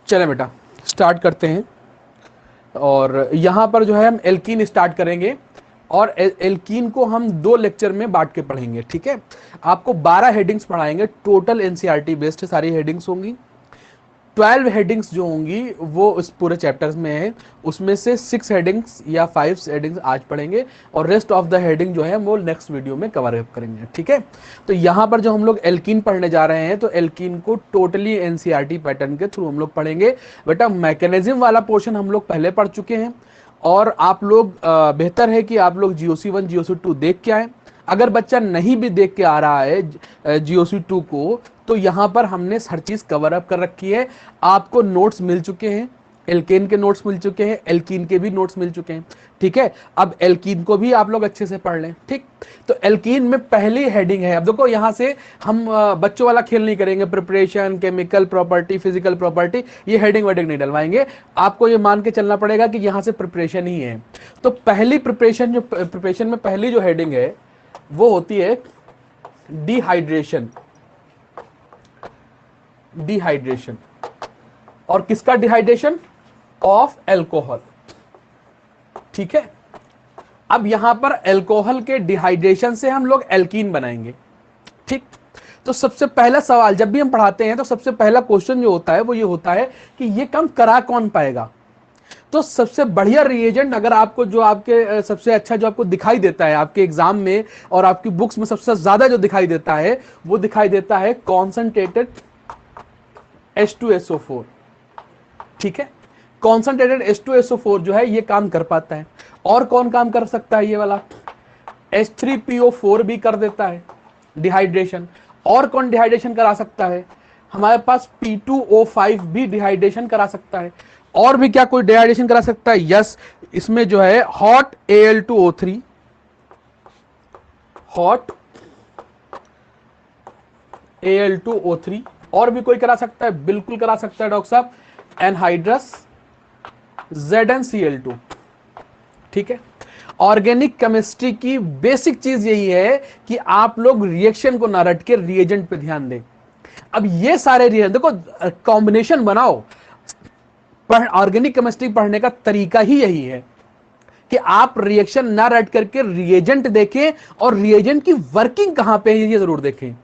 चले बेटा स्टार्ट करते हैं। और यहाँ पर जो है हम एल्कीन स्टार्ट करेंगे और एल्कीन को हम 2 लेक्चर में बांट के पढ़ेंगे। ठीक है, आपको 12 हेडिंग्स पढ़ाएंगे, टोटल एनसीईआरटी बेस्ड सारी हेडिंग्स होंगी। 12 हेडिंग्स जो होंगी वो उस पूरे चैप्टर्स में है, उसमें से 6 हेडिंग्स या 5 हेडिंग्स आज पढ़ेंगे और रेस्ट ऑफ द हेडिंग जो है वो नेक्स्ट वीडियो में कवर अप करेंगे। ठीक है, तो यहाँ पर जो हम लोग एल्कीन पढ़ने जा रहे हैं तो एल्कीन को टोटली एनसीईआरटी पैटर्न के थ्रू हम लोग पढ़ेंगे। बेटा मैकेनिज्म वाला पोर्शन हम लोग पहले पढ़ चुके हैं और आप लोग बेहतर है कि आप लोग GOC1 GOC2 देख के आए। अगर बच्चा नहीं भी देख के आ रहा है GOC2 को, तो यहाँ पर हमने हर चीज कवर अप कर रखी है। आपको नोट्स मिल चुके हैं, एल्केन के नोट्स मिल चुके हैं, एल्कीन के भी नोट्स मिल चुके हैं। ठीक है, अब एल्कीन को भी आप लोग अच्छे से पढ़ लें। ठीक, तो एल्कीन में पहली हेडिंग है। अब देखो यहाँ से हम बच्चों वाला खेल नहीं करेंगे, preparation, chemical property, physical property, ये हेडिंग वेडिंग नहीं डलवाएंगे। आपको ये मान के चलना पड़ेगा कि यहाँ से प्रिपरेशन ही है। तो पहली प्रिपरेशन में पहली जो हेडिंग है वो होती है डिहाइड्रेशन। डिहाइड्रेशन, और किसका डिहाइड्रेशन? Of alcohol. ठीक है, अब यहां पर एल्कोहल के डिहाइड्रेशन से हम लोग एल्कीन बनाएंगे। ठीक, तो सबसे पहला सवाल जब भी हम पढ़ाते हैं तो सबसे पहला क्वेश्चन जो होता है वो ये होता है कि ये काम करा कौन पाएगा। तो सबसे बढ़िया रिएजेंट अगर आपको जो आपके सबसे अच्छा जो आपको दिखाई देता है आपके एग्जाम में और आपकी बुक्स में सबसे ज्यादा जो दिखाई देता है वो दिखाई देता है कॉन्संट्रेटेड H2SO4। ठीक है, कॉन्संट्रेटेड H2SO4 जो है ये काम कर पाता है। और कौन काम कर सकता है? ये वाला H3PO4 भी कर देता है डिहाइड्रेशन। और कौन डिहाइड्रेशन करा सकता है? हमारे पास P2O5 भी डिहाइड्रेशन करा सकता है। और भी क्या कोई डिहाइड्रेशन करा सकता है? यस, इसमें जो है हॉट Al2O3, हॉट Al2O3, और भी कोई करा सकता है? बिल्कुल करा सकता है डॉक्टर साहब, एनहाइड्रस ZnCl2। ठीक है, ऑर्गेनिक केमिस्ट्री की बेसिक चीज यही है कि आप लोग रिएक्शन को ना रट के रिएजेंट पे ध्यान दें। अब ये सारे रिएजेंट देखो, कॉम्बिनेशन बनाओ। ऑर्गेनिक केमिस्ट्री पढ़ने का तरीका ही यही है कि आप रिएक्शन ना रट करके रिएजेंट देखें और रिएजेंट की वर्किंग कहां पे है ये जरूर देखें।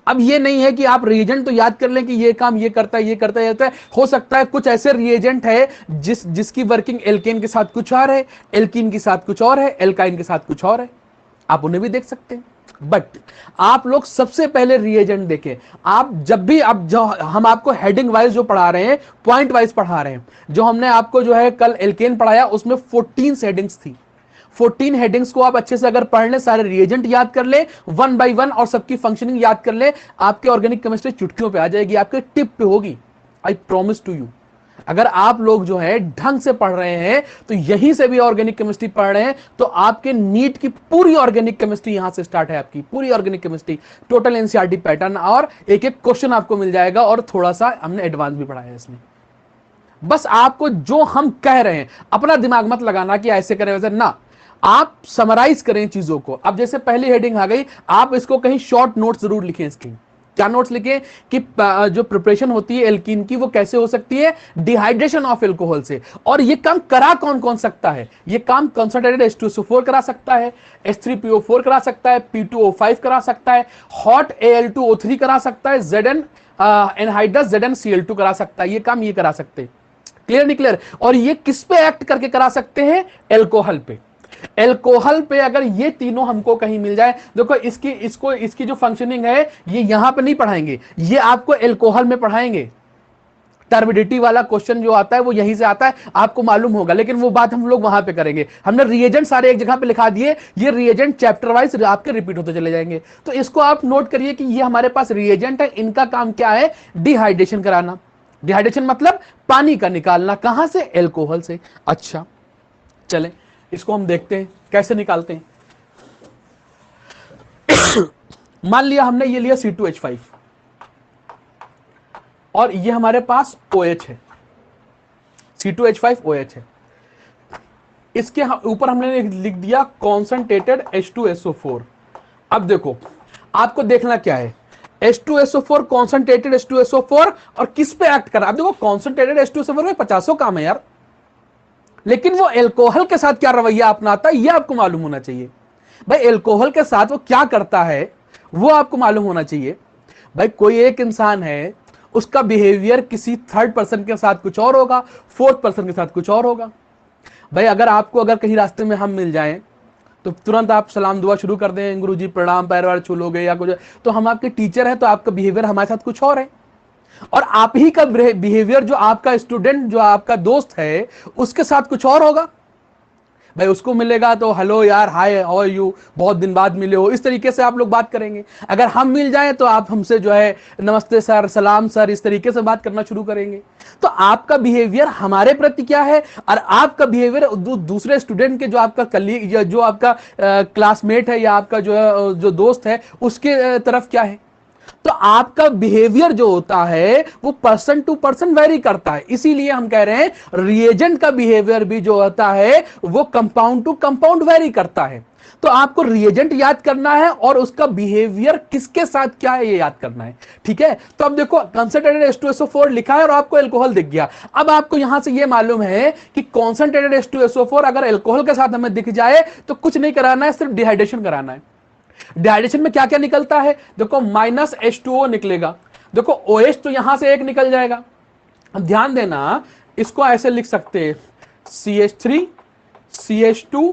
अब ये नहीं है कि आप रिएजेंट तो याद कर लें कि ये काम ये करता है, ये करता है, ये करता है। हो सकता है कुछ ऐसे रिएजेंट है जिसकी वर्किंग एल्केन के साथ कुछ और है, एल्कीन के साथ कुछ और है, एल्काइन के साथ कुछ और है। आप उन्हें भी देख सकते हैं। बट आप लोग सबसे पहले रिएजेंट देखें। आप जब भी अब जो हम आपको हेडिंग वाइज जो पढ़ा रहे हैं, पॉइंट वाइज पढ़ा रहे हैं, जो हमने आपको जो है कल एल्केन पढ़ाया उसमें 14 हेडिंग्स थी। 14 हेडिंग्स को आप अच्छे से अगर पढ़ लें, सारे रिएजेंट याद कर ले, 1 बाय 1 और सबकी फंक्शनिंग याद कर ले, आपके ऑर्गेनिक केमिस्ट्री चुटकियों पे आ जाएगी, आपके टिप पे होगी। I promise to you. अगर आप लोग जो है ढंग से पढ़ रहे हैं तो यहीं से भी ऑर्गेनिक केमिस्ट्री पढ़ रहे हैं तो आपके नीट की पूरी ऑर्गेनिक केमिस्ट्री यहां से स्टार्ट है। आपकी पूरी organic chemistry total NCERT pattern, और एक एक क्वेश्चन आपको मिल जाएगा और थोड़ा सा हमने एडवांस भी पढ़ाया है इसमें। बस आपको जो हम कह रहे हैं अपना दिमाग मत लगाना कि ऐसे करें वैसे ना, आप समराइज करें चीजों को। अब जैसे पहली हेडिंग आ गई, आप इसको कहीं शॉर्ट नोट्स जरूर लिखें। इसकी क्या नोट्स लिखें कि जो प्रिपरेशन होती है एल्कीन की वो कैसे हो सकती है? डिहाइड्रेशन ऑफ एल्कोहल से। और ये काम करा कौन कौन सकता है? ये काम कंसंट्रेटेड H2SO4 करा सकता है, H3PO4 करा सकता है, P2O5 करा सकता है, हॉट Al2O3 करा सकता है, Zn एनहाइड्रस ZnCl2 करा सकता है। ये काम ये करा सकते हैं। क्लियर नहीं क्लियर? और ये किस पे एक्ट करके करा सकते हैं? एल्कोहल पे। एल्कोहल पे अगर ये तीनों हमको कहीं मिल जाए, देखो इसकी जो फंक्शनिंग है ये यहां पे नहीं पढ़ाएंगे, ये आपको एल्कोहल में पढ़ाएंगे। टर्बिडिटी वाला क्वेश्चन जो आता है वो यहीं से आता है, आपको मालूम होगा, लेकिन वो बात हम लोग वहां पे करेंगे। हमने रिएजेंट सारे एक जगह पे लिखा दिए, ये रिएजेंट चैप्टर वाइज आपके रिपीट होते चले जाएंगे। तो इसको आप नोट करिए कि ये हमारे पास रिएजेंट है, इनका काम क्या है? डिहाइड्रेशन कराना। डिहाइड्रेशन मतलब पानी का निकालना, कहां से? एल्कोहल से। अच्छा चलें इसको हम देखते हैं कैसे निकालते हैं। मान लिया हमने ये लिया C2H5 और ये हमारे पास OH है, C2H5 OH है। इसके ऊपर हमने लिख दिया कॉन्संट्रेटेड H2SO4। अब देखो आपको देखना क्या है, H2SO4 कॉन्सेंट्रेटेड H2SO4 और किस पे एक्ट कर रहा है? अब देखो कॉन्सेंट्रेटेड H2SO4 में 50 काम है यार, लेकिन वो एल्कोहल के साथ क्या रवैया अपनाता है ये आपको मालूम होना चाहिए। भाई एल्कोहल के साथ वो क्या करता है वो आपको मालूम होना चाहिए। भाई कोई एक इंसान है, उसका बिहेवियर किसी थर्ड पर्सन के साथ कुछ और होगा, फोर्थ पर्सन के साथ कुछ और होगा। भाई अगर कहीं रास्ते में हम मिल जाएं तो तुरंत आप सलाम दुआ शुरू कर दें, गुरुजी प्रणाम, पैर वार छू लोगे या कुछ, तो हम आपके टीचर हैं तो आपका बिहेवियर हमारे साथ कुछ और है, और आप ही का बिहेवियर जो आपका स्टूडेंट, जो आपका दोस्त है, उसके साथ कुछ और होगा। भाई उसको मिलेगा तो हेलो यार, हाय हाउ आर यू, बहुत दिन बाद मिले हो, इस तरीके से आप लोग बात करेंगे। अगर हम मिल जाएं तो आप हमसे जो है नमस्ते सर, सलाम सर, इस तरीके से बात करना शुरू करेंगे। तो आपका बिहेवियर हमारे प्रति क्या है और आपका बिहेवियर दूसरे स्टूडेंट के, जो आपका कलीग या जो आपका क्लासमेट है या आपका जो दोस्त है, उसके तरफ क्या है। तो आपका बिहेवियर जो होता है वो पर्सन टू पर्सन वेरी करता है। इसीलिए हम कह रहे हैं रिएजेंट का बिहेवियर भी जो होता है वो कंपाउंड टू कंपाउंड वेरी करता है। तो आपको रिएजेंट याद करना है और उसका बिहेवियर किसके साथ क्या है ये याद करना है, ठीक है। तो अब देखो कंसंट्रेटेड H2SO4 लिखा है और आपको एल्कोहल दिख गया। अब आपको यहां से ये मालूम है कि कंसंट्रेटेड H2SO4 अगर एल्कोहल के साथ हमें दिख जाए तो कुछ नहीं कराना है, सिर्फ डिहाइड्रेशन कराना है। डिहाइड्रेशन में क्या क्या निकलता है, देखो -H2O निकलेगा, देखो OH तो यहां से एक निकल जाएगा। अब ध्यान देना, इसको ऐसे लिख सकते हैं CH3 CH2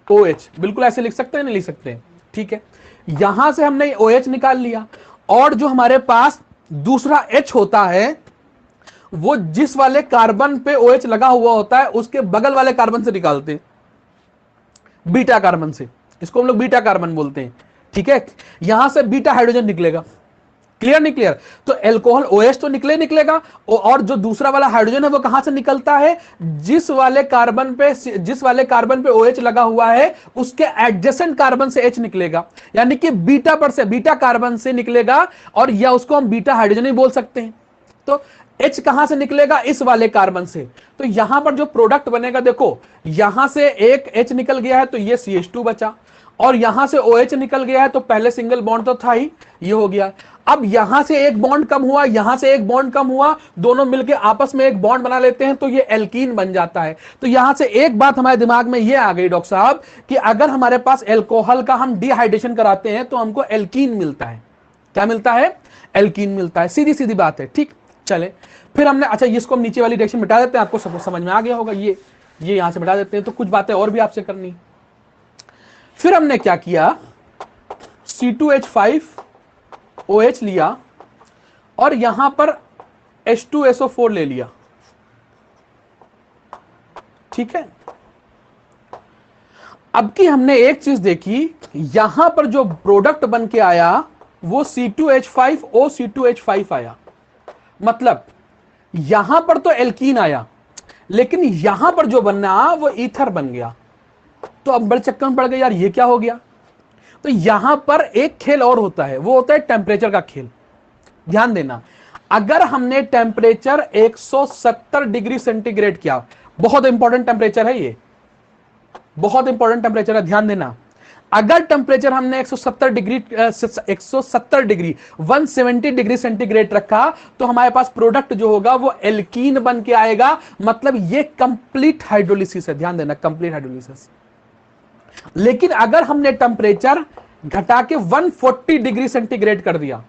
OH, बिल्कुल ऐसे लिख सकते हैं, नहीं लिख सकते हैं, ठीक है। यहां से हमने OH निकाल लिया और जो हमारे पास दूसरा H होता है वो जिस वाले कार्बन पे OH लगा हुआ होता है उसके बगल वाले कार्बन से निकालते हैं, बीटा कार्बन से, इसको हम लोग बीटा कार्बन बोलते हैं, ठीक है। यहां से बीटा हाइड्रोजन निकलेगा, क्लियर नहीं क्लियर। तो एल्कोहल OH तो निकलेगा, और जो दूसरा वाला हाइड्रोजन है वो कहां से निकलता है, जिस वाले कार्बन पे OH लगा हुआ है उसके एडजेसेंट कार्बन से H निकलेगा, यानी कि बीटा कार्बन से निकलेगा, और या उसको हम बीटा हाइड्रोजन ही बोल सकते हैं। तो H कहां से निकलेगा, इस वाले कार्बन से। तो यहां पर जो प्रोडक्ट बनेगा, देखो यहां से एक H निकल गया है तो ये CH2 बचा, और यहां से OH निकल गया है तो पहले सिंगल बॉन्ड तो था ही, ये हो गया। अब यहां से एक बॉन्ड कम हुआ, यहां से एक बॉन्ड कम हुआ, दोनों मिलकर आपस में एक बॉन्ड बना लेते हैं तो ये एल्कीन बन जाता है। तो यहां से एक बात हमारे दिमाग में ये आ गई डॉक्टर साहब कि अगर हमारे पास एल्कोहल का हम डिहाइड्रेशन कराते हैं तो हमको एल्कीन मिलता है। क्या मिलता है, एल्कीन मिलता है, सीधी सीधी बात है, ठीक। चले फिर हमने, अच्छा इसको हम नीचे वाली डायरेक्शन मिटा देते हैं, आपको सब समझ में आ गया होगा, ये यहां से मिटा देते हैं, तो कुछ बातें और भी आपसे करनी। फिर हमने क्या किया, C2H5OH लिया और यहां पर H2SO4 ले लिया, ठीक है। अब की हमने एक चीज देखी, यहां पर जो प्रोडक्ट बन के आया वो C2H5O C2H5 आया, मतलब यहां पर तो एल्कीन आया, लेकिन यहां पर जो बनना वो ईथर बन गया। तो अब बड़े चक्कर में पड़ गए, यार ये क्या हो गया। तो यहां पर एक खेल और होता है, वो होता है टेम्परेचर का खेल। ध्यान देना, अगर हमने टेम्परेचर 170 डिग्री सेंटीग्रेड किया, बहुत इंपॉर्टेंट टेम्परेचर है ये, बहुत इंपॉर्टेंट टेम्परेचर है, ध्यान देना। अगर टेम्परेचर हमने 170 डिग्री 170 डिग्री सेंटीग्रेड रखा तो हमारे पास प्रोडक्ट जो होगा वो एल्कीन बन के आएगा, मतलब ये कंप्लीट हाइड्रोलिसिस है, ध्यान देना, कंप्लीट हाइड्रोलिसिस। लेकिन अगर हमने टेम्परेचर घटा के 140 डिग्री सेंटीग्रेड कर दिया,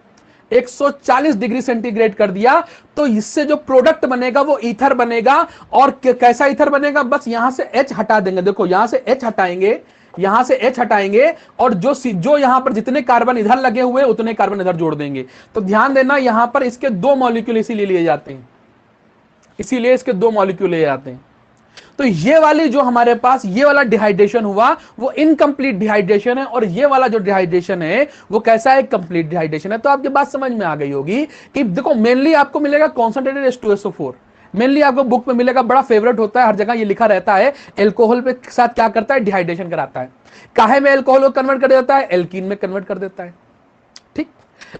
140 डिग्री सेंटीग्रेड कर दिया, तो इससे जो प्रोडक्ट बनेगा वो ईथर बनेगा। और कैसा ईथर बनेगा, बस यहां से H हटा देंगे, देखो यहां से H हटाएंगे, यहां से H हटाएंगे, और जो यहां पर जितने कार्बन इधर लगे हुए उतने कार्बन इधर जोड़ देंगे। तो ध्यान देना, यहां पर इसके 2 मॉलिक्यूल इसीलिए लिए जाते हैं, इसीलिए इसके 2 मॉलिक्यूल लिए जाते हैं। तो ये वाली जो हमारे पास ये वाला डिहाइड्रेशन हुआ वो इनकम्प्लीट डिहाइड्रेशन है, और ये वाला जो डिहाइड्रेशन है वो कैसा है, कंप्लीट डिहाइड्रेशन है। तो आपकी बात समझ में आ गई होगी कि देखो मेनली आपको मिलेगा कॉन्सेंट्रेटेड H2SO4, मेनली आपको बुक में मिलेगा, बड़ा फेवरेट होता है, हर जगह ये लिखा रहता है, एल्कोहल पे साथ क्या करता है, डिहाइड्रेशन कराता है। काहे में एल्कोहल को कन्वर्ट कर देता है, एल्कीन में कन्वर्ट कर देता है, ठीक।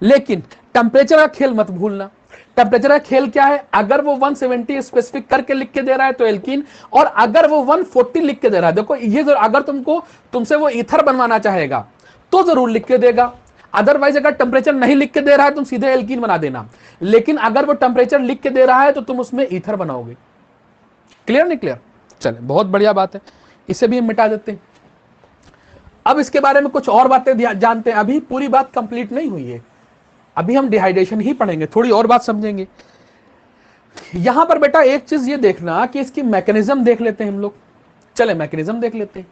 लेकिन टेम्परेचर का खेल मत भूलना, टेम्परेचर का खेल क्या है, अगर वो 170 स्पेसिफिक करके लिख के दे रहा है तो एल्कीन, और अगर वो 140 लिख के दे रहा है, देखो ये अगर तुमसे वो ईथर बनवाना चाहेगा तो जरूर लिख के देगा, अदरवाइज अगर टेम्परेचर नहीं लिख के दे रहा है तुम सीधे एल्कीन बना देना, लेकिन अगर वो टेम्परेचर लिख के दे रहा है तो तुम उसमें ईथर बनाओगे। क्लियर नहीं क्लियर? चले, बहुत बढ़िया बात है, इसे भी हम मिटा देते हैं। अब इसके बारे में कुछ और बातें जानते हैं, अभी पूरी बात कंप्लीट नहीं हुई है, अभी हम डिहाइड्रेशन ही पढ़ेंगे, थोड़ी और बात समझेंगे। यहां पर बेटा एक चीज ये देखना कि इसकी मैकेनिज्म देख लेते हैं हम लोग। चले मैकेनिज्म देख लेते हैं।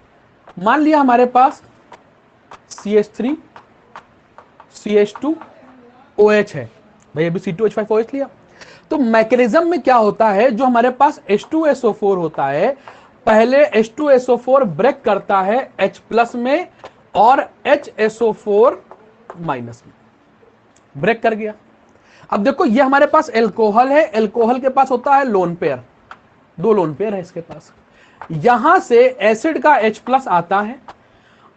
मान लिया हमारे पास CH3 CH2 OH है, भाई अभी C2H5OH लिया, तो मैकेनिज्म में क्या होता है, जो हमारे पास H2SO4 होता है, पहले H2SO4 ब्रेक करता है H+ में और HSO4- में, ब्रेक कर गया। अब देखो ये हमारे पास एल्कोहल है, एल्कोहल के पास होता है लोन पेयर, 2 लोन पेयर है इसके पास। यहां से एसिड का H+ आता है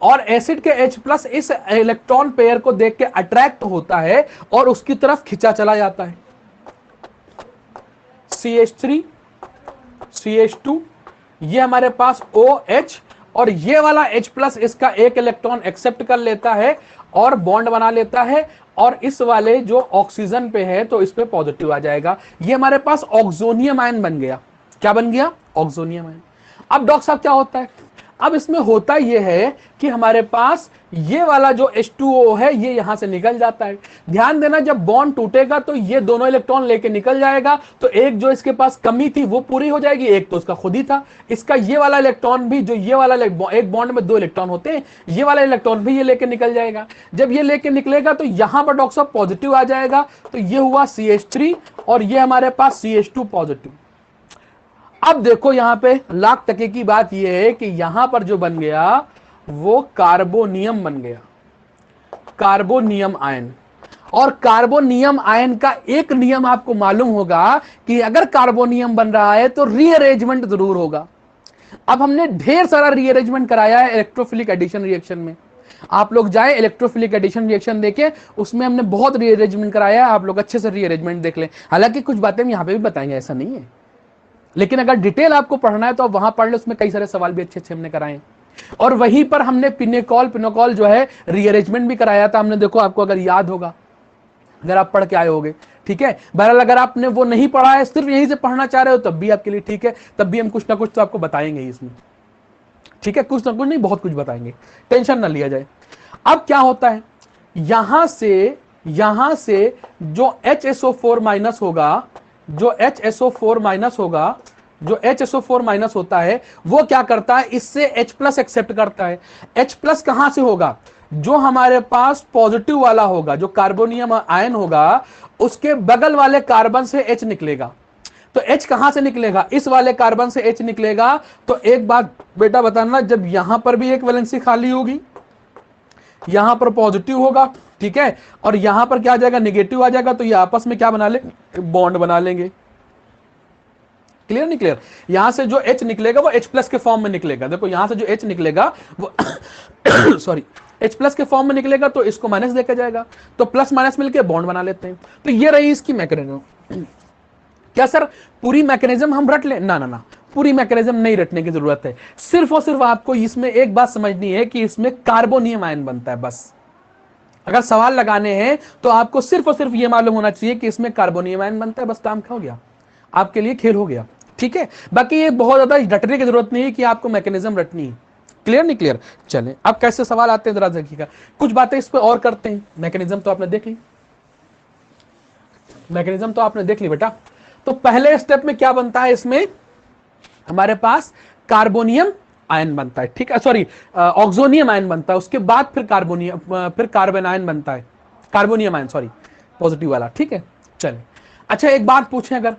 और एसिड के H+ इस इलेक्ट्रॉन पेयर को देख के अट्रैक्ट होता है और उसकी तरफ खिंचा चला जाता है। CH3 CH2 ये हमारे पास OH और ये वाला H+ इसका एक इलेक्ट्रॉन एक्सेप्ट कर लेता है और बॉन्ड बना लेता है, और इस वाले जो ऑक्सीजन पे है तो इस पे पॉजिटिव आ जाएगा। ये हमारे पास ऑक्सोनियम आयन बन गया। क्या बन गया? Oxonium ion. अब डॉक्टर साहब क्या होता है, अब इसमें होता यह है कि हमारे पास ये वाला जो H2O है ये यहां से निकल जाता है। ध्यान देना, जब बॉन्ड टूटेगा तो ये दोनों इलेक्ट्रॉन लेके निकल जाएगा, तो एक जो इसके पास कमी थी वो पूरी हो जाएगी, एक तो उसका खुद ही था। इसका ये वाला इलेक्ट्रॉन भी, जो ये वाला एक बॉन्ड में 2 इलेक्ट्रॉन होते हैं, ये वाला इलेक्ट्रॉन भी ये लेके निकल जाएगा। जब ये लेके निकलेगा तो यहां पर डॉक्टर साहब पॉजिटिव आ जाएगा, तो ये हुआ CH3 और ये हमारे पास CH2 पॉजिटिव। अब देखो यहां पे लाख टके की बात यह है कि यहां पर जो बन गया वो कार्बोनियम बन गया, कार्बोनियम आयन। और कार्बोनियम आयन का एक नियम आपको मालूम होगा कि अगर कार्बोनियम बन रहा है तो रीअरेंजमेंट जरूर होगा। अब हमने ढेर सारा रीअरेंजमेंट कराया है इलेक्ट्रोफिलिक एडिशन रिएक्शन में, आप लोग जाए इलेक्ट्रोफिलिक एडिशन रिएक्शन देखें, उसमें हमने बहुत रीअरेंजमेंट कराया है, आप लोग अच्छे से रीअरेंजमेंट देख लें। हालांकि कुछ बातें हम यहां पे भी बताएंगे, ऐसा नहीं है, लेकिन अगर डिटेल आपको पढ़ना है तो आप वहां पढ़ ले, उसमें कई सारे सवाल भी अच्छे अच्छे हमने कराए। और वहीं पर हमने पिनोकॉल जो है रीअरेंजमेंट भी कराया था हमने, देखो आपको अगर याद होगा, अगर आप पढ़ के आए होगे, ठीक है। बहरहाल अगर आपने वो नहीं पढ़ा है, सिर्फ यहीं से पढ़ना चाह रहे हो, तब भी आपके लिए ठीक है, तब भी हम कुछ ना कुछ तो आपको बताएंगे इसमें, ठीक है, कुछ ना कुछ नहीं, बहुत कुछ बताएंगे, टेंशन ना लिया जाए। अब क्या होता है, यहां से जो HSO4- होगा, जो HSO4- होगा, जो HSO4- होता है, वो क्या करता है, इससे H+ एक्सेप्ट करता है। H+ कहां से होगा, जो हमारे पास पॉजिटिव वाला होगा, जो कार्बोनियम आयन होगा, उसके बगल वाले कार्बन से H निकलेगा। तो H कहां से निकलेगा, इस वाले कार्बन से H निकलेगा। तो एक बात बेटा बताना, जब यहां पर भी एक वैलेंसी खाली होगी, यहां पर पॉजिटिव होगा, ठीक है, और यहां पर क्या आ जाएगा, नेगेटिव आ जाएगा, तो ये आपस में क्या बना ले, बॉन्ड बना लेंगे। क्लियर नहीं क्लियर? यहां से जो H निकलेगा वो H+ के फॉर्म में निकलेगा। देखो यहां से जो H निकलेगा वो सॉरी H+ के फॉर्म में निकलेगा, तो इसको माइनस देखा जाएगा, तो प्लस माइनस मिलके बॉन्ड बना लेते हैं। तो ये रही इसकी मैकेनिज्म। क्या सर पूरी मैकेनिज्म हम रट ले? ना ना ना, पूरी मैकेनिज्म नहीं रटने की जरूरत है, सिर्फ और सिर्फ आपको इसमें एक बात समझनी है कि इसमें कार्बोनियम आयन बनता है, बस। अगर सवाल लगाने हैं तो आपको सिर्फ और सिर्फ यह मालूम होना चाहिए कि इसमें कार्बोनियम आयन बनता है, बस काम हो गया, आपके लिए खेल हो गया, ठीक है। बाकी ये बहुत ज्यादा रटने की जरूरत नहीं है कि आपको मैकेनिज्म रटनी है। क्लियर नहीं क्लियर? चलें अब कैसे सवाल आते हैं जरा देखिएगा, कुछ बातें इस पर और करते हैं। मैकेनिज्म तो आपने देख ली, मैकेनिज्म तो आपने देख ली बेटा। तो पहले स्टेप में क्या बनता है, इसमें हमारे पास कार्बोनियम आयन बनता है, ठीक है, सॉरी ऑक्सोनियम आयन बनता है, उसके बाद फिर कार्बन आयन बनता है, कार्बोनियम आयन, सॉरी पॉजिटिव वाला, ठीक है। चलिए अच्छा एक बात पूछें, अगर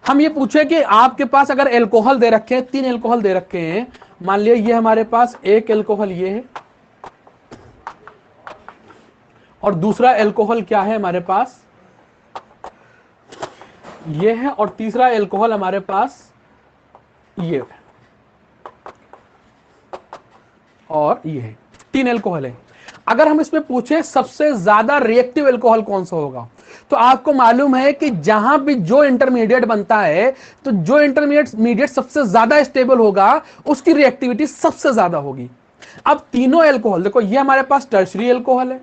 हम ये पूछे कि आपके पास अगर एल्कोहल दे रखे हैं, 3 एल्कोहल दे रखे हैं, मान लिया ये हमारे पास एक एल्कोहल ये है, और दूसरा एल्कोहल क्या है हमारे पास, ये है, और तीसरा एल्कोहल हमारे पास ये है, और ये है, 3 एल्कोहल है। अगर हम इसमें पूछे सबसे ज्यादा रिएक्टिव एल्कोहल कौन सा होगा, तो आपको मालूम है कि जहां भी जो इंटरमीडिएट बनता है, तो जो इंटरमीडिएट सबसे ज्यादा स्टेबल होगा उसकी रिएक्टिविटी सबसे ज्यादा होगी। अब तीनों एल्कोहल देखो, ये हमारे पास टर्शरी एल्कोहल है,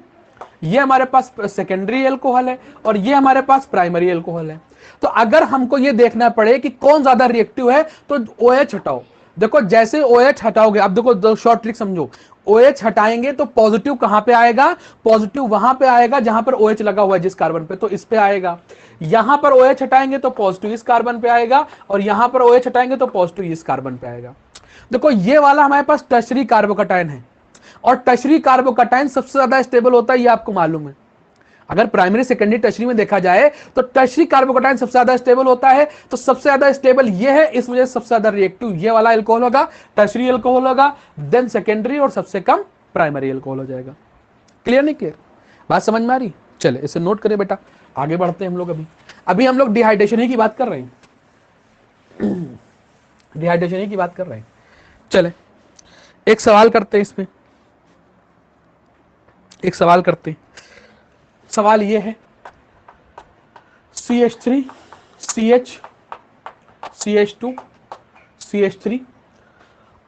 ये हमारे पास सेकेंडरी एल्कोहल है और ये हमारे पास प्राइमरी एल्कोहल है। तो अगर हमको ये देखना पड़े कि कौन ज्यादा रिएक्टिव है तो OH हटाओ। देखो जैसे OH हटाओगे, अब देखो दो शॉर्ट ट्रिक समझो। OH हटाएंगे तो पॉजिटिव कहां पे आएगा? पॉजिटिव वहां पे आएगा जहां पर OH लगा हुआ है जिस कार्बन पे, तो इस पे आएगा। यहां पर OH हटाएंगे तो पॉजिटिव इस कार्बन पे आएगा, और यहां पर OH हटाएंगे तो पॉजिटिव इस कार्बन पे आएगा। देखो ये वाला हमारे पास टर्शरी कार्बोकैटायन है, और टर्शरी कार्बोकैटायन सबसे ज्यादा स्टेबल होता है, ये आपको मालूम है। अगर प्राइमरी सेकेंडरी टर्शरी में देखा जाए तो टर्शरी कार्बोकैटायन सबसे ज्यादा स्टेबल होता है, तो सबसे ज्यादा स्टेबल ये है, इस वजह से सबसे ज्यादा रिएक्टिव ये वाला एल्कोहल होगा, टर्शरी एल्कोहल होगा, देन सेकेंडरी, और सबसे कम प्राइमरी एल्कोहल हो जाएगा। क्लियर नहीं क्लियर? बात समझ में आ रही? चले इसे नोट करें बेटा, आगे बढ़ते हैं हम लोग। अभी अभी हम लोग डिहाइड्रेशन ही की बात कर रहे हैं, डिहाइड्रेशन ही की बात कर रहे हैं। चले एक सवाल करते हैं, इसमें एक सवाल करते हैं। सवाल ये है, CH3 CH CH2 CH3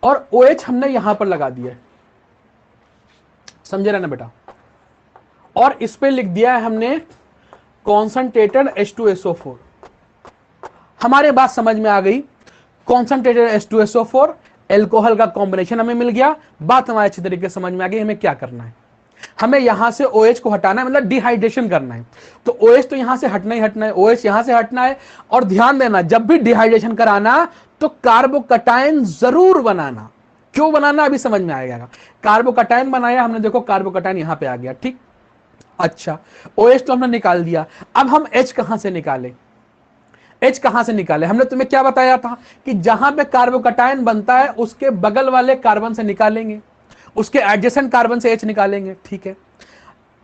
और OH हमने यहां पर लगा दिया है, समझे रहे ना बेटा? और इस पे लिख दिया है हमने कॉन्संट्रेटेड H2SO4। हमारे बात समझ में आ गई, कॉन्संट्रेटेड H2SO4 एल्कोहल का कॉम्बिनेशन हमें मिल गया। बात हमारे अच्छी तरीके से समझ में आ गई, हमें क्या करना है? हमें यहां से OH को हटाना है, मतलब डिहाइड्रेशन करना है। तो OH तो यहां से हटना ही हटना है, OH यहां से हटना है। और ध्यान देना, जब भी डिहाइड्रेशन कराना तो कार्बोकैटायन जरूर बनाना। क्यों बनाना अभी समझ में आएगा। कार्बोकैटायन बनाया हमने, देखो कार्बोकैटायन यहां पे आ गया, ठीक। अच्छा, OH तो हमने निकाल दिया, अब हम H कहां से निकाले? H कहां से निकाले? हमने तुम्हें क्या बताया था कि जहां पे कार्बोकैटायन बनता है उसके बगल वाले कार्बन से निकालेंगे, उसके एडजेसेंट कार्बन से H निकालेंगे, ठीक है।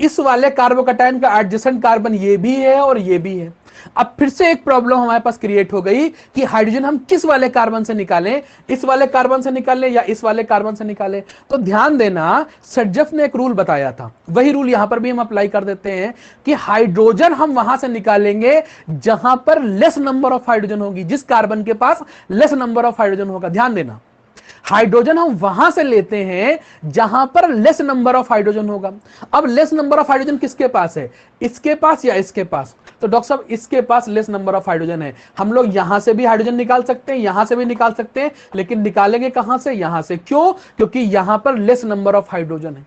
इस वाले कार्बोकैटायन का एडजेसेंट कार्बन ये भी है और ये भी है। अब फिर से एक प्रॉब्लम हमारे पास क्रिएट हो गई कि हाइड्रोजन हम किस वाले कार्बन से निकालें, इस वाले कार्बन से निकालें या इस वाले कार्बन से निकालें। तो ध्यान देना, सर्जफ ने एक रूल बताया था, वही रूल यहां पर भी हम अप्लाई कर देते हैं कि हाइड्रोजन हम वहां से निकालेंगे जहां पर लेस नंबर ऑफ हाइड्रोजन होगी, जिस कार्बन के पास लेस नंबर ऑफ हाइड्रोजन होगा। ध्यान देना, हाइड्रोजन हम वहां से लेते हैं जहां पर लेस नंबर ऑफ हाइड्रोजन होगा। अब लेस नंबर ऑफ हाइड्रोजन किसके पास है? इसके पास या इसके पास? तो डॉक्टर साहब इसके पास लेस नंबर ऑफ हाइड्रोजन है। हम लोग यहां से भी हाइड्रोजन निकाल सकते हैं, यहां से भी निकाल सकते हैं, लेकिन निकालेंगे कहां से? यहां से। क्यों? क्योंकि यहां पर लेस नंबर ऑफ हाइड्रोजन है।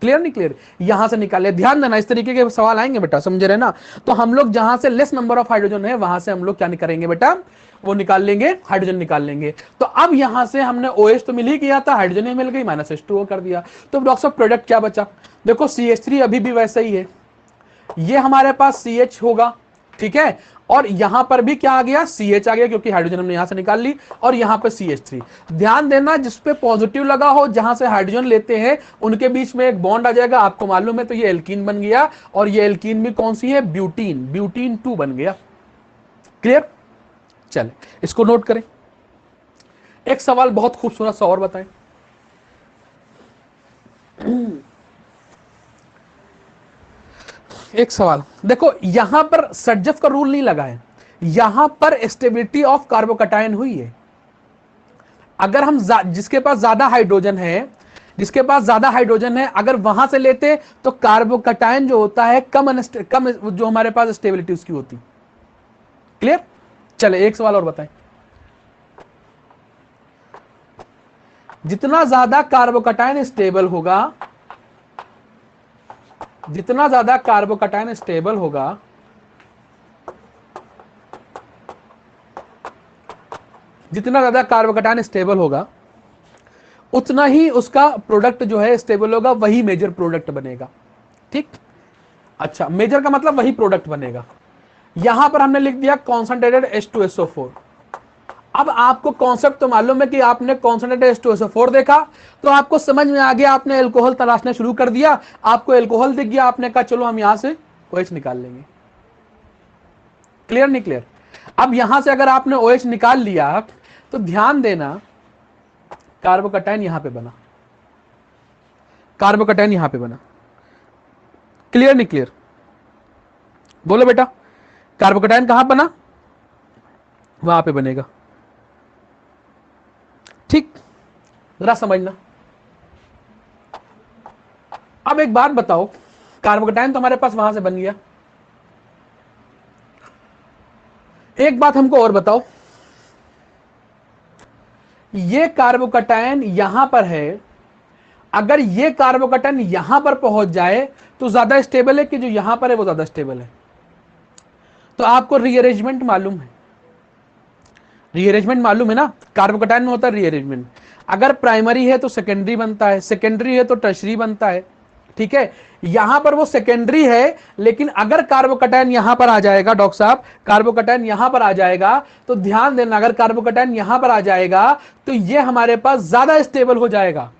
क्लियर नहीं क्लियर? यहां से निकाले। ध्यान देना, इस तरीके के सवाल आएंगे बेटा, समझ रहे ना? तो हम लोग जहां से लेस नंबर ऑफ हाइड्रोजन है वहां से हम लोग क्या करेंगे बेटा? वो निकाल लेंगे, हाइड्रोजन निकाल लेंगे। तो अब यहां से हमने OH तो मिल ही गया था, हाइड्रोजन ही मिल गई, -H2O कर दिया। तो डॉक्टर साहब प्रोडक्ट क्या बचा? देखो CH3 अभी भी वैसा ही है, ये हमारे पास CH होगा, ठीक है। और यहां पर भी क्या आ गया? CH आ गया, क्योंकि हाइड्रोजन हमने यहां से निकाल ली, और यहां पे CH3। ध्यान देना, जिसपे पॉजिटिव लगा हो, जहां से हाइड्रोजन लेते हैं उनके बीच में एक बॉन्ड आ जाएगा, आपको मालूम है। तो ये एल्कीन बन गया, और ये एल्कीन भी कौन सी है? ब्यूटीन, ब्यूटीन 2 बन गया। क्लियर? चले इसको नोट करें। एक सवाल बहुत खूबसूरत सा और बताएं। एक सवाल देखो, यहां पर सर्जफ का रूल नहीं लगा है, यहां पर स्टेबिलिटी ऑफ कार्बोकैटायन हुई है। अगर हम जिसके पास ज्यादा हाइड्रोजन है, जिसके पास ज्यादा हाइड्रोजन है, अगर वहां से लेते तो कार्बोकैटायन जो होता है कम जो हमारे पास स्टेबिलिटी उसकी होती। क्लियर? चले एक सवाल और बताएं। जितना ज्यादा कार्बोकैटायन स्टेबल होगा, जितना ज्यादा कार्बोकैटायन स्टेबल होगा, जितना ज्यादा कार्बोकैटायन स्टेबल होगा उतना ही उसका प्रोडक्ट जो है स्टेबल होगा, वही मेजर प्रोडक्ट बनेगा। ठीक। अच्छा, मेजर का मतलब वही प्रोडक्ट बनेगा। यहां पर हमने लिख दिया कॉन्संट्रेटेड H2SO4। अब आपको कॉन्सेप्ट तो मालूम है कि आपने कॉन्संट्रेटेड H2SO4 देखा तो आपको समझ में आ गया, आपने एल्कोहल तलाशना शुरू कर दिया, आपको एल्कोहल दिख गया, आपने कहा चलो हम यहां से OH निकाल लेंगे। क्लियर नहीं क्लियर? अब यहां से अगर आपने OH निकाल लिया तो ध्यान देना, कार्बोकैटायन यहां पे बना, कार्बोकैटायन यहां पे बना। क्लियर नहीं क्लियर? बोलो बेटा, कार्बोकैटायन कहां बना? वहां पे बनेगा। ठीक, जरा समझना। अब एक बात बताओ, कार्बोकैटायन तो हमारे पास वहां से बन गया। एक बात हमको और बताओ, ये कार्बोकैटायन यहां पर है, अगर ये कार्बोकैटायन यहां पर पहुंच जाए तो ज्यादा स्टेबल है कि जो यहां पर है वो ज्यादा स्टेबल है? तो आपको रीअरेंजमेंट मालूम है, रीअरेंजमेंट मालूम है ना, कार्बोकैटायन में होता है रीअरेंजमेंट। अगर प्राइमरी है तो सेकेंडरी बनता है, सेकेंडरी है तो टर्शरी बनता है, ठीक है। यहां पर वो सेकेंडरी है, लेकिन अगर कार्बोकैटायन यहां पर आ जाएगा, डॉक्टर साहब कार्बोकैटायन यहां पर आ जाएगा, तो ध्यान देना, अगर कार्बोकैटायन यहां पर आ जाएगा तो ये हमारे पास ज्यादा स्टेबल हो जाएगा।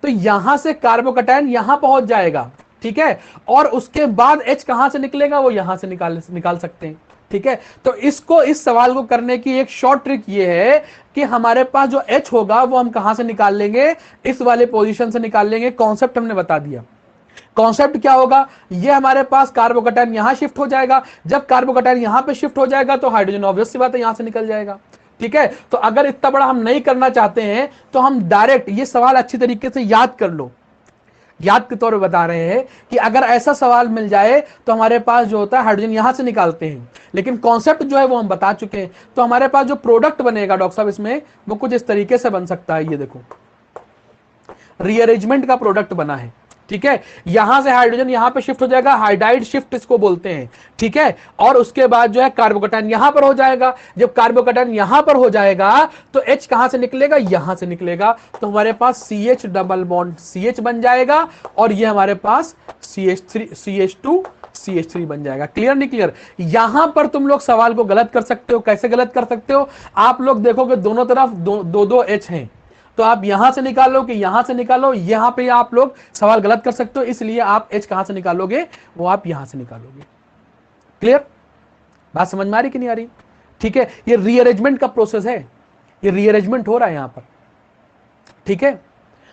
तो यहां से कार्बोकैटायन यहां पहुंच जाएगा, ठीक है, और उसके बाद H कहां से निकलेगा वो यहां से निकाल सकते हैं, ठीक है। तो इस सवाल को करने की एक शॉर्ट ट्रिक ये है कि हमारे पास जो H होगा वो हम कहां से निकाल लेंगे, इस वाले पोजीशन से निकाल लेंगे। कॉन्सेप्ट हमने बता दिया। कॉन्सेप्ट क्या होगा, ये हमारे पास कार्बोकैटायन यहां शिफ्ट हो जाएगा, जब कार्बोकैटायन यहां पे शिफ्ट हो जाएगा तो हाइड्रोजन ऑब्वियस सी बात है यहां से निकल जाएगा, ठीक है। तो अगर इतना बड़ा हम नहीं करना चाहते हैं तो हम डायरेक्ट ये सवाल अच्छी तरीके से याद कर लो, याद के तौर पे बता रहे हैं कि अगर ऐसा सवाल मिल जाए तो हमारे पास जो होता है हाइड्रोजन यहां से निकालते हैं, लेकिन कॉन्सेप्ट जो है वो हम बता चुके हैं। तो हमारे पास जो प्रोडक्ट बनेगा डॉक्टर साहब इसमें वो कुछ इस तरीके से बन सकता है, ये देखो रीअरेंजमेंट का प्रोडक्ट बना है, ठीक है। यहां से हाइड्रोजन यहां पे शिफ्ट हो जाएगा, हाइड्राइड शिफ्ट इसको बोलते हैं, ठीक है। और उसके बाद जो है कार्बोकैटायन यहां पर हो जाएगा, जब कार्बोकैटायन यहां पर हो जाएगा तो H कहां से निकलेगा, यहां से निकलेगा, तो हमारे पास CH डबल बॉन्ड CH बन जाएगा, और ये हमारे पास CH2 CH3 बन जाएगा। क्लियर नहीं क्लियर? यहां पर तुम लोग सवाल को गलत कर सकते हो। कैसे गलत कर सकते हो? आप लोग देखोगे दोनों तरफ दो H हैं, तो आप यहां से निकालो कि यहां से निकालो, यहां पे आप लोग सवाल गलत कर सकते हो, इसलिए आप H कहां से निकालोगे वो आप यहां से निकालोगे। क्लियर? बात समझ में आ रही कि नहीं आ रही? ठीक है, ये रीअरेंजमेंट का प्रोसेस है, ये रीअरेंजमेंट हो रहा है यहां पर, ठीक है।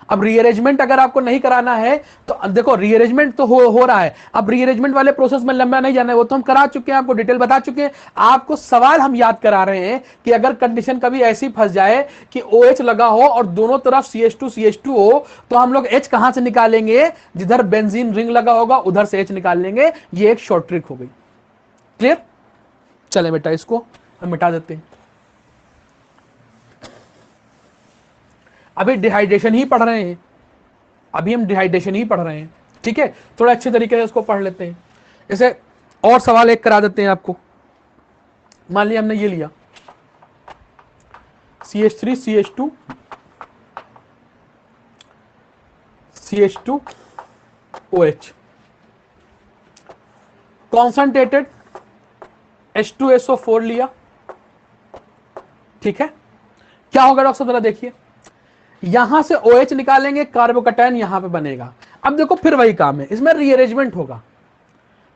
अब रीअरेंजमेंट अगर आपको नहीं कराना है तो देखो रीअरेंजमेंट तो हो रहा है, अब रीअरेंजमेंट वाले प्रोसेस में लंबा नहीं जाना है, वो तो हम करा चुके हैं, आपको डिटेल बता चुके हैं। आपको सवाल हम याद करा रहे हैं कि अगर कंडीशन कभी ऐसी फंस जाए कि OH लगा हो और दोनों तरफ CH2 हो, तो हम लोग H कहां से निकालेंगे, जिधर बेंजीन रिंग लगा होगा उधर से H निकाल लेंगे। ये एक शॉर्ट ट्रिक हो गई। क्लियर? चले बेटा इसको हम मिटा देते हैं। अभी डिहाइड्रेशन ही पढ़ रहे हैं, अभी हम डिहाइड्रेशन ही पढ़ रहे हैं, ठीक है। थोड़ा अच्छे तरीके से इसको पढ़ लेते हैं। इसे और सवाल एक करा देते हैं आपको। मान लिया हमने ये लिया CH3 CH2 CH2 OH, concentrated H2SO4 लिया, ठीक है। क्या होगा डॉक्टर साहब जरा देखिए, यहां से OH निकालेंगे, कार्बोकैटायन यहां पे बनेगा। अब देखो फिर वही काम है, इसमें रीअरेंजमेंट होगा।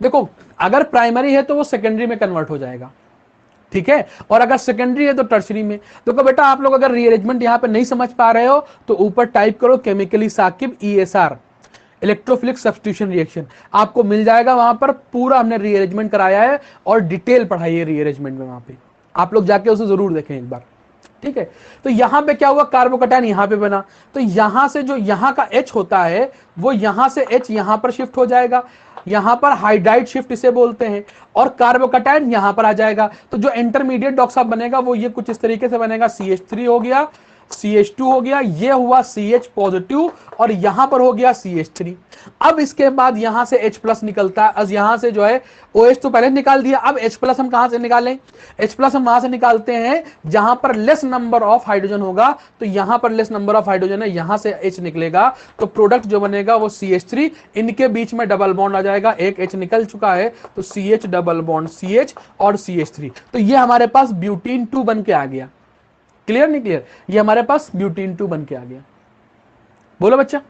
देखो अगर प्राइमरी है तो वो सेकेंडरी में कन्वर्ट हो जाएगा, ठीक है, और अगर सेकेंडरी है तो टर्शरी में। देखो बेटा आप लोग अगर रीअरेंजमेंट यहां पे नहीं समझ पा रहे हो तो ऊपर टाइप करो chemically Saqib ESR, electrophilic substitution reaction, आपको मिल जाएगा। वहां पर पूरा हमने रीअरेंजमेंट कराया है और डिटेल पढ़ाई है रीअरेंजमेंट में, वहां पे आप लोग जाके उसे जरूर देखें एक बार, ठीक है। तो यहां पे क्या हुआ, कार्बोकैटायन यहां पे बना, तो यहां से जो यहां का H होता है वो यहां से H यहां पर शिफ्ट हो जाएगा, यहां पर हाइड्राइड शिफ्ट इसे बोलते हैं, और कार्बोकैटायन यहां पर आ जाएगा। तो जो इंटरमीडिएट डॉक्टर साहब बनेगा वो ये कुछ इस तरीके से बनेगा, CH3 हो गया, CH2 हो गया, ये हुआ CH पॉजिटिव, और यहां पर हो गया CH3। अब इसके बाद यहां से H+ निकलता है, अब यहां से जो है OH तो पहले निकाल दिया, अब H+ हम कहां से निकालें, H+ हम वहां से निकालते हैं जहां पर लेस नंबर ऑफ हाइड्रोजन होगा, तो यहां पर लेस नंबर ऑफ हाइड्रोजन है, यहां से H निकलेगा, तो प्रोडक्ट जो बनेगा वो CH3, इनके बीच में डबल बॉन्ड आ जाएगा, एक H निकल चुका है तो CH डबल बॉन्ड CH और CH3, तो ये हमारे पास ब्यूटीन 2 बन के आ गया। क्लियर नहीं क्लियर? ये हमारे पास ब्यूटीन 2 बन के आ गया। बोलो बच्चा,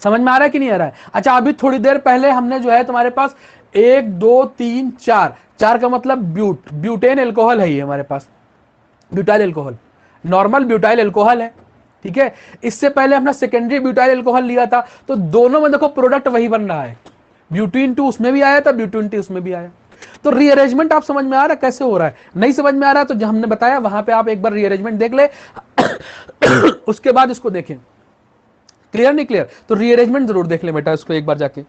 समझ में आ रहा है कि नहीं आ रहा है? अच्छा अभी थोड़ी देर पहले हमने जो है तुम्हारे पास 1 2 3 4 का मतलब ब्यूटेन एल्कोहल है, ये हमारे पास butyl alcohol, normal butyl alcohol है, ठीक है। इससे पहले हमने सेकेंडरी ब्यूटाइल एल्कोहल लिया था, तो दोनों में देखो प्रोडक्ट वही बन रहा है, ब्यूटीन 2 उसमें भी आया था, ब्यूटीन 2 उसमें भी आया। तो रीअरेंजमेंट आप समझ में आ रहा है कैसे हो रहा है? नहीं समझ में आ रहा है तो जो हमने बताया वहां पे आप एक बार रीअरेंजमेंट देख ले उसके बाद इसको देखें। क्लियर नहीं क्लियर? तो रीअरेंजमेंट जरूर देख ले बेटा इसको एक बार जाके।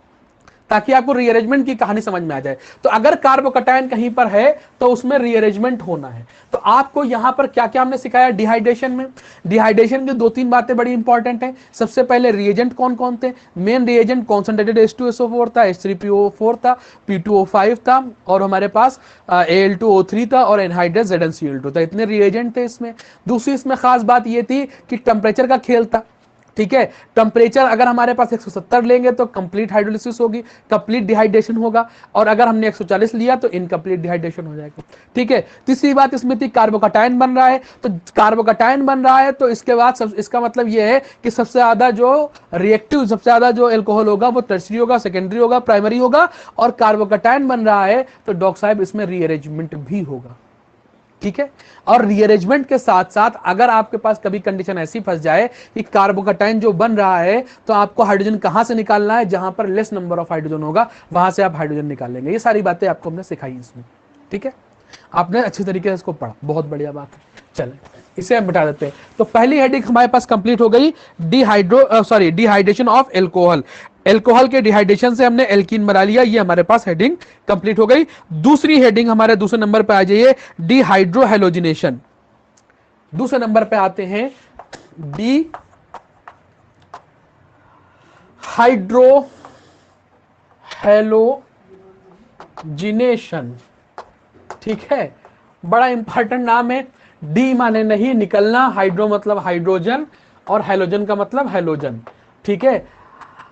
ताकि आपको रीअरेंजमेंट की कहानी समझ में आ जाए। तो अगर कार्बोकैटायन कहीं पर है तो उसमें रीअरेंजमेंट होना है। तो आपको यहां पर क्या क्या हमने सिखाया डिहाइड्रेशन में। डिहाइड्रेशन की 2-3 बातें बड़ी इंपॉर्टेंट है। सबसे पहले रिएजेंट कौन कौन थे। मेन रिएजेंट कॉन्सेंट्रेटेड H2SO4 था, H3PO4 था, P2O5 था, और हमारे पास Al2O3 था, और एनहाइड्रस ZnCl2 था। इतने रिएजेंट थे इसमें। दूसरी इसमें खास बात ये थी कि टेम्परेचर का खेल था। ठीक है, टेम्परेचर अगर हमारे पास 170 लेंगे तो कंप्लीट हाइड्रोलिसिस होगी, कंप्लीट डिहाइड्रेशन होगा, और अगर हमने 140 लिया तो इनकम्प्लीट डिहाइड्रेशन हो जाएगा। ठीक है, तीसरी बात इसमें थी कार्बोकैटायन बन रहा है। तो कार्बोकैटायन बन रहा है तो इसके बाद इसका मतलब यह है कि सबसे ज्यादा जो रिएक्टिव, सबसे ज्यादा जो एल्कोहल होगा वो टर्शरी होगा, सेकेंडरी होगा, प्राइमरी होगा, और कार्बोकैटायन बन रहा है तो डॉक्टर साहब इसमें रीअरेंजमेंट भी होगा। ठीक है, और रीअरेंजमेंट के साथ साथ अगर आपके पास कभी कंडीशन ऐसी फंस जाए कि कार्बोकैटायन जो बन रहा है तो आपको हाइड्रोजन कहां से निकालना है, जहां पर लेस नंबर ऑफ हाइड्रोजन होगा वहां से आप हाइड्रोजन निकाल लेंगे। ये सारी बातें आपको हमने सिखाई इसमें। ठीक है, आपने अच्छी तरीके से इसको पढ़ा, बहुत बढ़िया बात है। चले इसे हम मिटा देते हैं। तो पहली हेडिंग हमारे पास कंप्लीट हो गई, डिहाइड्रेशन ऑफ एल्कोहल। एल्कोहल के डिहाइड्रेशन से हमने एल्कीन बना लिया, ये हमारे पास हेडिंग कंप्लीट हो गई। दूसरी हेडिंग हमारे दूसरे नंबर पे आ जाइए, डिहाइड्रोहेलोजिनेशन। दूसरे नंबर पे आते हैं डी हाइड्रोहेलोजिनेशन। ठीक है, बड़ा इंपॉर्टेंट नाम है। डी माने नहीं निकलना, हाइड्रो मतलब हाइड्रोजन, और हेलोजन का मतलब हेलोजन। ठीक है,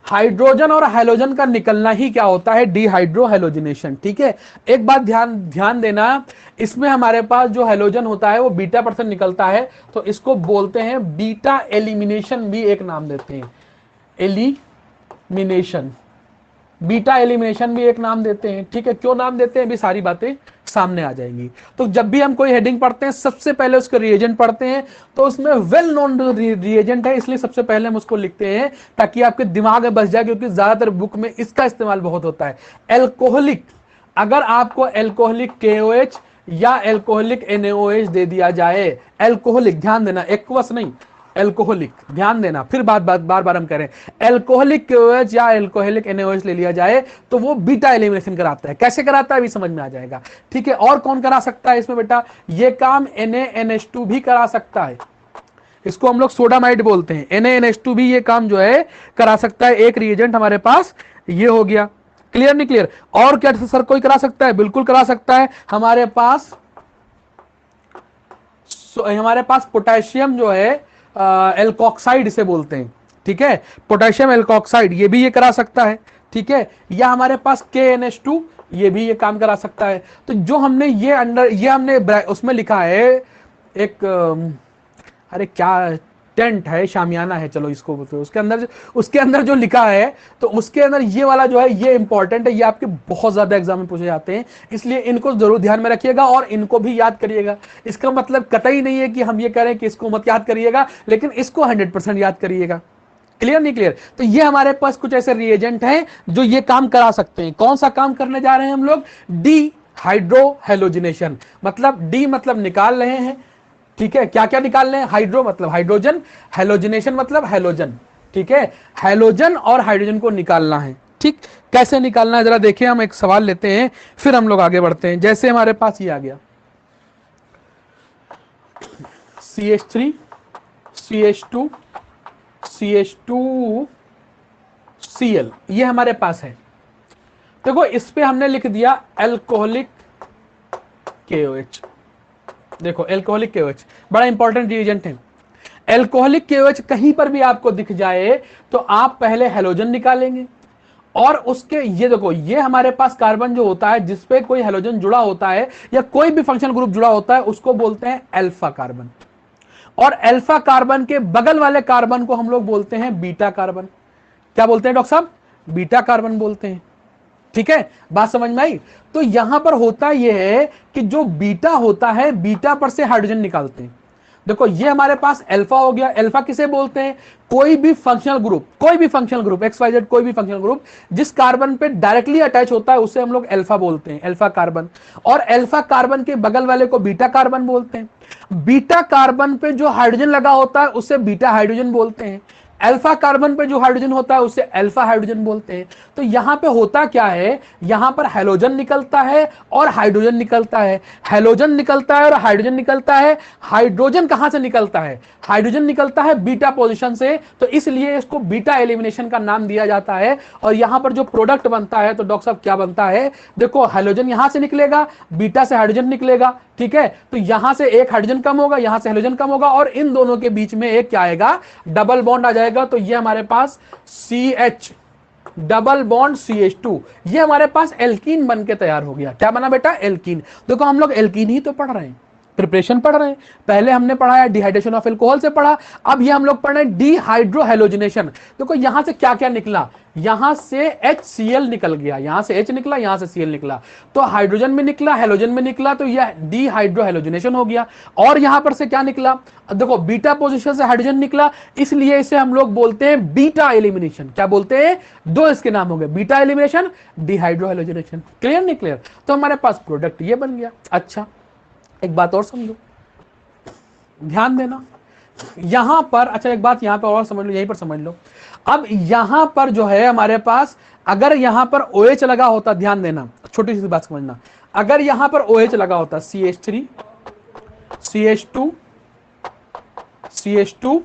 हाइड्रोजन और हेलोजन का निकलना ही क्या होता है, डिहाइड्रोहेलोजिनेशन। ठीक है, एक बात ध्यान देना, इसमें हमारे पास जो हेलोजन होता है वो बीटा % निकलता है, तो इसको बोलते हैं बीटा एलिमिनेशन, भी एक नाम देते हैं, एलिमिनेशन। बीटा एलिमिनेशन भी एक नाम देते हैं। ठीक है, क्यों नाम देते हैं भी सारी बातें सामने आ जाएंगी। तो जब भी हम कोई हेडिंग पढ़ते हैं सबसे पहले उसके रिएजेंट पढ़ते हैं, तो उसमें वेल नोन रिएजेंट है इसलिए सबसे पहले हम उसको लिखते हैं ताकि आपके दिमाग में बस जाए, क्योंकि ज्यादातर बुक में इसका इस्तेमाल बहुत होता है। एल्कोहलिक, अगर आपको एल्कोहलिक KOH या एल्कोहलिक NaOH दे दिया जाए, एल्कोहलिक ध्यान देना, एक्वस नहीं, एल्कोहलिक ध्यान देना, फिर बार बार हम करें, एल्कोहलिक KOH या एल्कोहलिक NaOH ले लिया जाए तो वो बीटा एलिमिनेशन कराता है। कैसे कराता है भी समझ में आ जाएगा। ठीक है, और कौन करा सकता है इसमें बेटा, ये काम NaNH2 भी करा सकता है, इसको हम लोग सोडामाइड बोलते हैं। NaNH2 भी ये काम जो है करा सकता है। एक रिएजेंट हमारे पास ये हो गया, क्लियर नहीं क्लियर। और क्या सर कोई करा सकता है, बिल्कुल करा सकता है। हमारे पास पोटेशियम जो है एल्कोक्साइड इसे बोलते हैं। ठीक है, पोटेशियम एल्कोक्साइड ये भी ये करा सकता है। ठीक है, या हमारे पास KNH2 ये भी ये काम करा सकता है। तो जो हमने ये हमने उसमें लिखा है एक अरे क्या टेंट है, शामियाना है, चलो इसको बोलते हैं, उसके अंदर जो लिखा है तो उसके अंदर ये वाला जो है ये इंपॉर्टेंट है, ये आपके बहुत ज्यादा एग्जाम में पूछे जाते हैं, इसलिए इनको जरूर ध्यान में रखिएगा और इनको भी याद करिएगा। इसका मतलब कतई नहीं है कि हम ये करें कि इसको मत याद करिएगा, लेकिन इसको 100% याद करिएगा। क्लियर नहीं क्लियर। तो ये हमारे पास कुछ ऐसे रिएजेंट हैं जो ये काम करा सकते हैं। कौन सा काम करने जा रहे हैं हम लोग, डिहाइड्रोहेलोजिनेशन। मतलब डी मतलब निकाल रहे हैं, ठीक है, क्या क्या निकाल रहे हैं, हाइड्रो मतलब हाइड्रोजन, हेलोजिनेशन मतलब हेलोजन। ठीक है, हेलोजन और हाइड्रोजन को निकालना है। ठीक, कैसे निकालना है जरा देखिए, हम एक सवाल लेते हैं फिर हम लोग आगे बढ़ते हैं। जैसे हमारे पास ये आ गया CH3 CH2 CH2 Cl, ये हमारे पास है। देखो इस पे हमने लिख दिया एल्कोहलिक KOH। देखो एल्कोहलिक KOH बड़ा इंपॉर्टेंट रिएजेंट है। एल्कोहलिक KOH कहीं पर भी आपको दिख जाए तो आप पहले हेलोजन निकालेंगे, और उसके ये देखो ये हमारे पास कार्बन जो होता है जिसपे कोई हेलोजन जुड़ा होता है या कोई भी फंक्शनल ग्रुप जुड़ा होता है उसको बोलते हैं अल्फा कार्बन, और अल्फा कार्बन के बगल वाले कार्बन को हम लोग बोलते हैं बीटा कार्बन। क्या बोलते हैं डॉक्टर साहब, बीटा कार्बन बोलते हैं। ठीक है, बात समझ में आई। तो यहां पर होता यह है कि जो बीटा होता है बीटा पर से हाइड्रोजन निकालते हैं। देखो ये हमारे पास अल्फा हो गया। अल्फा किसे बोलते हैं, कोई भी फंक्शनल ग्रुप XYZ कोई भी फंक्शनल ग्रुप जिस कार्बन पे डायरेक्टली अटैच होता है उसे हम लोग अल्फा बोलते हैं, अल्फा कार्बन। और अल्फा कार्बन के बगल वाले को बीटा कार्बन बोलते हैं। बीटा कार्बन पे जो हाइड्रोजन लगा होता है उसे बीटा हाइड्रोजन बोलते हैं। अल्फा कार्बन पे जो हाइड्रोजन होता है उसे अल्फा हाइड्रोजन बोलते हैं। तो यहां पे होता क्या है, यहां पर हैलोजन निकलता है और हाइड्रोजन निकलता है, हैलोजन निकलता है और हाइड्रोजन निकलता है। हाइड्रोजन कहां से निकलता है, हाइड्रोजन निकलता है बीटा पोजीशन से, तो इसलिए इसको बीटा एलिमिनेशन का नाम दिया जाता है। और यहां पर जो प्रोडक्ट बनता है, तो डॉक्टर साहब क्या बनता है, देखो हैलोजन यहां से निकलेगा, बीटा से हाइड्रोजन निकलेगा, ठीक है। तो यहां से एक हाइड्रोजन कम होगा, यहां से हाइड्रोजन कम होगा, और इन दोनों के बीच में एक क्या आएगा, डबल बॉन्ड आ जाएगा। तो ये हमारे पास CH डबल बॉन्ड CH2, ये हमारे पास एल्कीन बन के तैयार हो गया। क्या बना बेटा, एल्कीन। देखो हम लोग एल्कीन ही तो पढ़ रहे हैं, प्रिपरेशन पढ़ रहे हैं। पहले हमने पढ़ाया डिहाइड्रेशन ऑफ एल्कोहल से पढ़ा, अब ये हम लोग पढ़ रहे हैं डिहाइड्रोहेलोजिनेशन। देखो यहां से क्या क्या निकला, यहां से HCl निकल गया, यहां से H निकला, यहां से Cl निकला, तो हाइड्रोजन में निकला, हेलोजन में निकला, तो यह डिहाइड्रोहेलोजिनेशन हो गया। और यहां पर से क्या निकला, देखो बीटा पोजीशन से हाइड्रोजन निकला, इसलिए इसे हम लोग बोलते हैं बीटा एलिमिनेशन। क्या बोलते हैं, दो इसके नाम हो गए, बीटा एलिमिनेशन, डिहाइड्रोहेलोजिनेशन। क्लियर नहीं क्लियर, तो हमारे पास प्रोडक्ट ये बन गया। अच्छा एक बात और समझो, ध्यान देना यहां पर, अच्छा एक बात यहां पर और समझ लो, यहीं पर समझ लो। अब यहां पर जो है हमारे पास, अगर यहां पर OH लगा होता, ध्यान देना छोटी सी बात समझना, अगर यहां पर OH लगा होता, CH3 CH2 CH2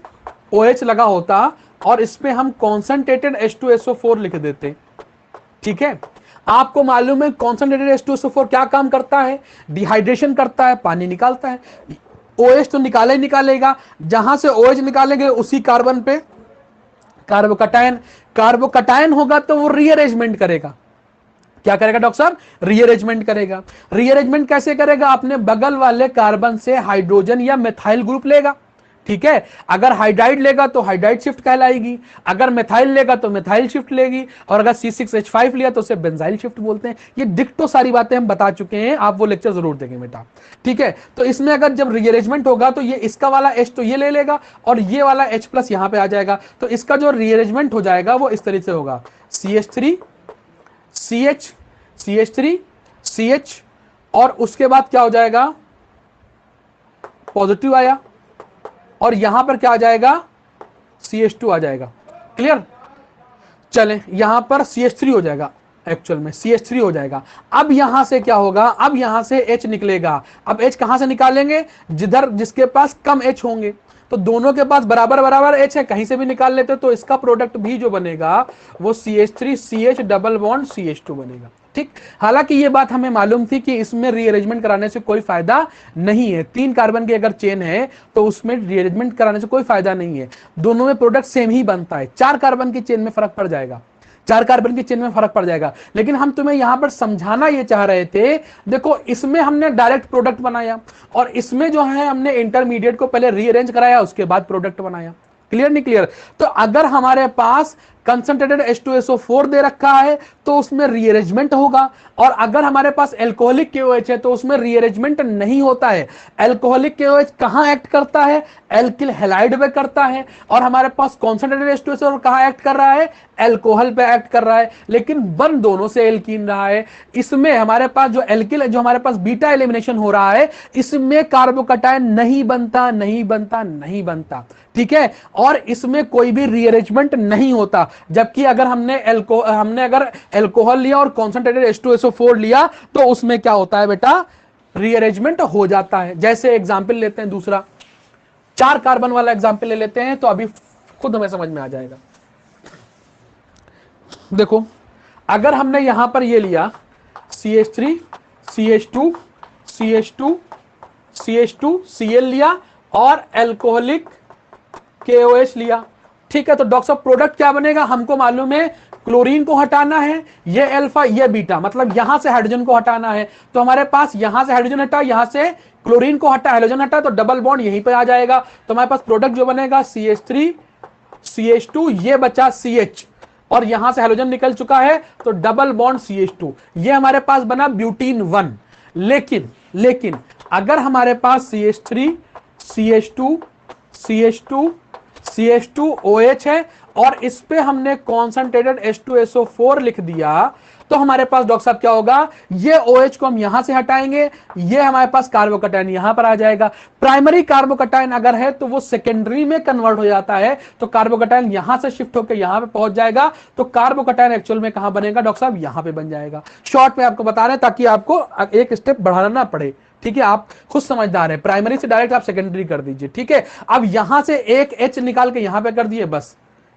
OH लगा होता, और इस पे हम कॉन्सेंट्रेटेड H2SO4 लिख देते, ठीक है। आपको मालूम है कॉन्सेंट्रेटेड H2SO4 क्या काम करता है, डिहाइड्रेशन करता है, पानी निकालता है। OH तो निकाले ही निकालेगा, जहां से OH निकालेंगे उसी कार्बन पे कार्बोकटायन, कार्बोकटायन होगा तो वो रीअरेंजमेंट करेगा। क्या करेगा डॉक्टर साहब, रीअरेंजमेंट करेगा। रीअरेंजमेंट कैसे करेगा, अपने बगल वाले कार्बन से हाइड्रोजन या मिथाइल ग्रुप लेगा, ठीक है। अगर हाइड्राइड लेगा तो हाइड्राइड शिफ्ट कहलाएगी, अगर मिथाइल लेगा तो मिथाइल शिफ्ट लेगी, और अगर C6H5 लिया तो उसे बेंजाइल शिफ्ट बोलते हैं। ये डिक्टो सारी बातें हम बता चुके हैं, आप वो लेक्चर जरूर देखें बेटा, ठीक है। तो इसमें अगर जब रीअरेंजमेंट होगा तो ये इसका वाला H तो ये ले लेगा, और ये वाला H प्लस यहां पे आ जाएगा। तो इसका जो रीअरेंजमेंट हो जाएगा वो इस तरीके से होगा, CH3 CH CH3 CH, और उसके बाद क्या हो जाएगा, पॉजिटिव आया, और यहां पर क्या आ जाएगा, CH2 आ जाएगा। क्लियर, चलें यहां पर CH3 हो जाएगा, एक्चुअल में CH3 हो जाएगा। अब यहां से क्या होगा, अब यहां से H निकलेगा। अब H कहां से निकालेंगे, जिधर जिसके पास कम H होंगे, तो दोनों के पास बराबर बराबर H है, कहीं से भी निकाल लेते, तो इसका प्रोडक्ट भी जो बनेगा वो CH3 CH double bond CH2 बनेगा, ठीक। हालांकि ये बात हमें मालूम थी कि इसमें रीअरेंजमेंट कराने से कोई फायदा नहीं है, 3 कार्बन की अगर चेन है तो उसमें रीअरेंजमेंट कराने से कोई फायदा नहीं है, दोनों में प्रोडक्ट सेम ही बनता है। 4 कार्बन की चेन में फर्क पड़ जाएगा, 4 कार्बन की चेन में फर्क पड़ जाएगा, लेकिन हम तुम्हें यहां पर समझाना ये चाह रहे थे, देखो इसमें हमने डायरेक्ट प्रोडक्ट बनाया, और इसमें जो है हमने इंटरमीडिएट को पहले रीअरेंज कराया, उसके बाद प्रोडक्ट बनाया। क्लियर नहीं क्लियर, तो अगर हमारे पास कंसंट्रेटेड H2SO4 दे रखा है तो उसमें रीअरेंजमेंट होगा, और अगर हमारे पास एल्कोहलिक KOH है तो उसमें रीअरेंजमेंट नहीं होता है। एल्कोहलिक KOH कहां एक्ट करता है, एल्किल हैलाइड पे करता है, और हमारे पास कंसंट्रेटेड H2SO4 कहां एक्ट कर रहा है, एल्कोहल पे एक्ट कर रहा है, लेकिन बन दोनों से एल्कीन रहा है। इसमें हमारे पास जो एल्किल, जो हमारे पास बीटा एलिमिनेशन हो रहा है, इसमें कार्बोकटायन नहीं बनता, नहीं बनता, नहीं बनता, ठीक है, और इसमें कोई भी रीअरेंजमेंट नहीं होता। जबकि अगर हमने अगर एल्कोहल लिया और कॉन्सेंट्रेटेड H2SO4 लिया तो उसमें क्या होता है बेटा, रीअरेंजमेंट हो जाता है। जैसे एग्जांपल लेते हैं दूसरा, 4 कार्बन वाला एग्जांपल ले लेते हैं, तो अभी खुद हमें समझ में आ जाएगा। देखो अगर हमने यहां पर ये लिया CH3 CH2 CH2 CH2 Cl लिया और एल्कोहलिक KOH लिया, ठीक है, तो डॉक्टर साहब प्रोडक्ट क्या बनेगा, हमको मालूम है क्लोरीन को हटाना है, ये अल्फा ये बीटा, मतलब यहां से हाइड्रोजन को हटाना है, तो हमारे पास यहां से हाइड्रोजन हटा, यहां से क्लोरीन को हटा, हाइड्रोजन हटा, तो डबल बॉन्ड यहीं पे आ जाएगा। तो हमारे पास प्रोडक्ट जो बनेगा CH3 CH2, ये बचा CH, और यहां से हाइड्रोजन निकल चुका है, तो डबल बॉन्ड CH2, ये हमारे पास बना ब्यूटीन 1। लेकिन अगर हमारे पास CH3 CH2 CH2 CH2 OH है और इस पे हमने कॉन्सेंट्रेटेड H2SO4 लिख दिया, तो हमारे पास डॉक्टर साहब क्या होगा, ये OH को हम यहां से हटाएंगे, ये हमारे पास कार्बोकैटायन यहां पर आ जाएगा। प्राइमरी कार्बोकैटायन अगर है तो वो सेकेंडरी में कन्वर्ट हो जाता है, तो कार्बोकैटायन यहां से शिफ्ट होकर यहां पे पहुंच जाएगा, तो कार्बोकैटायन एक्चुअल में कहां बनेगा डॉक्टर साहब, यहां पे बन जाएगा। शॉर्ट में आपको बता रहे हैं ताकि आपको एक स्टेप बढ़ाना ना पड़े, ठीक है, आप खुद समझदार हैं, प्राइमरी से डायरेक्ट आप सेकेंडरी कर दीजिए, ठीक है। अब यहां से एक H निकाल के यहां पे कर दिए, बस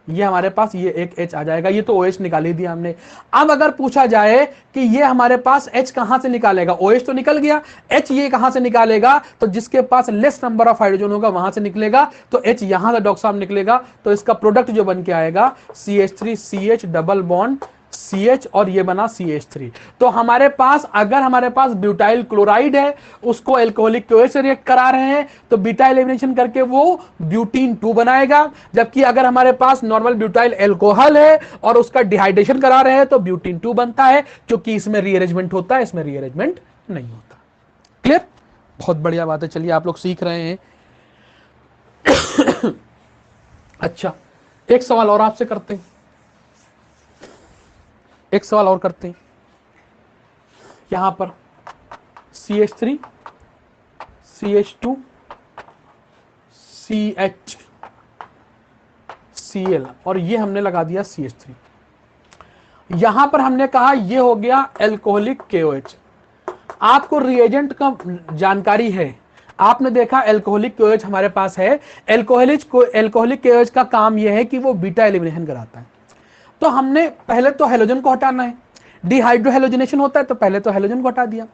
ये हमारे पास ये एक H आ जाएगा, ये तो OH निकाल ही दिया हमने। अब अगर पूछा जाए कि ये हमारे पास H कहां से निकालेगा, OH तो निकल गया, H ये कहां से निकालेगा, तो जिसके पास लेस नंबर ऑफ हाइड्रोजन होगा वहां से निकलेगा, तो H यहां से डॉक्टर साहब निकलेगा, तो इसका प्रोडक्ट जो बन के आएगा CH3CH डबल बॉन्ड CH और ये बना CH3। तो हमारे पास अगर हमारे पास ब्यूटाइल क्लोराइड है, उसको एल्कोहलिक KOH से रिएक्ट करा रहे हैं, तो बीटा एलिमिनेशन करके वो ब्यूटीन 2 बनाएगा। जबकि अगर हमारे पास नॉर्मल ब्यूटाइल एल्कोहल है और उसका डिहाइड्रेशन करा रहे हैं तो ब्यूटीन 2 बनता है, क्योंकि इसमें रीअरेंजमेंट होता है, इसमें रीअरेंजमेंट नहीं होता। क्लियर? बहुत बढ़िया बात है, चलिए आप लोग सीख रहे हैं। अच्छा, एक सवाल और आपसे करते हैं, एक सवाल और करते हैं। यहां पर CH3 CH2 CH Cl और ये हमने लगा दिया CH3। यहां पर हमने कहा ये हो गया एल्कोहलिक KOH। आपको रिएजेंट का जानकारी है, आपने देखा एल्कोहलिक KOH हमारे पास है। एल्कोहलिक KOH का काम यह है कि वो बीटा एलिमिनेशन कराता है। तो हमने पहले तो हेलोजन को हटाना है, डिहाइड्रोहेलोजिनेशन होता है, तो पहले तो हेलोजन को हटा दिया।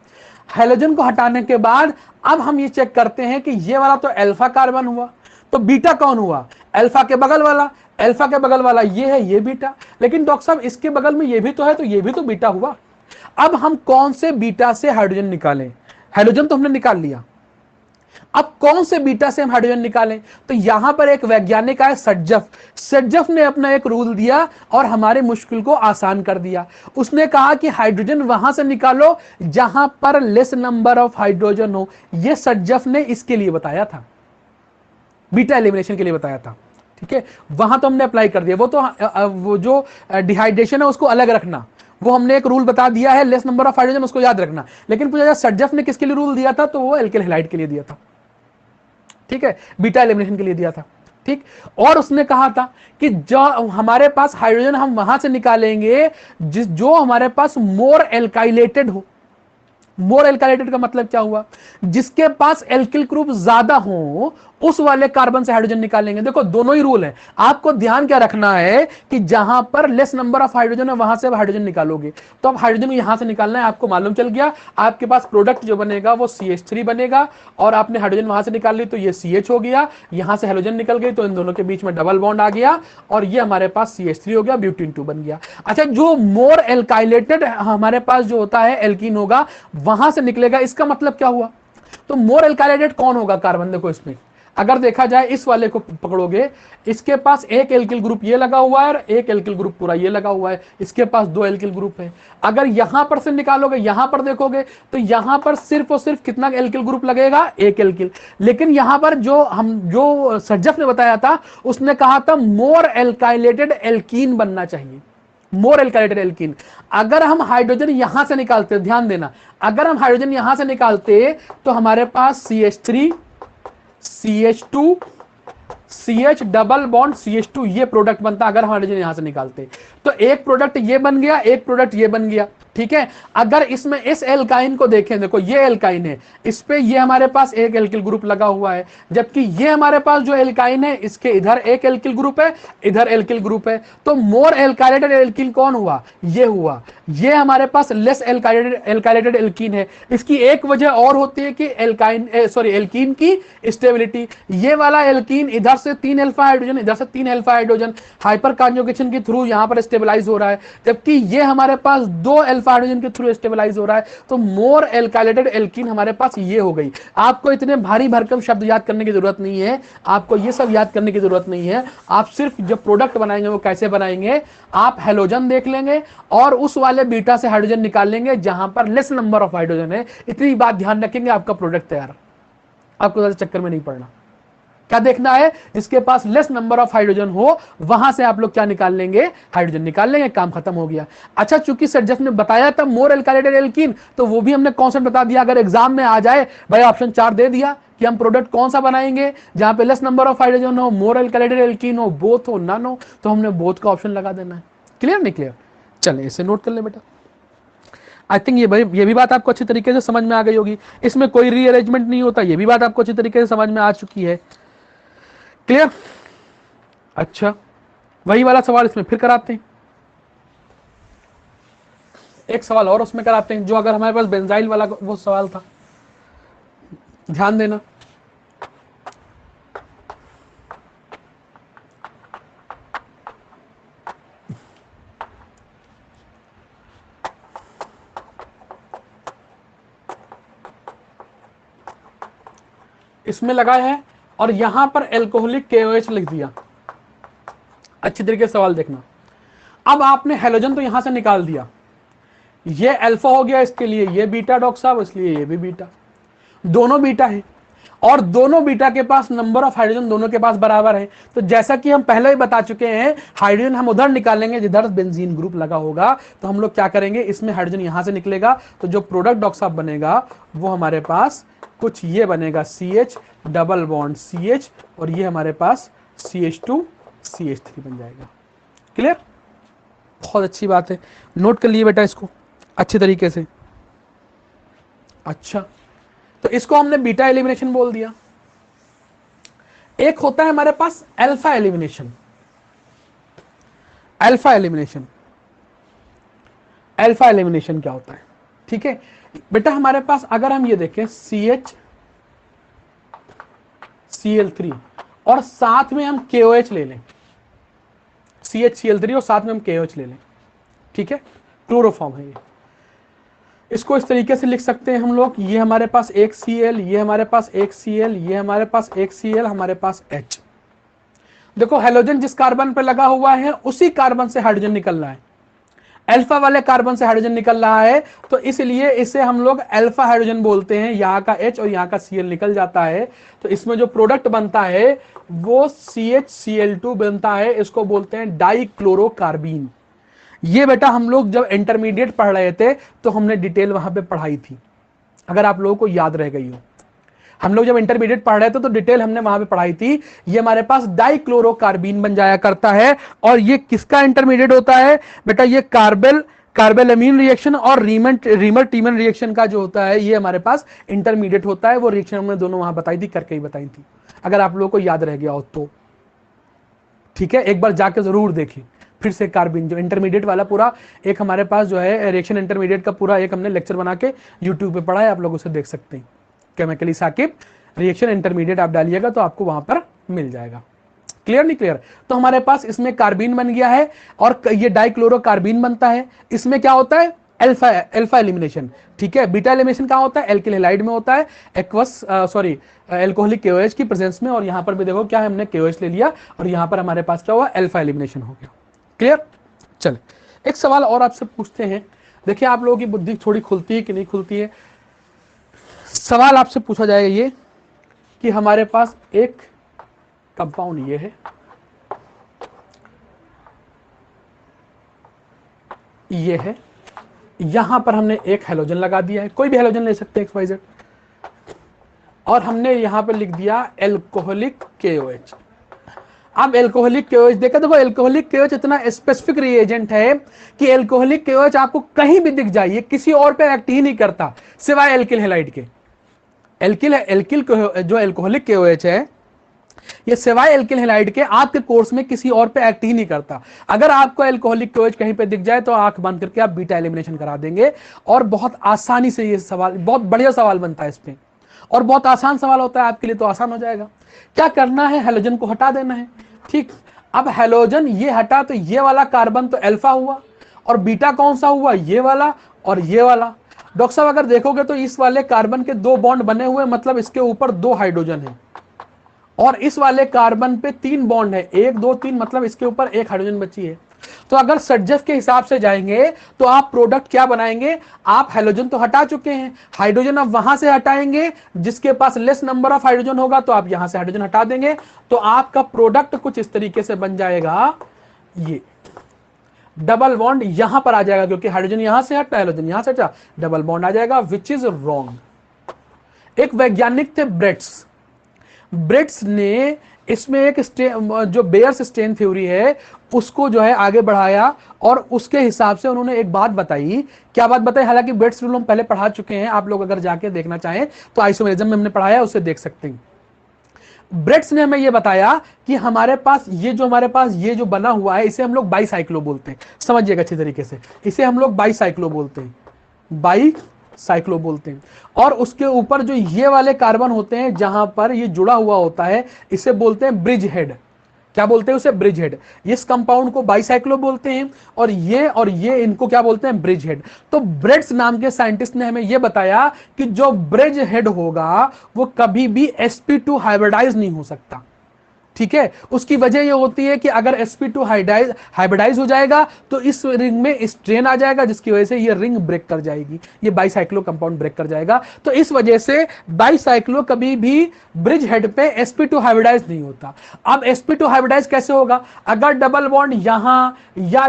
हेलोजन को हटाने के बाद अब हम ये चेक करते हैं कि ये वाला तो अल्फा कार्बन हुआ, तो बीटा कौन हुआ, अल्फा के बगल वाला, अल्फा के बगल वाला ये है, ये बीटा। लेकिन डॉक्टर साहब इसके बगल में ये भी तो है, तो ये भी तो बीटा हुआ। अब हम कौन से बीटा से हाइड्रोजन निकालें, हेलोजन तो हमने निकाल लिया, अब कौन से बीटा से हम हाइड्रोजन निकालें। तो यहां पर एक वैज्ञानिक आए सज्जफ ने अपना एक रूल दिया और हमारे मुश्किल को आसान कर दिया। उसने कहा कि हाइड्रोजन वहां से निकालो जहां पर लेस नंबर ऑफ हाइड्रोजन हो। यह सज्जफ ने इसके लिए बताया था, बीटा एलिमिनेशन के लिए बताया था, ठीक है। वहां तो हमने अप्लाई कर दिया, वो जो डिहाइड्रेशन है उसको अलग रखना, वो हमने एक रूल बता दिया है, लेस नंबर ऑफ हाइड्रोजन, उसको याद रखना। लेकिन पूछा जाए सज्जफ ने किसके लिए रूल दिया था, तो वो एल्किल हैलाइड के लिए दिया था, ठीक है, बीटा एलिमिनेशन के लिए दिया था, ठीक। और उसने कहा था कि जो हमारे पास हाइड्रोजन हम वहां से निकालेंगे जो हमारे पास मोर एल्काइलेटेड हो। मोर एल्काइलेटेड का मतलब क्या हुआ, जिसके पास एल्किल ग्रुप ज्यादा हो उस वाले कार्बन से हाइड्रोजन निकालेंगे। देखो दोनों ही रूल है, आपको ध्यान क्या रखना है कि जहां पर लेस नंबर ऑफ हाइड्रोजन है वहां से आप हाइड्रोजन निकालोगे। तो अब हाइड्रोजन यहां से निकालना है, आपको मालूम चल गया, आपके पास प्रोडक्ट जो बनेगा वो CH3 बनेगा, और आपने हाइड्रोजन वहां से निकाल ली तो ये CH हो गया, यहां से हाइड्रोजन निकल गई तो इन दोनों के बीच में डबल बॉन्ड आ गया, और ये हमारे पास CH3 हो गया, ब्यूटीन 2 बन गया। अच्छा, जो मोर एल्काइलेटेड हमारे पास जो होता है एल्कीन होगा, वहां से निकलेगा। इसका मतलब क्या हुआ, तो मोर एल्काइलेटेड कौन होगा कार्बन, देखो इसमें अगर देखा जाए इस वाले को पकड़ोगे, इसके पास एक एल्किल ग्रुप ये लगा हुआ है और एक एल्किल ग्रुप पूरा ये लगा हुआ है, इसके पास 2 एल्किल ग्रुप है। अगर यहां पर से निकालोगे, यहां पर देखोगे तो यहां पर सिर्फ और सिर्फ कितना एल्किल ग्रुप लगेगा, एक एल्किल। लेकिन यहां पर जो सज्जफ ने बताया था, उसने कहा था मोर एल्काइलेटेड एल्कीन बनना चाहिए, मोर एल्काइलेटेड एल्कीन। अगर हम हाइड्रोजन यहां से निकालते, ध्यान देना, अगर हम हाइड्रोजन यहां से निकालते तो हमारे पास CH3 CH2 CH double bond CH2 ये प्रोडक्ट बनता अगर हम हाइड्रोजन यहां से निकालते। तो एक प्रोडक्ट ये बन गया, एक प्रोडक्ट ये बन गया, ठीक है। अगर इसमें इस एल्काइन को देखें, देखो ये एल्काइन है, इस पे ये हमारे पास एक एल्किल ग्रुप लगा हुआ है, जबकि ये हमारे पास जो एल्काइन है इसके इधर एक एल्किल ग्रुप है, इधर एल्किल ग्रुप है। तो मोर एल्काइलेटेड एल्कीन कौन हुआ, ये हुआ। ये हमारे पास लेस एल्काइलेटेड एल्कीन है। इसकी एक वजह और होती है कि एल्कीन की स्टेबिलिटी। ये वाला एल्कीन इधर से 3 अल्फा हाइड्रोजन, इधर से 3 अल्फा हाइड्रोजन हाइपर कॉन्जुगेशन के थ्रू यहां पर स्टेबलाइज हो रहा है, जबकि ये हमारे पास 2 अल्फा हाइड्रोजन के थ्रू स्टेबलाइज हो रहा है। तो मोर एल्काइलेटेड एल्कीन हमारे पास ये हो गई। आपको इतने भारी भरकम शब्द याद करने की जरूरत नहीं है, आपको ये सब याद करने की जरूरत नहीं है। आप सिर्फ जब प्रोडक्ट बनाएंगे वो कैसे बनाएंगे, आप हेलोजन देख लेंगे और उस वाले बीटा से हाइड्रोजन निकाल लेंगे जहां पर लेस नंबर ऑफ हाइड्रोजन है। इतनी बात ध्यान रखेंगे, आपका प्रोडक्ट तैयार, आपको ज्यादा चक्कर में नहीं पड़ना, क्या देखना है, जिसके पास लेस नंबर ऑफ हाइड्रोजन हो वहां से आप लोग क्या निकाल लेंगे, हाइड्रोजन निकाल लेंगे, काम खत्म हो गया। अच्छा, चूंकि सर जस्ट ने बताया था मोर एल्काइल एल्कीन, तो वो भी हमने कॉन्सेप्ट बता दिया। अगर एग्जाम में आ जाए भाई ऑप्शन 4 दे दिया कि हम प्रोडक्ट कौन सा बनाएंगे जहां पे लेस नंबर ऑफ हाइड्रोजन हो, मोर एल्काइल एल्कीन हो, बोथ हो, नन हो, तो हमने बोथ का ऑप्शन लगा देना है। क्लियर नहीं क्लियर? चले इसे नोट कर ले बेटा। आई थिंक ये भी बात आपको अच्छी तरीके से समझ में आ गई होगी। इसमें कोई रीअरेंजमेंट नहीं होता, ये भी बात आपको अच्छी तरीके से समझ में आ चुकी है। क्लियर? अच्छा, वही वाला सवाल इसमें फिर कराते हैं, एक सवाल और उसमें कराते हैं, जो अगर हमारे पास बेंजाइल वाला वो सवाल था, ध्यान देना। इसमें लगा है और यहां पर एल्कोहलिक KOH लिख दिया। अच्छी तरीके से सवाल देखना। अब आपने हेलोजन तो यहां से निकाल दिया, ये अल्फा हो गया इसके लिए, ये बीटा डॉक्टर साहब, इसलिए ये भी बीटा, दोनों बीटा है और दोनों बीटा के पास नंबर ऑफ हाइड्रोजन दोनों के पास बराबर है। तो जैसा कि हम पहले ही बता चुके हैं, हाइड्रोजन हम उधर निकालेंगे जिधर बेंजीन ग्रुप लगा होगा। तो हम लोग क्या करेंगे, इसमें हाइड्रोजन यहां से निकलेगा, तो जो प्रोडक्ट डॉक्टर साहब बनेगा वो हमारे पास कुछ ये बनेगा, CH डबल बॉन्ड CH, और ये हमारे पास CH2 CH3 बन जाएगा। क्लियर? बहुत अच्छी बात है, नोट कर लिए बेटा इसको अच्छे तरीके से। अच्छा, तो इसको हमने बीटा एलिमिनेशन बोल दिया। एक होता है हमारे पास alpha elimination. Alpha elimination, alpha elimination क्या होता है? ठीक है बेटा, हमारे पास अगर हम ये देखें CH Cl3 और साथ में हम KOH ले लें, CH Cl3 और साथ में हम KOH ले लें, ठीक है, क्लोरोफॉर्म है ये। इसको इस तरीके से लिख सकते हैं हम लोग, ये हमारे पास एक Cl, ये हमारे पास एक Cl, ये हमारे पास एक Cl, हमारे पास H। देखो हेलोजन जिस कार्बन पे लगा हुआ है उसी कार्बन से हाइड्रोजन निकल रहा है, अल्फा वाले कार्बन से हाइड्रोजन निकल रहा है, तो इसलिए इसे हम लोग अल्फा हाइड्रोजन बोलते हैं। यहाँ का H और यहाँ का Cl निकल जाता है, तो इसमें जो प्रोडक्ट बनता है वो CHCl2 बनता है, इसको बोलते हैं डाइक्लोरोकार्बीन। ये बेटा हम लोग जब इंटरमीडिएट पढ़ रहे थे तो हमने डिटेल वहां पे पढ़ाई थी, अगर आप लोगों को याद रह गई हो। हम लोग जब इंटरमीडिएट पढ़ रहे थे तो डिटेल हमने वहां पे पढ़ाई थी। ये हमारे पास डाइक्लोरोकार्बीन बन जाया करता है, और ये किसका इंटरमीडिएट होता है बेटा? ये कार्बेलमीन रिएक्शन और रीमर टीमन रिएक्शन का जो होता है ये हमारे पास इंटरमीडिएट होता है। वो रिएक्शन हमने दोनों वहां बताई थी, करके ही बताई थी, अगर आप लोगों को याद रह गया हो तो। ठीक है, एक बार जाके जरूर देखिए फिर से। कार्बिन जो इंटरमीडिएट वाला पूरा एक हमारे पास जो है रिएक्शन इंटरमीडिएट का पूरा एक हमने लेक्चर बना के यूट्यूब पे पढ़ा है, आप लोग उसे देख सकते हैं। केमिकली साकिब रिएक्शन इंटरमीडिएट आप डालिएगा तो आपको वहां पर मिल जाएगा। क्लियर नहीं क्लियर? तो हमारे पास इसमें कार्बीन बन गया है और ये डाइक्लोरोकार्बीन बनता है। इसमें क्या होता है? Alpha elimination. ठीक है, बीटा एलिमिनेशन कहां होता है? एल्किल हैलाइड में होता है, एल्कोहलिक KOH की प्रेजेंस में। और यहां पर भी देखो क्या है, हमने KOH ले लिया और यहां पर हमारे पास क्या हुआ? अल्फा एलिमिनेशन हो गया। क्लियर? चले एक सवाल और आपसे पूछते हैं, देखिए आप लोगों की बुद्धि थोड़ी खुलती है कि नहीं खुलती है। सवाल आपसे पूछा जाएगा ये कि हमारे पास एक कंपाउंड ये है, ये है, यहां पर हमने एक हेलोजन लगा दिया है, कोई भी हेलोजन ले सकते हैं XYZ, और हमने यहां पर लिख दिया एल्कोहलिक KOH। अब एल्कोहलिक KOH देखा, देखो एल्कोहलिक KOH इतना स्पेसिफिक रिएजेंट है कि एल्कोहलिक KOH आपको कहीं भी दिख जाए, किसी और पे एक्ट ही नहीं करता सिवाय एल्किल हैलाइड के। एल्किल जो एल्कोहलिक KOH है ये सिवाय एल्किल हैलाइड के आपके कोर्स में किसी और पे एक्ट ही नहीं करता। अगर आपको एल्कोहलिक KOH कहीं पे दिख जाए तो आंख बंद करके आप बीटा एलिमिनेशन करा देंगे, और बहुत आसानी से ये सवाल, बहुत बढ़िया सवाल बनता है इस पे, और बहुत आसान सवाल होता है आपके लिए, तो आसान हो जाएगा। क्या करना है? हेलोजन को हटा देना है। ठीक, अब हेलोजन ये हटा तो ये वाला कार्बन तो अल्फा हुआ, और बीटा कौन सा हुआ? ये वाला और ये वाला। डॉक्टर साहब अगर देखोगे तो इस वाले कार्बन के 2 बॉन्ड बने हुए, मतलब इसके ऊपर 2 हाइड्रोजन है, और इस वाले कार्बन पे 3 बॉन्ड है, 1 2 3, मतलब इसके ऊपर 1 हाइड्रोजन बची है। तो अगर सडजेफ के हिसाब से जाएंगे तो आप प्रोडक्ट क्या बनाएंगे, आप हाइड्रोजन तो हटा चुके हैं, हाइड्रोजन आप वहां से हटाएंगे, जिसके पास लेस नंबर ऑफ हाइड्रोजन होगा तो आप यहां से हाइड्रोजन हटा देंगे, तो आपका प्रोडक्ट कुछ इस तरीके से बन जाएगा। ये डबल बॉन्ड यहां पर आ जाएगा, क्योंकि हाइड्रोजन यहां से हटा, हाइड्रोजन यहां से हटा, डबल बॉन्ड आ जाएगा, विच इज रॉन्ग। एक वैज्ञानिक थे ब्रेट्स, ब्रेट्स ने इसमें एक जो बेयर्स स्ट्रेन थ्योरी है उसको जो है आगे बढ़ाया, और उसके हिसाब से उन्होंने एक बात बताई। क्या बात बताई, हालांकि ब्रेट्स रूल हम पहले पढ़ा चुके हैं, आप लोग अगर जाके देखना चाहें तो आइसोमेरिज्म में हमने पढ़ाया, उसे देख सकते हैं। ब्रेट्स ने हमें यह बताया कि हमारे पास ये जो बना हुआ है इसे हम लोग बाईसाइक्लो बोलते हैं, समझिएगा अच्छी तरीके से, इसे हम लोग बाईसाइक्लो बोलते हैं, बाईसाइक्लो बोलते हैं। और उसके ऊपर जो ये वाले कार्बन होते हैं जहां पर ये जुड़ा हुआ होता है, इसे बोलते हैं ब्रिज हेड। क्या बोलते हैं उसे, ब्रिज हेड। इस कंपाउंड को बाईसाइक्लो बोलते हैं, और ये इनको क्या बोलते हैं, ब्रिज हेड। तो ब्रेट्स नाम के साइंटिस्ट ने हमें यह बताया कि जो ब्रिज हेड होगा वो कभी भी sp2 हाइब्रिडाइज नहीं हो सकता, ठीक है। उसकी वजह यह होती है कि अगर sp2 हाइब्रिडाइज हो जाएगा तो इस रिंग में स्ट्रेन आ जाएगा, जिसकी वजह से ये रिंग ब्रेक कर जाएगी, ये बाईसाइक्लो कंपाउंड ब्रेक कर जाएगा। तो इस वजह से बाईसाइक्लो कभी भी ब्रिज हेड पे sp2 हाइब्रिडाइज नहीं होता। अब sp2 हाइब्रिडाइज कैसे होगा, अगर डबल बॉन्ड यहां या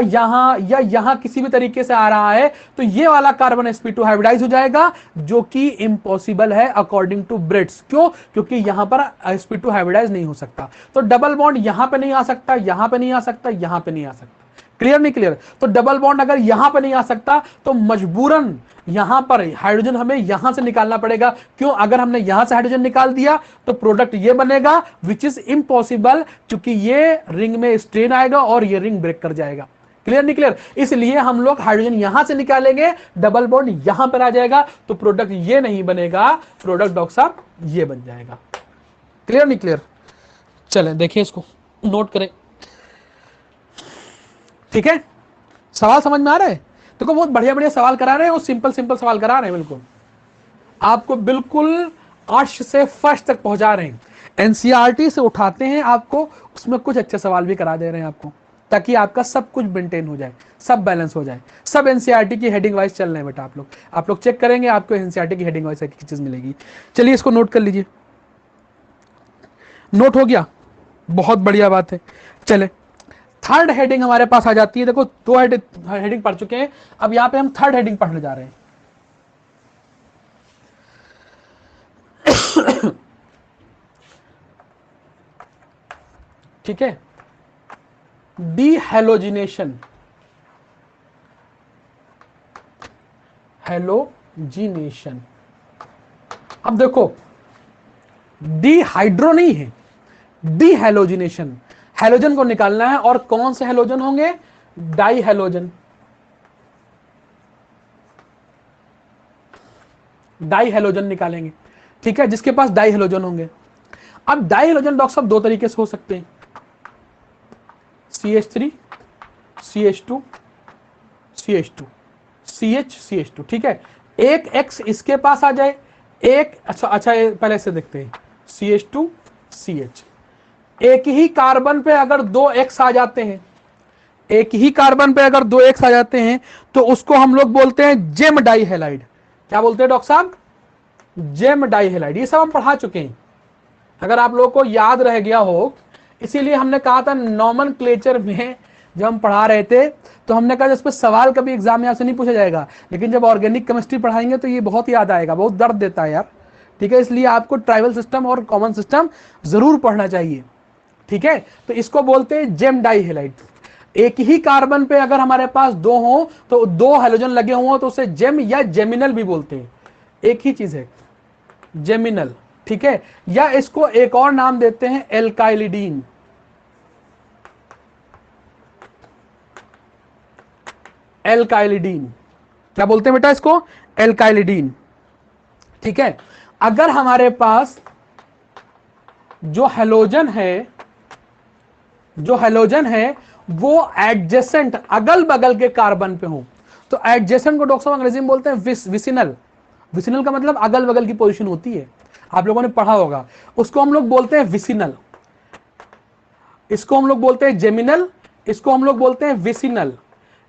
यहां किसी भी तरीके से आ रहा है तो ये वाला कार्बन sp2 हाइब्रिडाइज हो जाएगा, जो कि इम्पॉसिबल है अकॉर्डिंग टू ब्रेट्स। क्यों, क्योंकि यहां पर sp2 हाइब्रिडाइज नहीं हो सकता। तो डबल बॉन्ड यहां पे नहीं आ सकता, यहां पे नहीं आ सकता, यहां पे नहीं आ सकता। क्लियर नहीं क्लियर। तो डबल बॉन्ड अगर यहां पे नहीं आ सकता तो मजबूरन यहां पर हाइड्रोजन हमें यहां से निकालना पड़ेगा। क्यों, अगर हमने यहां से हाइड्रोजन निकाल दिया तो प्रोडक्ट ये बनेगा, विच इज इम्पॉसिबल, क्योंकि ये रिंग में स्ट्रेन आएगा और ये रिंग ब्रेक कर जाएगा। क्लियर नहीं क्लियर। इसलिए हम लोग हाइड्रोजन यहां से निकालेंगे, डबल बॉन्ड यहां पर आ जाएगा, तो प्रोडक्ट ये नहीं बनेगा, प्रोडक्ट डॉक्टर साहब ये बन जाएगा। क्लियर नहीं क्लियर। चलें देखिए, इसको नोट करें, ठीक है। सवाल समझ में आ रहा है, देखो बहुत बढ़िया बढ़िया सवाल करा रहे हैं, वो सिंपल सिंपल सवाल करा रहे हैं, बिल्कुल आपको बिल्कुल अर्श से फर्श तक पहुंचा रहे हैं। एनसीईआरटी से उठाते हैं आपको, उसमें कुछ अच्छे सवाल भी करा दे रहे हैं आपको, ताकि आपका सब कुछ मेंटेन हो जाए, सब बैलेंस हो जाए। सब एनसीईआरटी की हेडिंग वाइज चल रहे हैं बेटा, आप लोग चेक करेंगे, आपको एनसीईआरटी की हेडिंग वाइज एक चीज मिलेगी। चलिए इसको नोट कर लीजिए, नोट हो गया, बहुत बढ़िया बात है। चले थर्ड हेडिंग हमारे पास आ जाती है। देखो दो हेडिंग पढ़ चुके हैं, अब यहां पे हम थर्ड हेडिंग पढ़ने जा रहे हैं। ठीक है, डीहेलोजिनेशन, हेलोजिनेशन। अब देखो डीहाइड्रो नहीं है, डीहेलोजिनेशन, हेलोजन को निकालना है, और कौन से हेलोजन होंगे, डाई हेलोजन, डाई हेलोजन निकालेंगे, ठीक है, जिसके पास डाई हेलोजन होंगे। अब डाई हेलोजन डॉक्टर साहब दो तरीके से हो सकते हैं, CH3 CH2 CH2 CH CH2, ठीक है। एक X इसके पास आ जाए, एक अच्छा पहले से देखते हैं, CH2 CH, एक ही कार्बन पे अगर दो X आ जाते हैं, एक ही कार्बन पे अगर दो X आ जाते हैं तो उसको हम लोग बोलते हैं जेम डाई हेलाइड। क्या बोलते हैं डॉक्टर साहब, जेम डाई हेलाइड। ये सब हम पढ़ा चुके हैं, अगर आप लोगों को याद रह गया हो, इसीलिए हमने कहा था नॉमेनक्लेचर में जब हम पढ़ा रहे थे तो हमने कहा इस पर सवाल कभी एग्जाम में आपसे नहीं पूछा जाएगा, लेकिन जब ऑर्गेनिक केमिस्ट्री पढ़ाएंगे तो ये बहुत याद आएगा, बहुत दर्द देता है यार, ठीक है। इसलिए आपको ट्राइबल सिस्टम और कॉमन सिस्टम जरूर पढ़ना चाहिए, ठीक है। तो इसको बोलते हैं जेम डाई हेलाइड। एक ही कार्बन पे अगर हमारे पास दो हो तो दो हेलोजन लगे हुए तो उसे जेम या जेमिनल भी बोलते हैं, एक ही चीज है, जेमिनल, ठीक है। या इसको एक और नाम देते हैं एल्काइलिडीन, एल्काइलिडीन। क्या बोलते हैं बेटा इसको, एल्काइलिडीन, ठीक है। अगर हमारे पास जो हेलोजन है वो एडजेसेंट अगल बगल के कार्बन पे हो, तो एडजेसेंट को डॉक्टर साहब अंग्रेजी में बोलते हैं विसिनल। विसिनल का मतलब अगल बगल की पोजीशन होती है, आप लोगों ने पढ़ा होगा, उसको हम लोग बोलते हैं विसिनल, इसको हम लोग बोलते हैं जेमिनल, इसको हम लोग बोलते हैं विसिनल,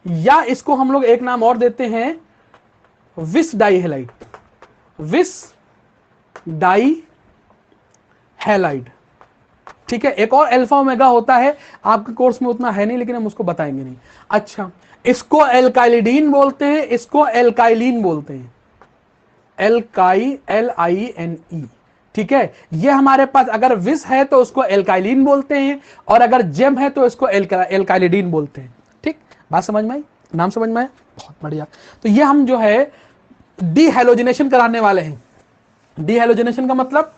या इसको हम लोग एक नाम और देते हैं विस डाइहेलाइड, विस डाइहेलाइड। ठीक है, एक और अल्फा ओमेगा होता है, आपके कोर्स में उतना है नहीं लेकिन हम उसको बताएंगे नहीं। अच्छा, इसको एल्काइलिडीन बोलते हैं, इसको एल्काइलिन बोलते हैं, LINE। ठीक है, ये हमारे पास अगर विस है तो उसको एल्काइलिन बोलते हैं, और अगर जेम है तो इसको एल्काइलिडीन बोलते हैं। ठीक, बात समझ में आई, नाम समझ में आया, बहुत बढ़िया। तो ये हम जो है डीहैलोजिनेशन कराने वाले हैं। डीहैलोजिनेशन का मतलब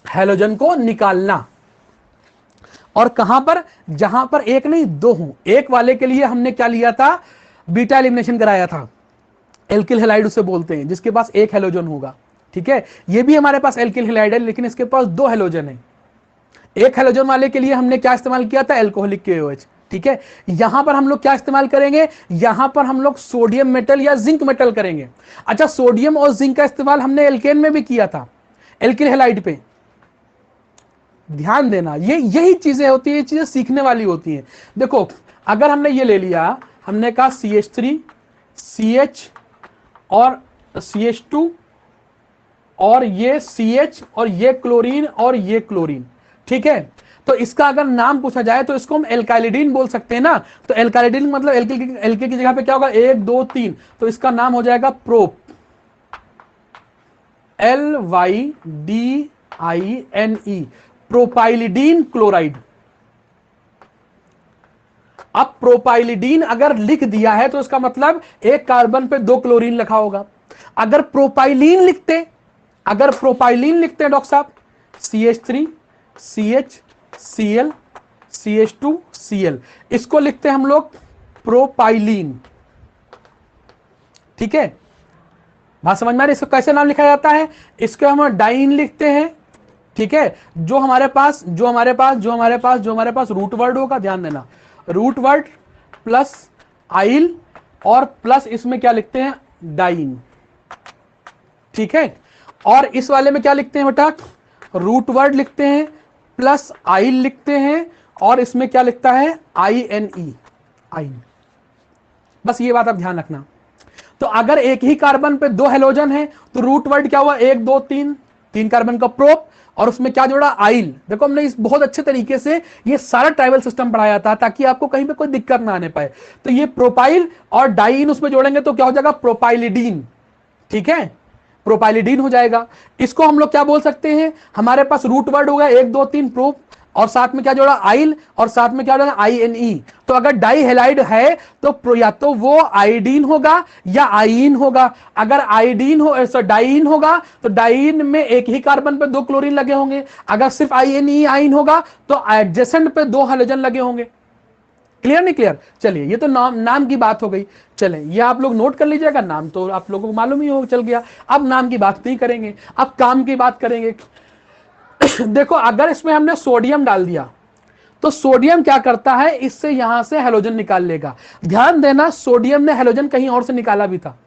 हैलोजन को निकालना, और कहां पर, जहां पर एक नहीं दो हों। एक वाले के लिए हमने क्या लिया था, बीटा एलिमिनेशन कराया था, एल्किल हैलाइड उसे बोलते हैं, जिसके पास एक हैलोजन होगा। ठीक है, ये भी हमारे पास एल्किल हैलाइड है, लेकिन इसके पास दो हैलोजन है। एक हैलोजन वाले के लिए हमने क्या इस्तेमाल किया था, एल्कोहलिक KOH। ठीक है, यहां पर हम लोग क्या इस्तेमाल करेंगे, यहां पर हम लोग सोडियम मेटल या जिंक मेटल करेंगे। अच्छा, सोडियम और जिंक का इस्तेमाल हमने एल्केन में भी किया था, एल्किल हैलाइड पे। ध्यान देना, ये यही चीजें होती है, ये चीजें सीखने वाली होती हैं। देखो, अगर हमने ये ले लिया, हमने कहा CH3 CH और CH2 और ये CH और ये क्लोरीन और ये क्लोरीन। ठीक है, तो इसका अगर नाम पूछा जाए तो इसको हम एल्काइलिडीन बोल सकते हैं ना। तो एल्काइलिडीन मतलब एल्के की जगह पे क्या होगा, 1 2 3, तो इसका नाम हो जाएगा प्रोप, LYDINE, प्रोपाइलिडीन क्लोराइड। अब प्रोपाइलिडीन अगर लिख दिया है तो इसका मतलब एक कार्बन पे 2 क्लोरीन लिखा होगा। अगर प्रोपाइलीन लिखते, अगर प्रोपाइलीन लिखते डॉक्टर साहब, CH3 CH Cl CH2 Cl, इसको लिखते हैं हम लोग प्रोपाइलीन। ठीक है, बात समझ में आ रही है, इसको कैसे नाम लिखा जाता है, इसको हम डाइन लिखते हैं। ठीक है, जो हमारे पास रूट वर्ड होगा, ध्यान देना, रूट वर्ड प्लस आइल और प्लस इसमें क्या लिखते हैं, डाइन। ठीक है, और इस वाले में क्या लिखते हैं बेटा, रूट वर्ड लिखते हैं प्लस आइल लिखते हैं, और इसमें क्या लिखता है, INE, आइन। बस ये बात आप ध्यान रखना। तो अगर एक ही कार्बन पे 2 हेलोजन है तो रूट वर्ड क्या हुआ, 1 2 3, 3 कार्बन का प्रोप, और उसमें क्या जोड़ा, आइल। देखो, हमने इस बहुत अच्छे तरीके से ये सारा ट्राइबल सिस्टम पढ़ाया था ताकि आपको कहीं पे कोई दिक्कत ना आने पाए। तो ये प्रोपाइल और डाइन उसमें जोड़ेंगे तो क्या हो जाएगा, प्रोपाइलिडीन। ठीक है, प्रोपाइलिडीन हो जाएगा। इसको हम लोग क्या बोल सकते हैं, हमारे पास रूट वर्ड होगा 1 2 3 प्रोप, और साथ में क्या जोड़ा, आइल, और साथ में क्या जोड़ा, INE। तो अगर डाई हेलाइड है तो या तो वो आइडीन होगा या आइन होगा। अगर आइडीन हो, डाइन होगा तो डाइन में एक ही कार्बन पे 2 क्लोरीन लगे होंगे। अगर सिर्फ INE आइन होगा तो एडजेसेंट पे 2 हाइड्रोजन लगे होंगे। क्लियर नहीं क्लियर? चलिए, ये तो नाम की बात हो गई। चलें, ये आप लोग नोट कर लीजिएगा, नाम तो आप लोगों को मालूम ही हो चल गया। अब नाम की बात नहीं करेंगे, अब काम की बात करेंगे। देखो, अगर इसमें हमने सोडियम डाल दिया तो सोडियम क्या करता है, इससे यहां से हेलोजन निकाल लेगा। ध्यान देना, सोडियम ने हेलोजन कहीं और से निकाला भी था,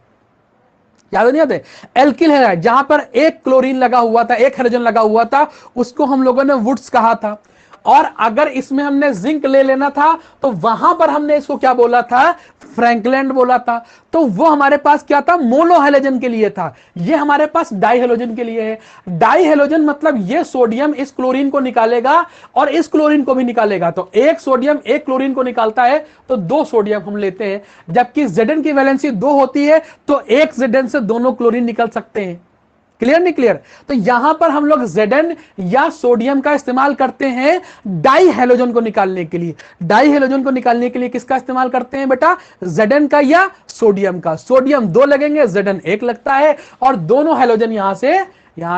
याद नहीं आते, एल्किल है, जहां पर एक क्लोरीन लगा हुआ था, एक हेलोजन लगा हुआ था, उसको हम लोगों ने वुड्स कहा था। और अगर इसमें हमने जिंक ले लेना था तो वहां पर हमने इसको क्या बोला था, फ्रैंकलैंड बोला था। तो वो हमारे पास क्या था, मोनो हेलोजन के लिए था, ये हमारे पास डाई हेलोजन के लिए है। डाई हेलोजन मतलब ये सोडियम इस क्लोरीन को निकालेगा और इस क्लोरीन को भी निकालेगा। तो एक सोडियम एक क्लोरीन को निकालता है तो 2 सोडियम हम लेते हैं, जबकि Zn की वैलेंसी 2 होती है तो एक Zn से दोनों क्लोरीन निकल सकते हैं। क्लियर नहीं क्लियर? तो यहां पर हम लोग Zn या सोडियम का इस्तेमाल करते हैं डाई हेलोजन को निकालने के लिए। डाई हेलोजन को निकालने के लिए किसका इस्तेमाल करते हैं बेटा, Zn का या सोडियम का। सोडियम 2 लगेंगे, Zn 1 लगता है, और दोनों हेलोजन यहां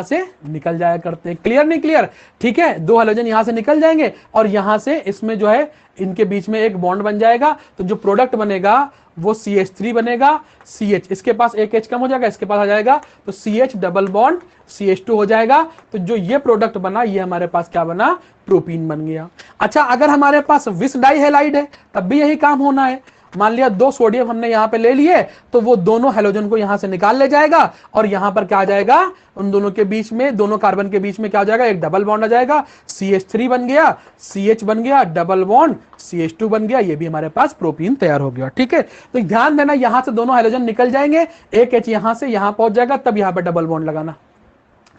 से निकल जाया करते हैं। क्लियर नहीं क्लियर? ठीक है, 2 हेलोजन यहां से निकल जाएंगे और यहां से इसमें जो है इनके बीच में एक बॉन्ड बन जाएगा। तो जो प्रोडक्ट बनेगा वो CH3 बनेगा, CH, इसके पास एक H कम हो जाएगा, इसके पास आ जाएगा तो CH डबल बॉन्ड CH2 हो जाएगा। तो जो ये प्रोडक्ट बना, ये हमारे पास क्या बना, प्रोपीन बन गया। अच्छा, अगर हमारे पास विस डाई हेलाइड है तब भी यही काम होना है। मान लिया 2 सोडियम हमने यहां पे ले लिए, तो वो दोनों हैलोजन को यहां से निकाल ले जाएगा और यहां पर क्या आ जाएगा, उन दोनों के बीच में, दोनों कार्बन के बीच में क्या हो जाएगा, एक डबल बॉन्ड आ जाएगा, CH3 बन गया, CH बन गया, डबल बॉन्ड CH2 बन गया, ये भी हमारे पास प्रोपीन तैयार हो गया। ठीक है, तो ध्यान देना यहां से दोनों हाइड्रोजन निकल जाएंगे, एक H यहां से यहां पहुंच जाएगा, तब यहां पर डबल बॉन्ड लगाना।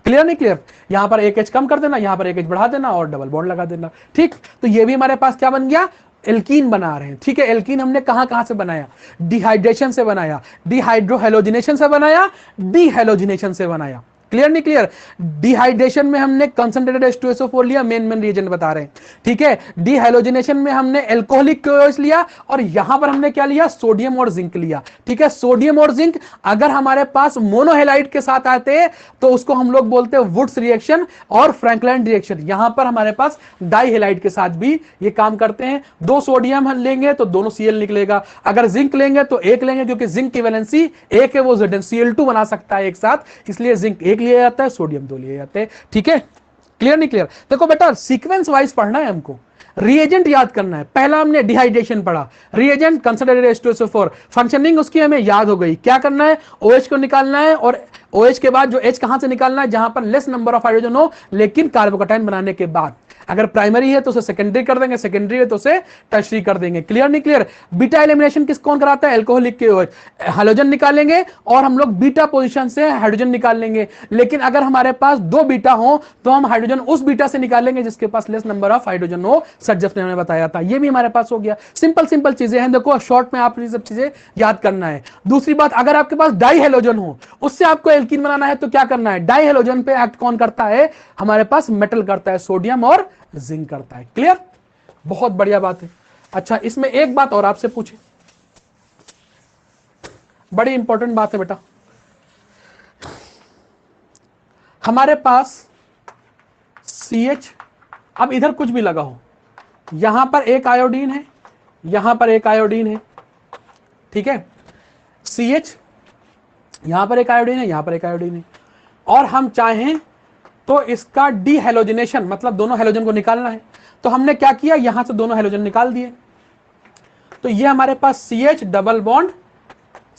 क्लियर नहीं क्लियर? यहां पर एक H कम कर देना, यहां पर एक H बढ़ा देना और डबल बॉन्ड लगा देना। ठीक, तो ये भी हमारे पास क्या बन गया, एल्कीन बना रहे हैं। ठीक है, एल्कीन हमने कहां कहां से बनाया, डिहाइड्रेशन से बनाया, डिहाइड्रोहेलोजिनेशन से बनाया, डीहेलोजिनेशन से बनाया। क्लियर नहीं क्लियर? डिहाइड्रेशन में हमने कंसंट्रेटेड H2SO4 लिया, मेन रिएजेंट बता रहे हैं। ठीक है, डिहाइड्रोजनेशन में हमने एल्कोहलिक क्लोराइड लिया और यहां पर हमने क्या लिया, सोडियम और जिंक लिया। ठीक है, सोडियम और जिंक अगर हमारे पास मोनोहेलाइड के साथ आते हैं तो उसको हम लोग बोलते हैं वुड्स रिएक्शन और फ्रैंकलाइन रिएक्शन। यहां पर हमारे पास डाइहेलाइड के साथ भी ये काम करते हैं। 2 सोडियम हम लेंगे तो दोनों Cl निकलेगा, अगर जिंक लेंगे तो एक लेंगे, क्योंकि जिंक की वैलेंसी एक है, वो Cl2 बना सकता है एक साथ, इसलिए जिंक एक लिए जाता है, सोडियम 2 लिए जाते हैं। ठीक है, क्लियर नहीं क्लियर? देखो बेटा, सीक्वेंस वाइज पढ़ना है हमको, रिएजेंट याद करना है। पहला हमने डिहाइड्रेशन पढ़ा, रिएजेंट कंसंट्रेटेड H2SO4, फंक्शनिंग उसकी हमें याद हो गई। क्या करना है, OH को निकालना है और OH के बाद जो H कहां से निकालना है, जहां पर लेस नंबर ऑफ हाइड्रोजन हो, लेकिन कार्बोकैटायन बनाने के बाद। अगर प्राइमरी है तो उसे सेकेंडरी कर देंगे, सेकेंडरी है तो उसे टर्शरी कर देंगे। क्लियर नहीं क्लियर? बीटा एलिमिनेशन किस कौन कराता है, एल्कोहलिक के OH, हाइड्रोजन निकालेंगे और हम लोग बीटा पोजीशन से हाइड्रोजन निकाल लेंगे। लेकिन अगर हमारे पास 2 बीटा हो तो हम हाइड्रोजन उस बीटा से निकालेंगे जिसके पास लेस नंबर ऑफ हाइड्रोजन हो, सर ने हमें बताया था। ये भी हमारे पास हो गया। सिंपल सिंपल चीजें हैं, देखो शॉर्ट में आप ये सब चीजें याद करना है। दूसरी बात, अगर आपके पास डाई हेलोजन हो, उससे आपको एल्कीन बनाना है तो क्या करना है, डाई हेलोजन पे एक्ट कौन करता है, हमारे पास मेटल करता है, सोडियम और जिंक करता है। क्लियर? बहुत बढ़िया बात है। अच्छा, इसमें एक बात और आपसे पूछे, बड़ी इंपॉर्टेंट बात है बेटा। हमारे पास CH, अब इधर कुछ भी लगा हो, यहां पर एक आयोडीन है, यहां पर एक आयोडीन है। ठीक है, CH, यहां पर एक आयोडीन है, यहां पर एक आयोडीन है, और हम चाहें तो इसका डीहेलोजिनेशन, मतलब दोनों हेलोजन को निकालना है, तो हमने क्या किया, यहां से दोनों हेलोजन निकाल दिए, तो ये हमारे पास CH डबल बॉन्ड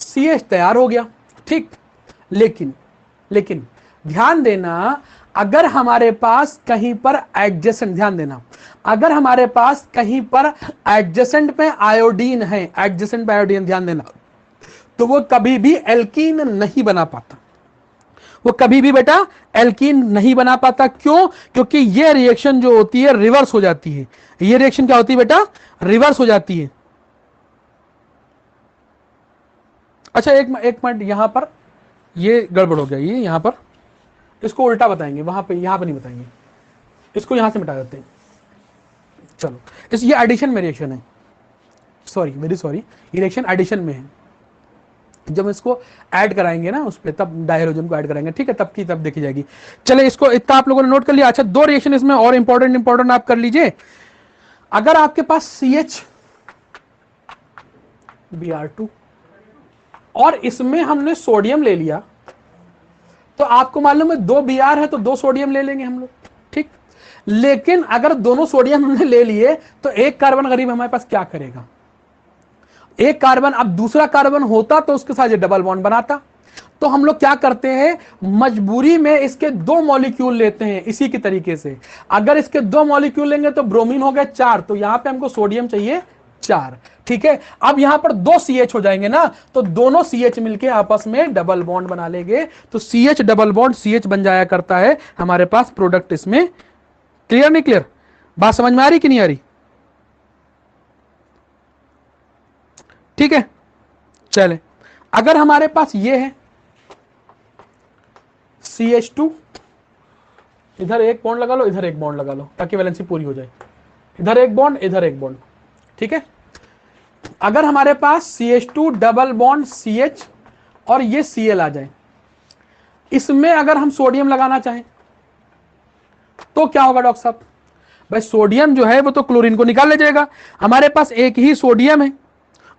CH तैयार हो गया। ठीक, लेकिन ध्यान देना, अगर हमारे पास कहीं पर एडजेसेंट, ध्यान देना, अगर हमारे पास कहीं पर एडजेसेंट पे आयोडीन है, एडजेसेंट पे आयोडीन, ध्यान देना, तो वो कभी भी एल्कीन नहीं बना पाता, वो कभी भी बेटा एल्कीन नहीं बना पाता। क्यों? क्योंकि ये रिएक्शन जो होती है रिवर्स हो जाती है। ये रिएक्शन क्या होती है बेटा, रिवर्स हो जाती है। अच्छा, एक मिनट, यहां पर ये गड़बड़ हो गया, ये यहां पर इसको उल्टा बताएंगे, वहां पे, यहां पे नहीं बताएंगे, इसको यहां से मिटा देते हैं। चलो, ये एडिशन में रिएक्शन है, सॉरी वेरी सॉरी, ये रिएक्शन एडिशन में है। जब इसको ऐड कराएंगे ना उस पे, तब डायहाइड्रोजन को ऐड कराएंगे। ठीक है, तब की तब देखी जाएगी। चले, इसको इतना आप लोगों ने नोट कर लिया। अच्छा, 2 रिएक्शन इसमें और इंपॉर्टेंट आप कर लीजिए। अगर आपके पास CH Br2 और इसमें हमने सोडियम ले लिया, तो आपको मालूम है 2 Br है तो 2 सोडियम ले लेंगे हम लोग। ठीक, लेकिन अगर दोनों सोडियम हमने ले लिए तो एक कार्बन गरीब हमारे पास क्या करेगा, एक कार्बन, अब दूसरा कार्बन होता तो उसके साथ ये डबल बॉन्ड बनाता। तो हम लोग क्या करते हैं, मजबूरी में इसके 2 मॉलिक्यूल लेते हैं। इसी के तरीके से अगर इसके 2 मॉलिक्यूल लेंगे तो ब्रोमीन हो गए 4, तो यहां पे हमको सोडियम चाहिए 4। ठीक है, अब यहां पर 2 CH हो जाएंगे ना, तो दोनों CH मिलके आपस में डबल बॉन्ड बना लेंगे, तो CH डबल बॉन्ड CH बन जाया करता है हमारे पास प्रोडक्ट इसमें। क्लियर नहीं क्लियर? बात समझ में आ रही कि नहीं आ रही? ठीक है, चले, अगर हमारे पास ये है CH2, इधर एक बॉन्ड लगा लो, इधर एक बॉन्ड लगा लो, ताकि वैलेंसी पूरी हो जाए, इधर एक बॉन्ड, इधर एक बॉन्ड। ठीक है, अगर हमारे पास CH2 डबल बॉन्ड CH और ये Cl आ जाए, इसमें अगर हम सोडियम लगाना चाहें तो क्या होगा डॉक्टर साहब? भाई सोडियम जो है वो तो क्लोरीन को निकाल ले जाएगा, हमारे पास एक ही सोडियम है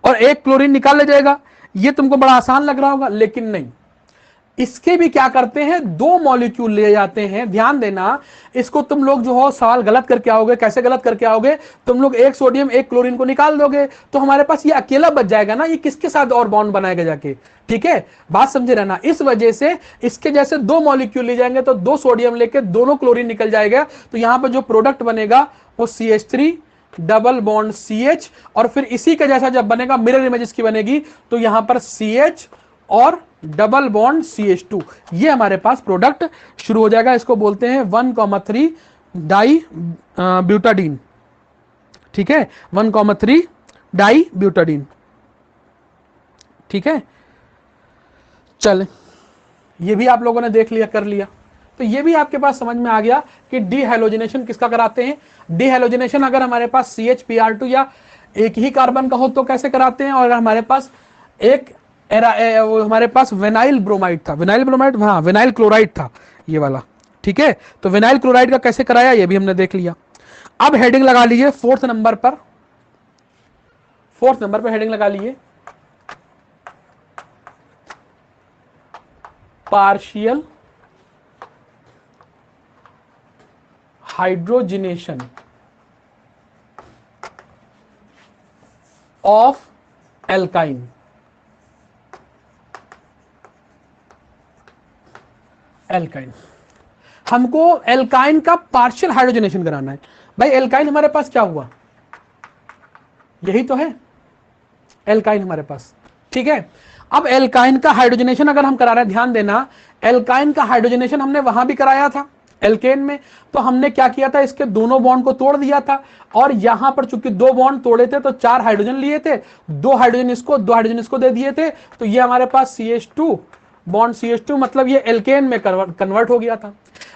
और एक क्लोरीन निकाल ले जाएगा। ये तुमको बड़ा आसान लग रहा होगा, लेकिन नहीं, इसके भी क्या करते हैं, 2 मॉलिक्यूल ले जाते हैं। ध्यान देना, इसको तुम लोग जो हो सवाल गलत करके आओगे। कैसे गलत करके आओगे, तुम लोग एक सोडियम एक क्लोरीन को निकाल दोगे तो हमारे पास ये अकेला बच जाएगा ना, ये किसके साथ और बॉन्ड बनाएगा जाके। ठीक है, बात समझे रहना। इस वजह से इसके जैसे 2 मॉलिक्यूल ले जाएंगे तो 2 सोडियम लेके दोनों क्लोरीन निकल जाएगा, तो यहां पर जो प्रोडक्ट बनेगा वो CH3 डबल बॉन्ड CH, और फिर इसी का जैसा जब बनेगा मिरर इमेज इसकी बनेगी तो यहां पर CH और डबल बॉन्ड CH2, ये हमारे पास प्रोडक्ट शुरू हो जाएगा। इसको बोलते हैं 1,3 डाई ब्यूटाडीन। ठीक है, 1,3 डाई ब्यूटाडीन। ठीक है, चल ये भी आप लोगों ने देख लिया, कर लिया, तो ये भी आपके पास समझ में आ गया कि डीहाइलोजिनेशन किसका कराते हैं। डीहाइलोजिनेशन अगर हमारे पास CH-Pr2 या एक ही कार्बन का हो तो कैसे कराते हैं, और अगर हमारे पास एक हमारे पास विनाइल ब्रोमाइड था, विनाइल ब्रोमाइड, हाँ विनाइल क्लोराइड था ये वाला। ठीक है, तो विनाइल क्लोराइड का कैसे कराया ये भी हमने देख लिया। अब हेडिंग लगा लीजिए 4th नंबर पर, 4th नंबर पर हेडिंग लगा लीजिए partial hydrogenation of alkyne. Alkyne, हमको एल्काइन का पार्शियल हाइड्रोजनेशन कराना है। भाई एल्काइन हमारे पास क्या हुआ, यही तो है एल्काइन हमारे पास। ठीक है, अब एल्काइन का हाइड्रोजनेशन अगर हम करा रहे हैं, ध्यान देना, एल्काइन का हाइड्रोजनेशन हमने वहां भी कराया था एल्केन में, तो हमने क्या किया था, इसके दोनों बॉन्ड को तोड़ दिया था, और यहां पर चूंकि 2 बॉन्ड तोड़े थे तो 4 हाइड्रोजन लिए थे, 2 हाइड्रोजन इसको 2 हाइड्रोजन इसको दे दिए थे, तो ये हमारे पास CH2 बॉन्ड CH2, मतलब ये एल्केन में कन्वर्ट हो गया था।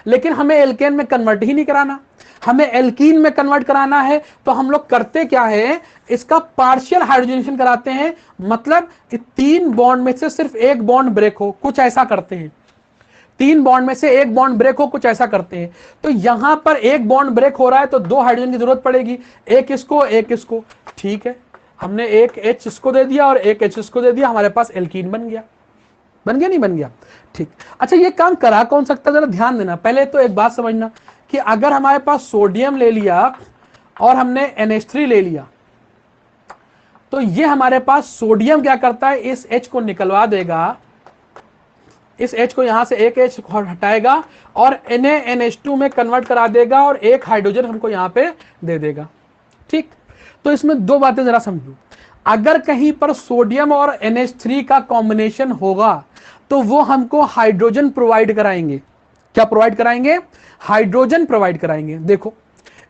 लेकिन हमें एल्केन में कन्वर्ट ही नहीं कराना, हमें एल्कीन में कन्वर्ट कराना है। तो हम लोग करते क्या है, इसका पार्शियल हाइड्रोजनेशन कराते हैं, मतलब 3 बॉन्ड में से सिर्फ 1 बॉन्ड ब्रेक हो, कुछ ऐसा करते हैं। 3 बॉन्ड में से 1 बॉन्ड ब्रेक हो, कुछ ऐसा करते हैं। तो यहां पर 1 बॉन्ड ब्रेक हो रहा है तो 2 हाइड्रोजन की जरूरत पड़ेगी, एक इसको एक इसको। ठीक है, हमने एक H इसको दे दिया और एक H इसको दे दिया, हमारे पास एल्कीन बन गया। बन गया नहीं बन गया, ठीक। अच्छा, ये काम करा कौन सकता है, जरा ध्यान देना। पहले तो एक बात समझना कि अगर हमारे पास सोडियम ले लिया और हमने NH3 ले लिया, तो ये हमारे पास सोडियम क्या करता है, इस H को निकलवा देगा, इस H को यहां से एक H हटाएगा और NaNH2 में कन्वर्ट करा देगा और एक हाइड्रोजन हमको यहां पे दे देगा। ठीक, तो इसमें 2 बातें जरा समझो। अगर कहीं पर सोडियम और NH3 का कॉम्बिनेशन होगा तो वो हमको हाइड्रोजन प्रोवाइड कराएंगे। क्या प्रोवाइड कराएंगे, हाइड्रोजन प्रोवाइड कराएंगे। देखो,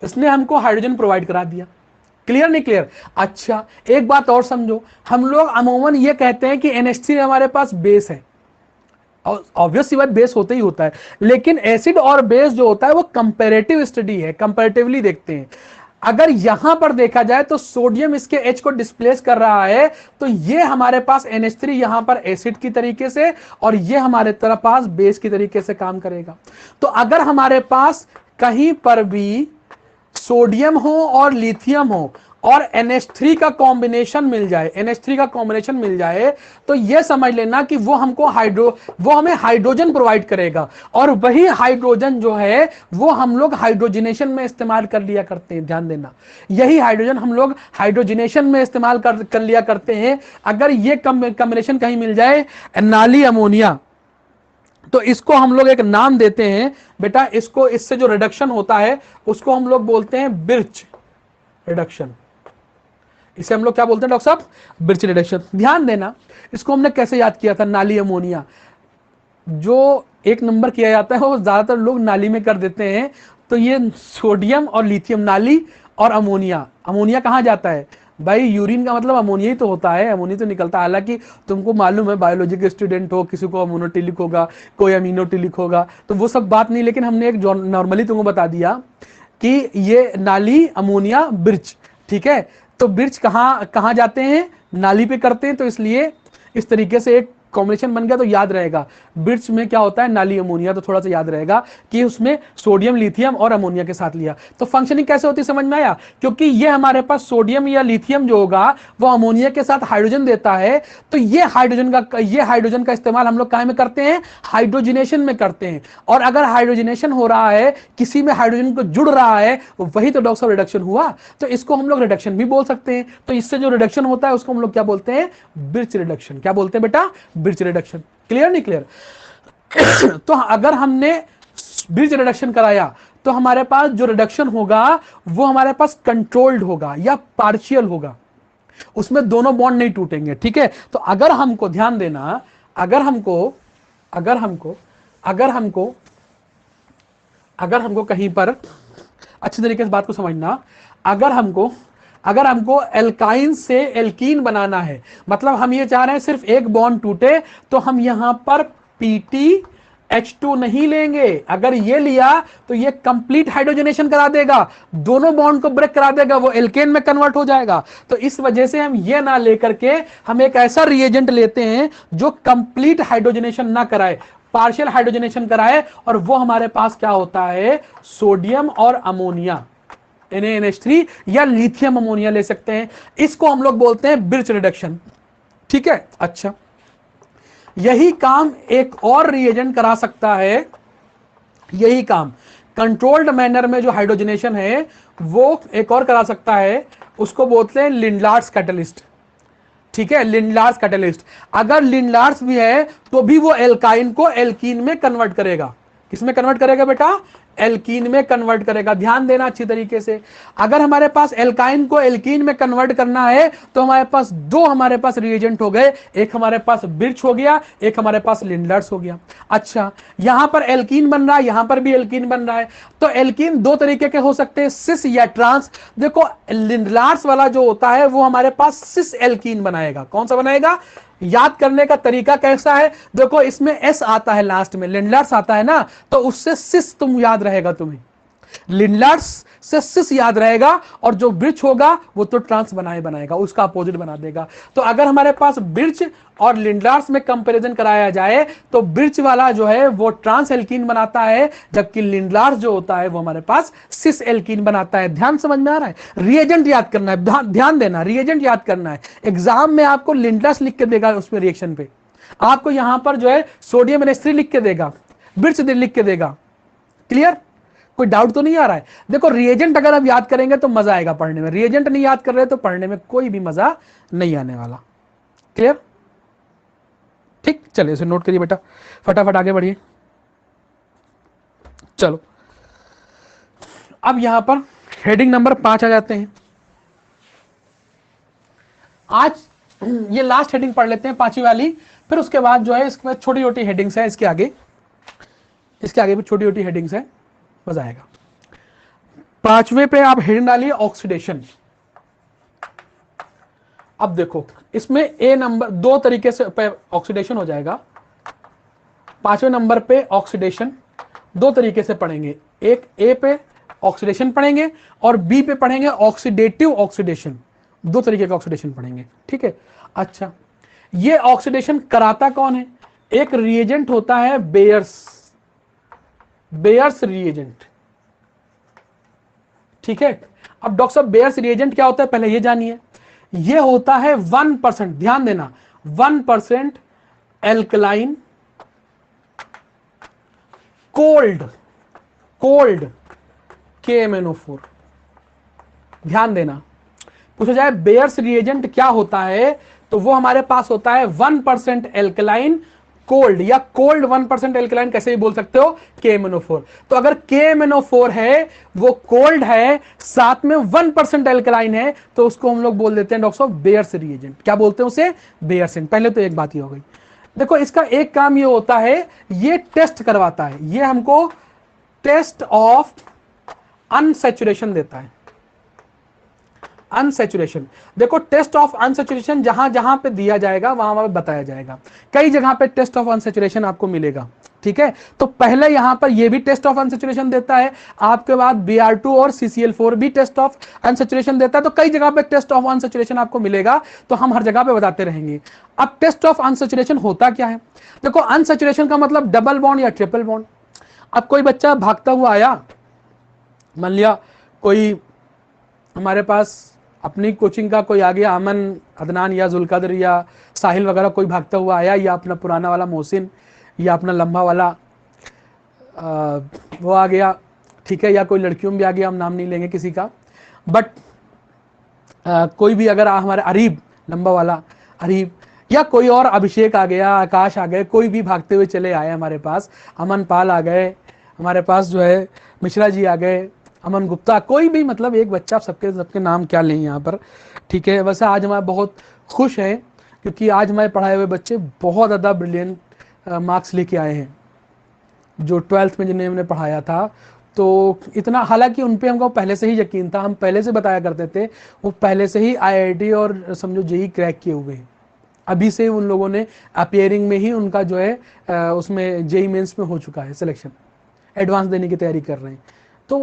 इसने हमको हाइड्रोजन प्रोवाइड करा दिया। क्लियर नहीं क्लियर? अच्छा, एक बात और समझो, हम लोग अमूमन ये कहते हैं कि NH3 हमारे पास बेस है, ऑब्वियस सी बात, बेस होता ही होता है, लेकिन एसिड और बेस जो होता है वो कंपैरेटिव स्टडी है, कंपैरेटिवली देखते हैं। अगर यहां पर देखा जाए तो सोडियम इसके H को डिस्प्लेस कर रहा है, तो ये हमारे पास NH3 यहां पर एसिड की तरीके से और ये हमारे तरफ पास बेस की तरीके से काम करेगा। तो अगर हमारे पास कहीं पर भी सोडियम हो और लिथियम हो और NH3 का कॉम्बिनेशन मिल जाए, NH3 का कॉम्बिनेशन मिल जाए, तो यह समझ लेना कि वो हमें हाइड्रोजन प्रोवाइड करेगा, और वही हाइड्रोजन जो है वो हम लोग हाइड्रोजनेशन में इस्तेमाल कर लिया करते हैं। ध्यान देना, यही हाइड्रोजन हम लोग हाइड्रोजनेशन में इस्तेमाल कर लिया करते हैं। अगर ये कॉम्बिनेशन कहीं मिल जाए, नाली अमोनिया, तो इसको हम लोग एक नाम देते हैं बेटा, इसको, इससे जो रिडक्शन होता है उसको हम लोग बोलते हैं बिर्च रिडक्शन। इसे हम लोग क्या बोलते हैं डॉक्टर साहब, बिर्च रिडक्शन। ध्यान देना, इसको हमने कैसे याद किया था, नाली अमोनिया। जो 1 नंबर किया जाता है वो ज्यादातर लोग नाली में कर देते हैं। तो ये सोडियम और लिथियम नाली, और अमोनिया, अमोनिया कहां जाता है भाई, यूरिन का मतलब अमोनिया ही तो होता है, अमोनिया तो निकलता है। हालांकि तुमको मालूम है, बायोलॉजी के स्टूडेंट हो, किसी को अमोनोटिलिक होगा, कोई अमीनोटिलिक होगा, तो वो सब बात नहीं, लेकिन हमने एक नॉर्मली तुमको बता दिया कि ये नाली अमोनिया बिर्च। ठीक है, तो बिर्च कहां जाते हैं, नाली पे करते हैं, तो इसलिए इस तरीके से एक कॉम्बिनेशन बन गया तो याद रहेगा, बिट्स में क्या होता है, नाली अमोनिया, तो थोड़ा सा याद रहेगा कि उसमें सोडियम लिथियम और अमोनिया के साथ लिया। तो फंक्शनिंग कैसे होती है समझ में आया, क्योंकि ये हमारे पास सोडियम या लिथियम जो होगा वो अमोनिया के साथ हाइड्रोजन देता है, तो ये हाइड्रोजन का इस्तेमाल हम लोग कहाँ में करते हैं, हाइड्रोजनेशन में करते हैं। और अगर हाइड्रोजनेशन हो रहा है, किसी में हाइड्रोजन को जुड़ रहा है, वही तो डॉक्टर रिडक्शन हुआ, तो इसको हम लोग रिडक्शन भी बोल सकते हैं। तो इससे जो रिडक्शन होता है उसको हम लोग क्या बोलते हैं, बिर्च रिडक्शन। क्या बोलते हैं बेटा, बिर्च रिडक्शन। क्लियर नहीं क्लियर? तो अगर हमने बिर्च रिडक्शन कराया तो हमारे पास जो रिडक्शन होगा वो हमारे पास कंट्रोल्ड होगा या पार्शियल होगा, उसमें दोनों बॉन्ड नहीं टूटेंगे। ठीक है, तो अगर हमको ध्यान देना, अगर हमको कहीं पर अच्छी तरीके से बात को समझना, अगर हमको एल्काइन से एल्कीन बनाना है, मतलब हम ये चाह रहे हैं सिर्फ एक बॉन्ड टूटे, तो हम यहां पर PTH2 नहीं लेंगे। अगर ये लिया तो ये कंप्लीट हाइड्रोजनेशन करा देगा, दोनों बॉन्ड को ब्रेक करा देगा, वो एल्केन में कन्वर्ट हो जाएगा। तो इस वजह से हम ये ना लेकर के हम एक ऐसा रिएजेंट लेते हैं जो कंप्लीट हाइड्रोजनेशन ना कराए, पार्शियल हाइड्रोजनेशन कराए, और वो हमारे पास क्या होता है, सोडियम और अमोनिया, NaNH3 या लिथियम अमोनिया ले सकते हैं। इसको हम लोग बोलते हैं बिर्च रिडक्शन। ठीक है, अच्छा, यही काम एक और रिएजेंट करा सकता है, यही काम कंट्रोल्ड मैनर में जो हाइड्रोजनेशन है वो एक और करा सकता है, उसको बोलते हैं लिंडलार्स कैटलिस्ट। ठीक है, लिंडलार्स कैटलिस्ट। अगर लिंडलार्स भी है तो भी वो एल्काइन को एल्कीन में कन्वर्ट करेगा। किसमें कन्वर्ट करेगा बेटा, एल्कीन में कन्वर्ट करेगा। ध्यान देना अच्छी तरीके से, अगर हमारे पास एल्काइन को एल्कीन में कन्वर्ट करना है तो हमारे पास रिएजेंट हो गए, एक हमारे पास बिर्च हो गया, एक हमारे पास लिंडलार्स हो गया। अच्छा, यहां पर एल्कीन बन रहा है, यहां पर भी एल्कीन बन रहा है, तो एल्कीन दो तरीके के हो सकते हैं, सिस या ट्रांस। देखो लिंडलार्स वाला जो होता है वो हमारे पास सिस एल्कीन बनाएगा। कौन सा बनाएगा, याद करने का तरीका कैसा है, देखो इसमें एस आता है लास्ट में, लिंडलार्स आता है ना, तो उससे सिस तुम याद रहेगा, तुम्हें लिंडलार्स से सिस याद रहेगा, और जो बिर्च होगा वो तो ट्रांस बनाएगा, उसका अपोजिट बना देगा। तो अगर हमारे पास बिर्च और लिंडलार्स में कंपैरिजन कराया जाए तो बिर्च वाला जो है वो ट्रांस एल्कीन बनाता है, जबकि लिंडलार्स जो होता है वो हमारे पास सिस एल्कीन बनाता है। ध्यान समझ में आ रहा है, रिएजेंट याद करना है, ध्यान देना, रिएजेंट याद करना है। एग्जाम में आपको लिंडलार्स लिख के देगा, उसमें रिएक्शन पे आपको यहां पर जो है सोडियम NH3 लिख के देगा, बिर्च लिख के देगा। क्लियर, कोई डाउट तो नहीं आ रहा है? देखो रिएजेंट अगर आप याद करेंगे तो मजा आएगा पढ़ने में, रिएजेंट नहीं याद कर रहे तो पढ़ने में कोई भी मजा नहीं आने वाला। क्लियर, ठीक, चलिए इसे नोट करिए बेटा, फटाफट आगे बढ़िए। चलो अब यहां पर हेडिंग नंबर 5 आ जाते हैं। आज ये लास्ट हेडिंग पढ़ लेते हैं, 5वीं वाली, फिर उसके बाद जो है इसमें छोटी छोटी हेडिंग्स है, इसके आगे भी छोटी छोटी हेडिंग्स है, मजा आएगा। 5वें पे आप हेडिंग डालिए ऑक्सीडेशन। अब देखो इसमें ए नंबर दो तरीके से ऑक्सीडेशन हो जाएगा। 5वें नंबर पे ऑक्सीडेशन दो तरीके से पढ़ेंगे, एक ए पे ऑक्सीडेशन पढ़ेंगे और बी पे पढ़ेंगे ऑक्सीडेटिव ऑक्सीडेशन। दो तरीके का ऑक्सीडेशन पढ़ेंगे, ठीक है। अच्छा, ये ऑक्सीडेशन कराता कौन है, एक रिएजेंट होता है बेयर्स रिएजेंट, ठीक है। अब डॉक्टर साहब बेयर्स रिएजेंट क्या होता है पहले ये जानिए। ये होता है 1%, ध्यान देना, 1% एल्कलाइन कोल्ड KMnO4। ध्यान देना, पूछा जाए बेयर्स रिएजेंट क्या होता है तो वो हमारे पास होता है 1% एल्कलाइन कोल्ड, या कोल्ड 1% एल्कलाइन कैसे भी बोल सकते हो, KMnO4। तो अगर KMnO4 है वो कोल्ड है, साथ में 1% एल्कलाइन है, तो उसको हम लोग बोल देते हैं डॉक्टर साहब बेयर्स रिएजेंट। क्या बोलते हैं उसे, बेयर्स। पहले तो एक बात ही हो गई। देखो इसका एक काम ये होता है, ये टेस्ट करवाता है, ये हमको टेस्ट ऑफ अनसैचुरेशन देता है। अनसैचुरेशन। देखो टेस्ट ऑफ अनसैचुरेशन जहां जहां पे दिया जाएगा वहां वहां बताया जाएगा, कई जगह पे टेस्ट ऑफ अनसैचुरेशन आपको मिलेगा। ठीक है, तो पहले यहां पर ये भी टेस्ट ऑफ अनसैचुरेशन देता है, आपके बाद Br2 और CCl4 भी टेस्ट ऑफ अनसैचुरेशन देता है, तो कई जगह पे टेस्ट ऑफ अनसैचुरेशन आपको मिलेगा, तो हम हर जगह पे बताते रहेंगे। अब टेस्ट ऑफ अनसैचुरेशन होता क्या है? देखो अनसैचुरेशन का मतलब डबल बॉन्ड या ट्रिपल बॉन्ड। अब कोई बच्चा भागता हुआ आया, मान लिया कोई हमारे पास अपनी कोचिंग का कोई आ गया, अमन, अदनान या जुल्कदर या साहिल वगैरह कोई भागता हुआ आया, या अपना पुराना वाला मोहसिन या अपना लंबा वाला वो आ गया, ठीक है, या कोई लड़कियों में भी आ गया, हम नाम नहीं लेंगे किसी का, बट कोई भी अगर हमारे अरीब, लंबा वाला अरीब, या कोई और अभिषेक आ गया, आकाश आ गए, कोई भी भागते हुए चले आए हमारे पास, अमन पाल आ गए हमारे पास, जो है मिश्रा जी आ गए, अमन गुप्ता, कोई भी, मतलब एक बच्चा, सबके सबके नाम क्या लें यहाँ पर, ठीक है। वैसे आज हमारे बहुत खुश हैं क्योंकि आज हमारे पढ़ाए हुए बच्चे बहुत ज़्यादा ब्रिलियंट मार्क्स लेके आए हैं, जो 12th में जिन्हें हमने पढ़ाया था। तो इतना, हालांकि उन पे हमको पहले से ही यकीन था, हम पहले से बताया करते थे, वो पहले से ही IIT और समझो JEE क्रैक किए हुए हैं। अभी से उन लोगों ने अपियरिंग में ही उनका जो है उसमें JEE मेंस में हो चुका है सिलेक्शन, एडवांस देने की तैयारी कर रहे हैं। तो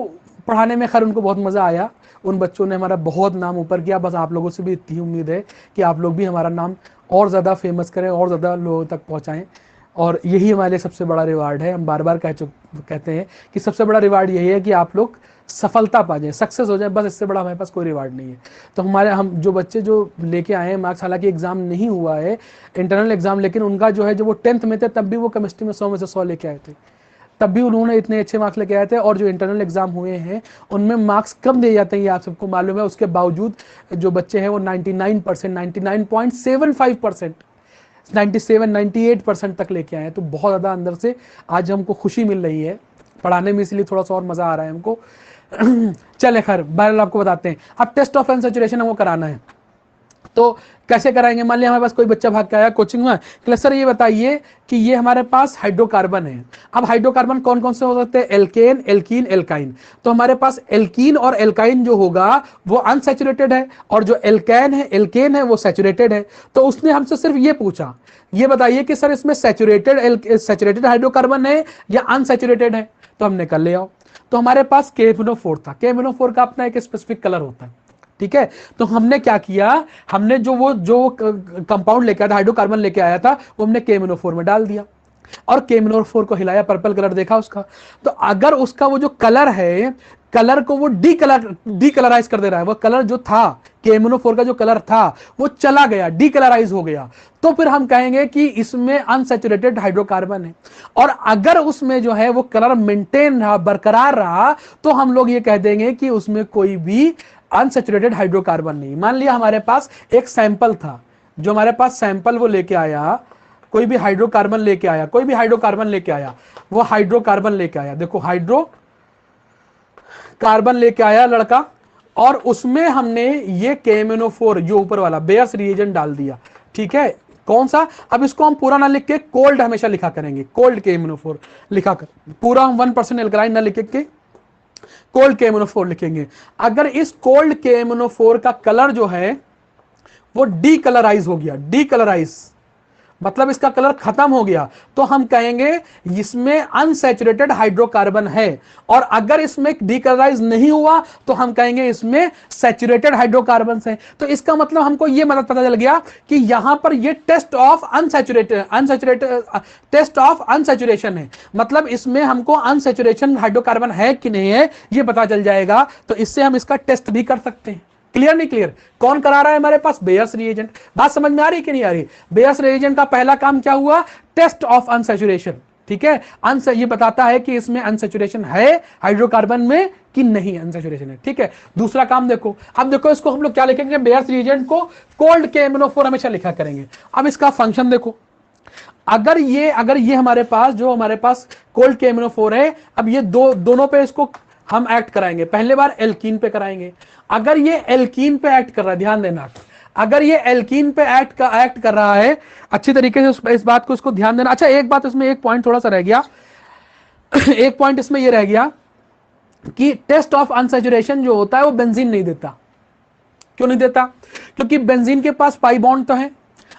पढ़ाने में खैर उनको बहुत मज़ा आया, उन बच्चों ने हमारा बहुत नाम ऊपर किया। बस आप लोगों से भी इतनी उम्मीद है कि आप लोग भी हमारा नाम और ज़्यादा फेमस करें और ज़्यादा लोगों तक पहुँचाएँ, और यही हमारे लिए सबसे बड़ा रिवार्ड है। हम बार बार कहते हैं कि सबसे बड़ा रिवार्ड यही है कि आप लोग सफलता पा जाए, सक्सेस हो जाए, बस इससे बड़ा हमारे पास कोई रिवार्ड नहीं है। तो हम जो बच्चे जो लेके आए हैं मार्क्स, हालांकि एग्जाम नहीं हुआ है, इंटरनल एग्जाम, लेकिन उनका जो है, जो वो 10th में थे तब भी वो केमिस्ट्री में 100 में से 100 लेके आए थे, तब भी उन्होंने इतने अच्छे मार्क्स लेके आए थे। और जो इंटरनल एग्जाम हुए हैं उनमें मार्क्स कम दिए जाते हैं, ये आप सबको मालूम है, उसके बावजूद जो बच्चे हैं वो 99%, 99.75%, 97, 98% तक लेके आए हैं। तो बहुत ज़्यादा अंदर से आज हमको खुशी मिल रही है पढ़ाने में, इसलिए थोड़ा सा और मज़ा आ रहा है हमको। चले खैर, बहरहाल आपको बताते हैं। अब टेस्ट ऑफ अनसैचुरेशन हमको कराना है, तो कैसे कराएंगे? मान लिया हमारे पास कोई बच्चा भाग के आया कोचिंग में, कि सर ये बताइए कि ये हमारे पास हाइड्रोकार्बन है। अब हाइड्रोकार्बन कौन कौन से हो सकते हैं? Alkane, alkene, alkyne. तो हमारे पास एल्कीन और एल्काइन जो होगा वो अनसैचुरेटेड है, और जो एल्केन है वो सैचुरेटेड है। तो उसने हमसे सिर्फ ये पूछा, ये बताइए कि सर इसमें सैचुरेटेड हाइड्रोकार्बन है या अनसैचुरेटेड है? तो हमने कर ले आओ। तो हमारे पास KMnO4 था। KMnO4 का अपना एक स्पेसिफिक कलर होता है, ठीक है। तो हमने क्या किया, हमने जो कंपाउंड लेके आया था, हाइड्रोकार्बन लेके आया था, वो हमने KMnO4 में डाल दिया, और KMnO4 को हिलाया, पर्पल कलर देखा उसका। तो अगर उसका वो जो कलर है, कलर को वो डीकलराइज कर दे रहा है, वो कलर जो था KMnO4 का जो कलर था वो चला गया, डीकलराइज हो गया, तो फिर हम कहेंगे कि इसमें अनसैचुरेटेड हाइड्रोकार्बन है। और अगर उसमें जो है वो कलर मेंटेन रहा, बरकरार रहा, तो हम लोग ये कह देंगे कि उसमें कोई भी अनसैचुरेटेड हाइड्रोकार्बन नहीं। मान लिया हमारे पास एक सैंपल था, जो हमारे पास सैंपल वो लेके आया, कोई भी हाइड्रोकार्बन लेके आया, वो हाइड्रोकार्बन लेके आया, देखो हाइड्रोकार्बन लेके आया लड़का, और उसमें हमने ये KMnO4 जो ऊपर वाला बेयर्स रिएजेंट डाल दिया, ठीक है। कौन सा? अब इसको हम पूरा ना लिख के कोल्ड हमेशा लिखा करेंगे, कोल्ड KMnO4 लिखा कर, पूरा हम 1% एल्कलाइन ना लिख के कोल्ड KMnO4 लिखेंगे। अगर इस कोल्ड KMnO4 का कलर जो है वो डीकलराइज हो गया, डीकलराइज मतलब इसका कलर खत्म हो गया, तो हम कहेंगे इसमें अनसैचुरेटेड हाइड्रोकार्बन है। और अगर इसमें डीकलराइज नहीं हुआ तो हम कहेंगे इसमें सैचुरेटेड हाइड्रोकार्बन है। तो इसका मतलब हमको यह मतलब पता चल गया कि यहां पर यह टेस्ट ऑफ अनसैचुरेशन है, मतलब इसमें हमको अनसैचुरेशन हाइड्रोकार्बन है कि नहीं है यह पता चल जाएगा। तो इससे हम इसका टेस्ट भी कर सकते हैं। क्लियर नहीं क्लियर? कौन करा रहा है हमारे पास? Bears reagent. बात समझ में आ रही कि नहीं आ रही? बेयर्स रिएजेंट का पहला काम क्या हुआ? टेस्ट ऑफ अनसैचुरेशन, ठीक है। ये बताता है कि इसमें अनसैचुरेशन है हाइड्रोकार्बन में कि नहीं अनसैचुरेशन है, ठीक है। दूसरा काम देखो, अब देखो इसको हम लोग क्या लिखेंगे? बेयर्स रिएजेंट को कोल्ड KMnO4 हमेशा लिखा करेंगे। अब इसका फंक्शन देखो, अगर ये हमारे पास कोल्ड KMnO4 है, अब ये दोनों पे इसको हम एक्ट कराएंगे। पहले बार एल्कीन पे कराएंगे। अगर ये एल्कीन पे एक्ट कर रहा है, ध्यान देना, अगर ये एल्कीन पे एक्ट कर रहा है, अच्छी तरीके से इस बात को इसको ध्यान देना। अच्छा एक बात इसमें, एक पॉइंट थोड़ा सा रह गया एक पॉइंट इसमें ये रह गया कि टेस्ट ऑफ अनसैचुरेशन जो होता है वो बेंजीन नहीं देता, क्यों नहीं देता? क्योंकि बेंजीन के पास पाई बॉन्ड तो है,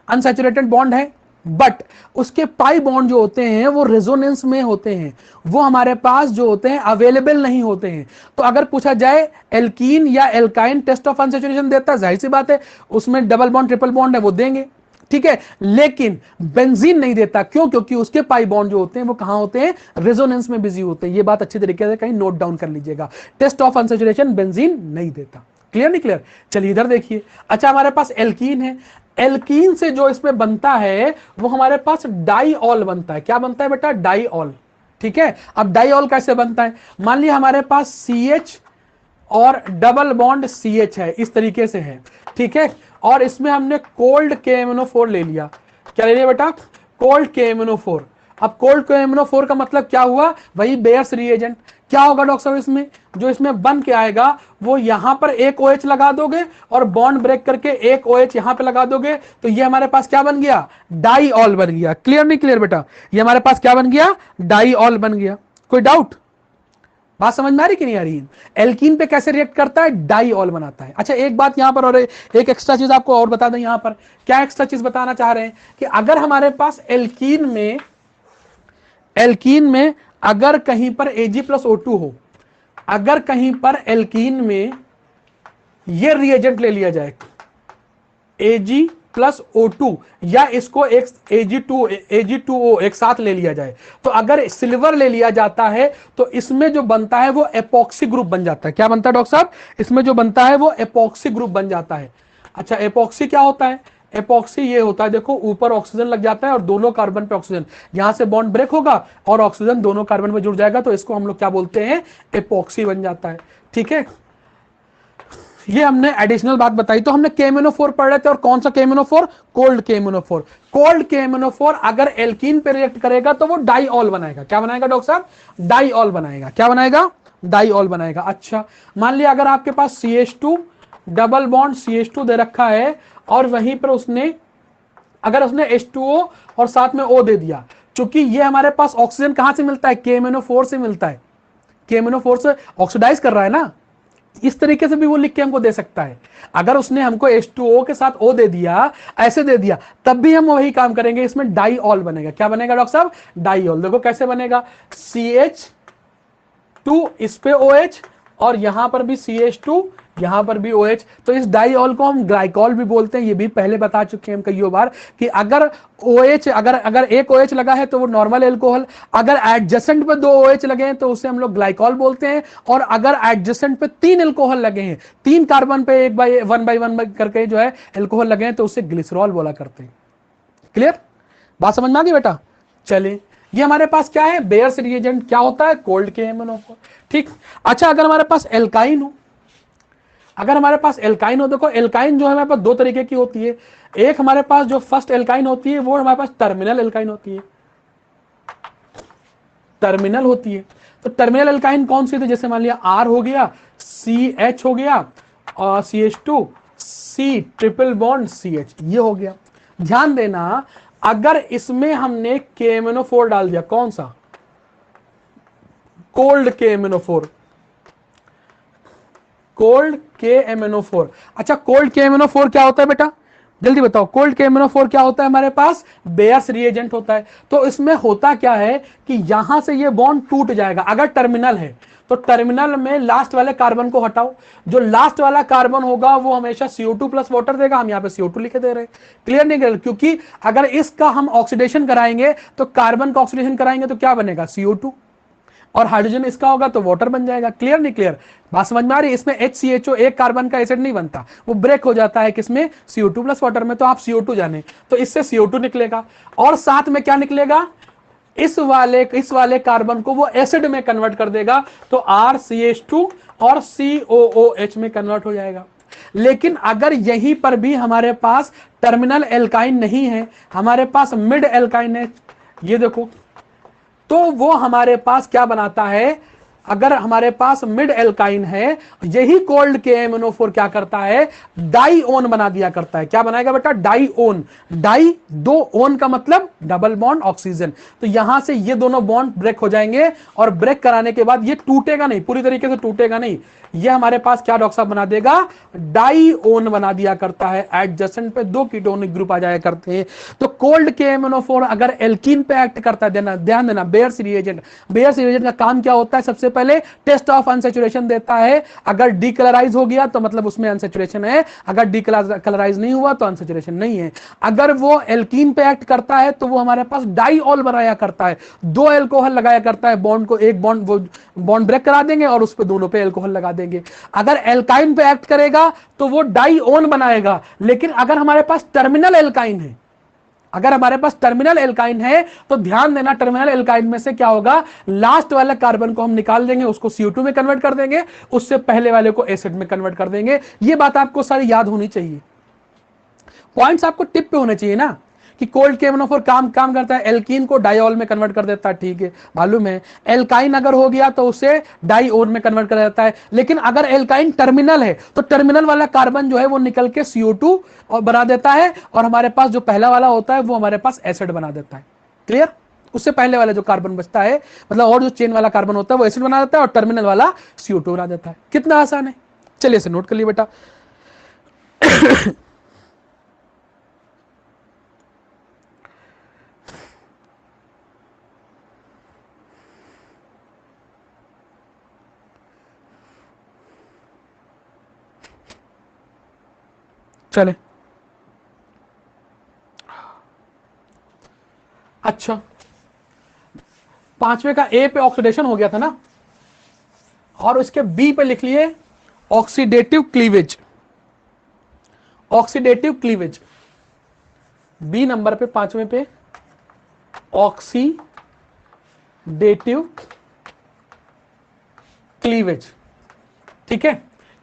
अनसैचुरेटेड बॉन्ड है, बट उसके पाई बॉन्ड जो होते हैं वो रेजोनेंस में होते हैं, वो हमारे पास जो होते हैं अवेलेबल नहीं होते हैं। तो अगर पूछा जाए एल्कीन या एल्काइन टेस्ट ऑफ अनसैचुरेशन देता है, जाहिर सी बात है उसमें डबल बॉन्ड ट्रिपल बॉन्ड है वो देंगे, ठीक है। लेकिन बेंजीन नहीं देता, क्यों? क्योंकि उसके पाई बॉन्ड जो होते हैं वो कहां होते हैं? रेजोनेंस में बिजी होते हैं। ये बात अच्छी तरीके से कहीं नोट डाउन कर लीजिएगा, टेस्ट ऑफ अनसैचुरेशन बेंजीन नहीं देता। क्लियर नहीं क्लियर? चलिए इधर देखिए। अच्छा, हमारे पास एल्कीन है, एल्कीन से जो इसमें बनता है वो हमारे पास डाईऑल बनता है। क्या बनता है बेटा? डाईऑल, ठीक है। अब डाईऑल कैसे बनता है? मान लिया हमारे पास CH और डबल बॉन्ड CH है, इस तरीके से है, ठीक है। और इसमें हमने कोल्ड KMnO4 ले लिया। क्या ले लिया बेटा? Cold KMnO4। अब कोल्ड KMnO4 का मतलब क्या हुआ? वही बेयर्स रिएजेंट। क्या होगा डॉक्टर साहब इसमें? जो इसमें बन के आएगा वो यहां पर एक OH लगा दोगे और बॉन्ड ब्रेक करके एक OH यहां पे लगा दोगे, तो ये हमारे पास क्या बन गया? डाईऑल बन गया। क्लियर नहीं क्लियर बेटा? ये हमारे पास क्या बन गया? डाईऑल बन गया। कोई डाउट? बात समझ में आ रही कि नहीं आ रही? एल्कीन पे कैसे रिएक्ट करता है? डाईऑल बनाता है। अच्छा, एक बात यहां पर और एक एक्स्ट्रा चीज आपको और बता दें। यहां पर क्या एक्स्ट्रा चीज बताना चाह रहे हैं कि अगर हमारे पास एल्कीन में अगर कहीं पर Ag+O2 हो, अगर कहीं पर एल्कीन में ये रिएजेंट ले लिया जाए Ag+O2 या इसको एक Ag2O एक साथ ले लिया जाए, तो अगर सिल्वर ले लिया जाता है तो इसमें जो बनता है वो एपॉक्सी ग्रुप बन जाता है। क्या बनता है डॉक्टर साहब? इसमें जो बनता है वो एपॉक्सी ग्रुप बन जाता है। अच्छा, एपॉक्सी क्या होता है? एपॉक्सी ये होता है, देखो ऊपर ऑक्सीजन लग जाता है और दोनों कार्बन पे ऑक्सीजन, यहां से बॉन्ड ब्रेक होगा और ऑक्सीजन दोनों कार्बन में जुड़ जाएगा, तो इसको हम लोग क्या बोलते हैं? एपॉक्सी बन जाता है, ठीक है। ये हमने एडिशनल बात बताई। तो हमने KMnO4 पढ़ रहे थे, और कौन सा KMnO4? Cold KMnO4। Cold KMnO4 अगर एल्कीन पे रिएक्ट करेगा तो वो डाईऑल बनाएगा। क्या बनाएगा डॉक्टर साहब? डाईऑल बनाएगा। क्या बनाएगा? डाईऑल बनाएगा। अच्छा, मान लिया अगर आपके पास CH2 डबल बॉन्ड CH2 दे रखा है और वहीं पर उसने H2O और साथ में O दे दिया, क्योंकि ये हमारे पास ऑक्सीजन कहां से मिलता है? KMnO4 से मिलता है। KMnO4 से ऑक्सीडाइज कर रहा है ना, इस तरीके से भी वो लिख के हमको दे सकता है। अगर उसने हमको H2O के साथ O दे दिया, ऐसे दे दिया, तब भी हम वही काम करेंगे, इसमें डाईऑल बनेगा। क्या बनेगा डॉक्टर साहब? डाईऑल। देखो कैसे बनेगा? CH2 इस पे OH और यहां पर भी CH2, यहां पर भी OH, तो इस डाईऑल को हम ग्लाइकॉल भी बोलते हैं। ये भी पहले बता चुके हैं हम कई बार कि अगर OH अगर एक OH लगा है तो वो नॉर्मल एल्कोहल, अगर एडजेसेंट पे 2 OH लगे हैं तो उसे हम लोग ग्लाइकॉल बोलते हैं, और अगर एडजेसेंट पे 3 एल्कोहल लगे हैं, 3 कार्बन पे एक बाय वन करके जो है एल्कोहल लगे हैं, तो उसे ग्लिसरॉल बोला करते हैं। क्लियर? बात समझ में आ गई बेटा? चलिए, ये हमारे पास क्या है? Bears reagent. क्या होता है? कोल्ड KMnO4, ठीक। अच्छा, अगर हमारे पास एल्काइन हो, देखो एल्काइन जो है हमारे पास दो तरीके की होती है। एक हमारे पास जो फर्स्ट एल्काइन होती है वो हमारे पास टर्मिनल एल्काइन होती है, टर्मिनल होती है। तो टर्मिनल एल्काइन कौन सी थी? जैसे मान लिया R हो गया, CH हो गया, और CH2, C triple bond CH, ये हो गया। ध्यान देना, अगर इसमें हमने KMnO4 डाल दिया, कौन सा? Cold KMnO4, cold KMnO4। अच्छा, कोल्ड KMnO4 क्या होता है बेटा? जल्दी बताओ, कोल्ड KMnO4 क्या होता है? हमारे पास बेयर्स रिएजेंट होता है। तो इसमें होता क्या है कि यहां से ये बॉन्ड टूट जाएगा। अगर टर्मिनल है तो टर्मिनल में लास्ट वाले कार्बन को हटाओ, जो लास्ट वाला कार्बन होगा वो हमेशा CO2 प्लस वाटर देगा। हम यहां पे CO2 लिखे दे रहे हैं। क्लियर नहीं क्लियर? क्योंकि अगर इसका हम ऑक्सीडेशन कराएंगे तो कार्बन का ऑक्सीडेशन कराएंगे तो क्या बनेगा? CO2, और हाइड्रोजन इसका होगा तो वाटर बन जाएगा। क्लियर नहीं क्लियर? बात समझ में आ रही है? इसमें HCHO एक कार्बन का एसिड नहीं बनता, वो ब्रेक हो जाता है किसमें? CO2 प्लस वाटर में। तो आप CO2 जाने, तो इससे CO2 निकलेगा, और साथ में क्या निकलेगा? इस वाले कार्बन को वो एसिड में कन्वर्ट कर देगा, तो RCH2 और COOH में कन्वर्ट हो जाएगा। लेकिन अगर यहीं पर भी हमारे पास टर्मिनल एल्काइन नहीं है, हमारे पास मिड एल्काइन है, ये देखो, तो वो हमारे पास क्या बनाता है? अगर हमारे पास मिड एल्काइन है, यही कोल्ड KMnO4 क्या करता है, डाईओन बना दिया करता है। क्या बनाएगा बेटा, डाईओन। डाई, दो, ओन का मतलब डबल बॉन्ड ऑक्सीजन। तो यहां से ये दोनों बॉन्ड ब्रेक हो जाएंगे, और ब्रेक कराने के बाद ये टूटेगा नहीं, पूरी तरीके से टूटेगा नहीं, ये हमारे पास क्या डॉक्टर साहब बना देगा, डाईओन बना दिया करता है। एडजेसेंट पे दो कीटोनिक ग्रुप आ जाया करते हैं। तो कोल्ड KMnO4 अगर एल्कीन पे एक्ट करता है, ध्यान देना, बेयर्स रिएजेंट, बेयर्स रिएजेंट का काम क्या होता है, सबसे पहले टेस्ट ऑफ अनसैचुरेशन देता है। अगर डीकलराइज हो गया तो मतलब उसमें अनसैचुरेशन है, अगर डीकलराइज नहीं हुआ तो अनसैचुरेशन नहीं है। अगर वो एल्कीन पे एक्ट करता है तो वो हमारे पास डाईऑल बनाया करता है, दो एल्कोहल लगाया करता है, बॉन्ड को एक बॉन्ड, वो बॉन्ड ब्रेक करा देंगे और उस पे दोनों पे एल्कोहल लगा देंगे। अगर एल्काइन पे एक्ट करेगा तो वो डाईओन बनाएगा। लेकिन अगर हमारे पास टर्मिनल एल्काइन है, अगर हमारे पास टर्मिनल एल्काइन है तो ध्यान देना, टर्मिनल एल्काइन में से क्या होगा, लास्ट वाले कार्बन को हम निकाल देंगे, उसको CO2 में कन्वर्ट कर देंगे, उससे पहले वाले को एसिड में कन्वर्ट कर देंगे। ये बात आपको सारी याद होनी चाहिए, पॉइंट्स आपको टिप पे होने चाहिए ना, कि कोल्ड KMnO4 काम करता है, एल्कीन को डाईऑल में कन्वर्ट कर देता है, ठीक है मालूम है। एल्काइन अगर हो गया तो उसे डाईओन में कन्वर्ट कर देता है। लेकिन अगर एल्काइन टर्मिनल है तो टर्मिनल वाला कार्बन जो है वो निकल के CO2 और बना देता है, और हमारे पास जो पहला वाला होता है वो हमारे पास एसिड बना देता है। क्लियर, उससे पहले वाला जो कार्बन बचता है, मतलब और जो चेन वाला कार्बन होता है वो एसिड बना देता है, और टर्मिनल वाला CO2 बना देता है। कितना आसान है, चलिए इसे नोट कर लिए बेटा। चले, अच्छा, पांचवे का ए पे ऑक्सीडेशन हो गया था ना, और उसके बी पे लिख लिए oxidative cleavage. Oxidative cleavage B number पे, पांचवे पे ऑक्सीडेटिव क्लीवेज। ठीक है,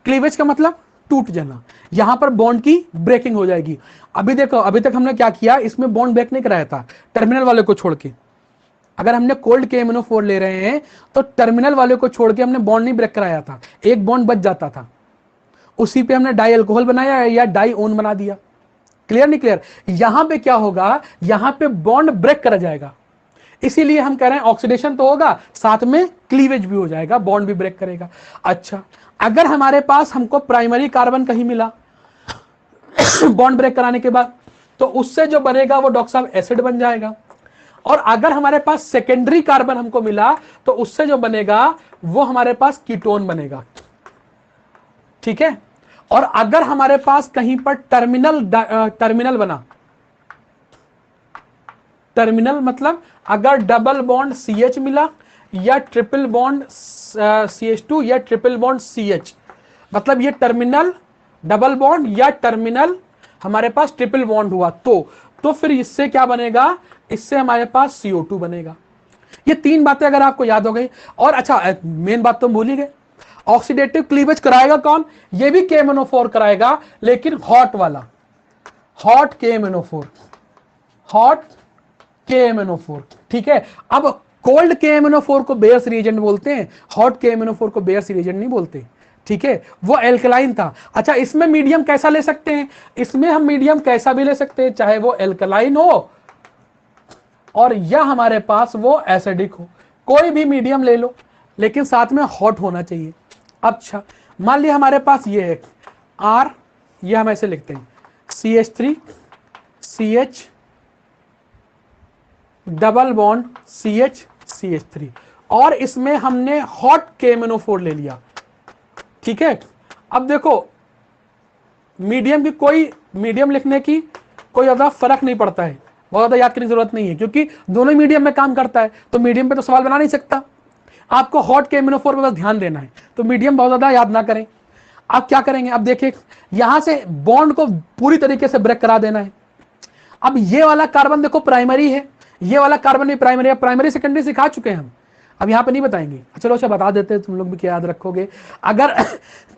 क्लीवेज का मतलब टूट जाना, यहां पर बॉन्ड की ब्रेकिंग हो जाएगी। अभी देखो, अभी तक हमने क्या किया, इसमें बॉन्ड ब्रेक नहीं कराया था टर्मिनल वाले को छोड़ के। अगर हमने कोल्ड KMnO4 ले रहे हैं तो टर्मिनल वाले को छोड़ के हमने बॉन्ड नहीं ब्रेक कराया था, एक बॉन्ड बच जाता था, उसी पे हमने डाई अल्कोहल बनाया या डाईओन बना दिया। क्लियर नहीं क्लियर, यहां पे क्या होगा, यहां पे बॉन्ड ब्रेक करा जाएगा, इसीलिए हम कह रहे हैं ऑक्सीडेशन तो होगा, साथ में क्लीवेज भी हो जाएगा, बॉन्ड भी ब्रेक करेगा। अच्छा, अगर हमारे पास हमको प्राइमरी कार्बन कहीं मिला बॉन्ड ब्रेक कराने के बाद, तो उससे जो बनेगा वो डॉक्टर साहब एसिड बन जाएगा। और अगर हमारे पास सेकेंडरी कार्बन हमको मिला तो उससे जो बनेगा वो हमारे पास कीटोन बनेगा। ठीक है, और अगर हमारे पास कहीं पर टर्मिनल बना, टर्मिनल मतलब अगर डबल बॉन्ड CH मिला या ट्रिपल बॉन्ड CH2 या ट्रिपल बॉन्ड CH, मतलब ये टर्मिनल डबल बॉन्ड या टर्मिनल हमारे पास ट्रिपल बॉन्ड हुआ, तो फिर इससे क्या बनेगा, इससे हमारे पास CO2 बनेगा। ये तीन बातें अगर आपको याद हो गई, और अच्छा मेन बात तो भूल ही गए, ऑक्सीडेटिव क्लीवेज कराएगा कौन, ये भी KMnO4 कराएगा, लेकिन हॉट वाला, हॉट KMnO4, हॉट KMnO4। ठीक है, अब कोल्ड KMnO4 को बेयर्स रिएजेंट बोलते हैं, हॉट KMnO4 को बेयर्स रिएजेंट नहीं बोलते। ठीक है, वो एल्कलाइन था। अच्छा, इसमें मीडियम कैसा ले सकते हैं, इसमें हम मीडियम कैसा भी ले सकते हैं, चाहे वो एल्कलाइन हो और या हमारे पास वो एसिडिक हो, कोई भी मीडियम ले लो, लेकिन साथ में हॉट होना चाहिए। अच्छा, मान लिया हमारे पास ये है R, ये हम ऐसे लिखते हैं CH3 CH double bond CH CH3, और इसमें हमने हॉट KMnO4 ले लिया। ठीक है, अब देखो मीडियम की कोई, मीडियम लिखने की कोई ज्यादा फर्क नहीं पड़ता है, बहुत ज्यादा याद करने की जरूरत नहीं है, क्योंकि दोनों मीडियम में काम करता है, तो मीडियम पे तो सवाल बना नहीं सकता। आपको हॉट KMnO4 पे बस ध्यान देना है, तो मीडियम बहुत ज्यादा याद ना करें। आप क्या करेंगे, अब देखिए यहां से बॉन्ड को पूरी तरीके से ब्रेक करा देना है। अब ये वाला कार्बन देखो प्राइमरी है, ये वाला कार्बन भी प्राइमरी है, प्राइमरी सेकेंडरी सिखा चुके हैं हम। अब यहाँ पे नहीं बताएंगे, चलो अच्छा बता देते हैं, तुम लोग भी क्या याद रखोगे। अगर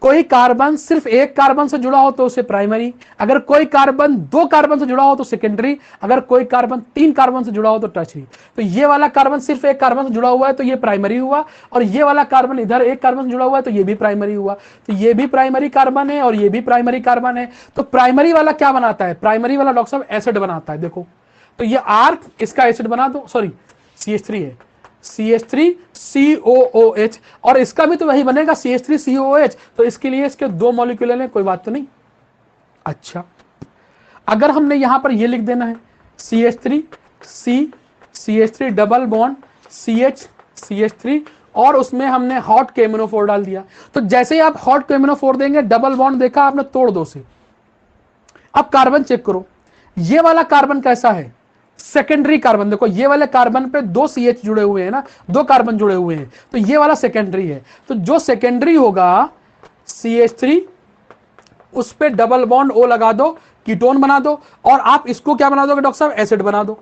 कोई कार्बन सिर्फ एक कार्बन से जुड़ा हो तो उसे प्राइमरी, अगर कोई कार्बन दो कार्बन से जुड़ा हो तो सेकेंडरी, अगर कोई कार्बन तीन कार्बन से जुड़ा हो तो टर्शियरी। तो ये वाला कार्बन सिर्फ एक कार्बन से जुड़ा हुआ है तो ये प्राइमरी हुआ, और ये वाला कार्बन इधर एक कार्बन से जुड़ा हुआ है तो ये भी प्राइमरी हुआ। तो ये भी प्राइमरी कार्बन है और ये भी प्राइमरी कार्बन है। तो प्राइमरी वाला क्या बनाता है, प्राइमरी वाला डॉक्टर साहब एसिड बनाता है। देखो तो ये आर इसका एसिड बना दो, सॉरी CH3 है, CH3COOH, और इसका भी तो वही बनेगा CH3COOH। तो इसके लिए इसके दो मॉलिक्यूल हैं, कोई बात तो नहीं। अच्छा अगर हमने यहां पर ये लिख देना है CH3 डबल बॉन्ड CH3 और उसमें हमने हॉट KMnO4 डाल दिया। तो जैसे ही आप हॉट KMnO4 देंगे, डबल बॉन्ड देखा आपने, तोड़ दो से। अब कार्बन चेक करो, ये वाला कार्बन कैसा है, सेकेंडरी कार्बन। देखो ये वाले कार्बन पे दो CH जुड़े हुए हैं ना, दो कार्बन जुड़े हुए हैं, तो ये वाला सेकेंडरी है। तो जो सेकेंडरी होगा CH3, उस पे डबल बॉन्ड O लगा दो, कीटोन बना दो, और आप इसको क्या बना दोगे डॉक्टर साहब, एसिड बना दो,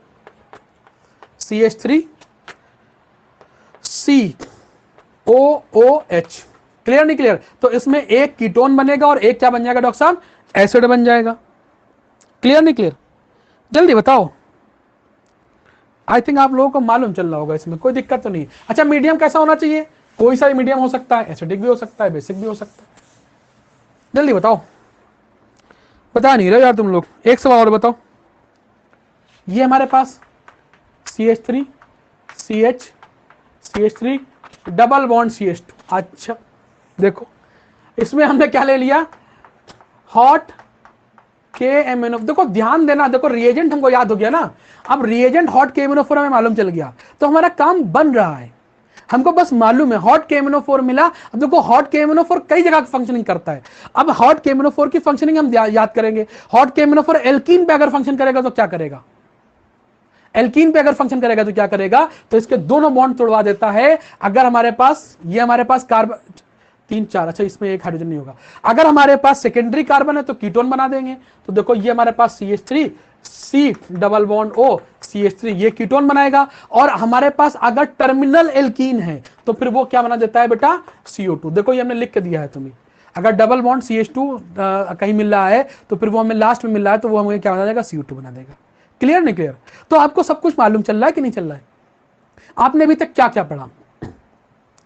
CH3COOH। क्लियर नहीं क्लियर? तो इसमें एक कीटोन बनेगा और एक क्या बन जाएगा डॉक्टर साहब, एसिड बन जाएगा। क्लियर नहीं क्लियर? जल्दी बताओ। आई थिंक आप लोगों को मालूम चल रहा होगा, इसमें कोई दिक्कत तो नहीं। अच्छा मीडियम कैसा होना चाहिए, कोई सा मीडियम हो सकता है, एसिडिक भी हो सकता है, बेसिक भी हो सकता है। जल्दी बताओ, बता नहीं रहे यार तुम लोग। एक सवाल और बताओ, ये हमारे पास CH3 CH3 double bond CH2। अच्छा देखो इसमें हमने क्या ले लिया, हॉट KMnO। देखो ध्यान देना, देखो रिएजेंट हमको याद हो गया ना। अब रिएजेंट हॉट KMnO4 हमें मालूम चल गया, तो हमारा काम बन रहा है। हमको बस मालूम है हॉट KMnO4 मिला। अब देखो हॉट KMnO4 कई जगह फंक्शनिंग करता है। अब हॉट KMnO4 की फंक्शनिंग हम याद करेंगे। हॉट KMnO4 एल्कीन पे अगर फंक्शन करेगा तो क्या करेगा, एल्कीन पे अगर फंक्शन करेगा तो क्या करेगा, तो इसके दोनों बॉन्ड तोड़वा देता है। अगर हमारे पास ये हमारे पास कार्बन 3 4, अच्छा इसमें एक हाइड्रोजन नहीं होगा। अगर हमारे पास सेकेंडरी कार्बन है तो कीटोन बना देंगे। तो देखो ये हमारे पास CH3 C double bond O CH3, ये कीटोन बनाएगा। और हमारे पास अगर टर्मिनल एल्कीन है तो फिर वो क्या बना देता है बेटा, CO2। देखो ये हमने लिख के दिया है तुम्हें, अगर डबल बॉन्ड CH2 कहीं मिल रहा है तो फिर वो हमें लास्ट में मिल रहा है तो वो हमें क्या बना देगा, CO2 बना देगा। क्लियर नहीं क्लियर? तो आपको सब कुछ मालूम चल रहा है कि नहीं चल रहा है? आपने अभी तक क्या क्या पढ़ा,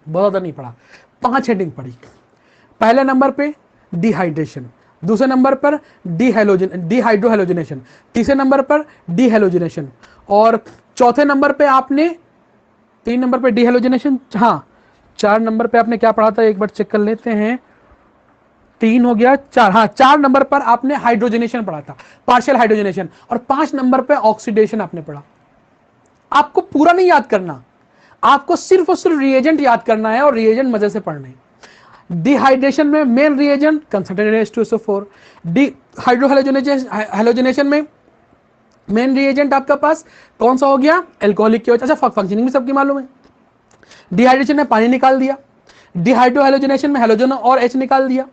बहुत ज्यादा नहीं पढ़ा, 5 हेडिंग पढ़ी। पहले नंबर पे डिहाइड्रेशन, दूसरे नंबर पर डिहाइड्रोहेलोजिनेशन, तीसरे नंबर पर डिहेलोजिनेशन, और चौथे नंबर पे आपने 3 नंबर पे डिहेलोजिनेशन, हाँ 4 नंबर पे आपने क्या पढ़ा था, एक बार चेक कर लेते हैं। 3 हो गया, 4, हाँ 4 नंबर पर आपने हाइड्रोजनेशन पढ़ा था, पार्शियल हाइड्रोजनेशन, और 5 नंबर पे ऑक्सीडेशन आपने पढ़ा। आपको पूरा नहीं याद करना, आपको सिर्फ और सिर्फ रिएजेंट याद करना है, और रिएजेंट मजे से पढ़ना है। डिहाइड्रेशन में main reagent concentrated H2SO4, hydrohalogenation में मेन रिएजेंट आपका पास कौन सा हो गया, एल्कोहलिक की वजह। अच्छा फंक्शनिंग भी सबकी मालूम है। डिहाइड्रेशन में पानी निकाल दिया, डिहाइड्रोहेलोजिनेशन में हेलोजन और H निकाल दिया।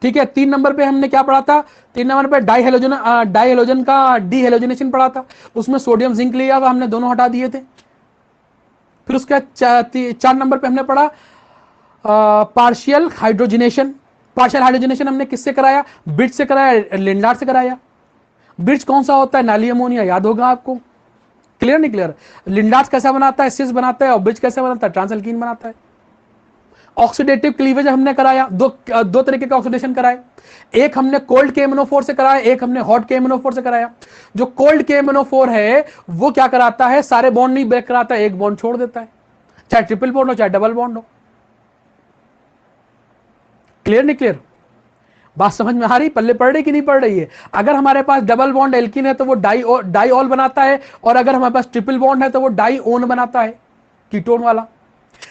ठीक है, 3 नंबर पे हमने क्या पढ़ा था, 3 नंबर पे डाइहेलोजन का डिहेलोजिनेशन पढ़ा था, उसमें सोडियम जिंक लिया था हमने, दोनों हटा दिए थे। फिर उसके 4 नंबर पे हमने पढ़ा पार्शियल हाइड्रोजनेशन। पार्शियल हाइड्रोजनेशन हमने किससे कराया, ब्रिज से कराया, लिंडार्ड से कराया। ब्रिज कौन सा होता है, नाली अमोनिया, याद होगा आपको। क्लियर नहीं क्लियर? लिंडार्ड कैसा बनाता है, सिस बनाता है, और ब्रिज कैसे बनाता है, ट्रांसएल्कीन बनाता है। ऑक्सीडेटिव क्लीवेज हमने कराया, दो तरीके का ऑक्सीडेशन कराए, एक हमने कोल्ड KMnO4 से कराया, एक हमने हॉट KMnO4 से कराया। जो कोल्ड KMnO4 है वो क्या कराता है, सारे बॉन्ड नहीं ब्रेक कराता है, एक बॉन्ड छोड़ देता है, चाहे ट्रिपल बॉन्ड हो चाहे डबल बॉन्ड हो। क्लियर नहीं क्लियर? बात समझ में आ रही, पल्ले पड़ रही कि नहीं पड़ रही है? अगर हमारे पास डबल बॉन्ड एल्कीन है तो वो डाइऑल बनाता है, और अगर हमारे पास ट्रिपल बॉन्ड है तो वो डाइओन बनाता है, कीटोन वाला।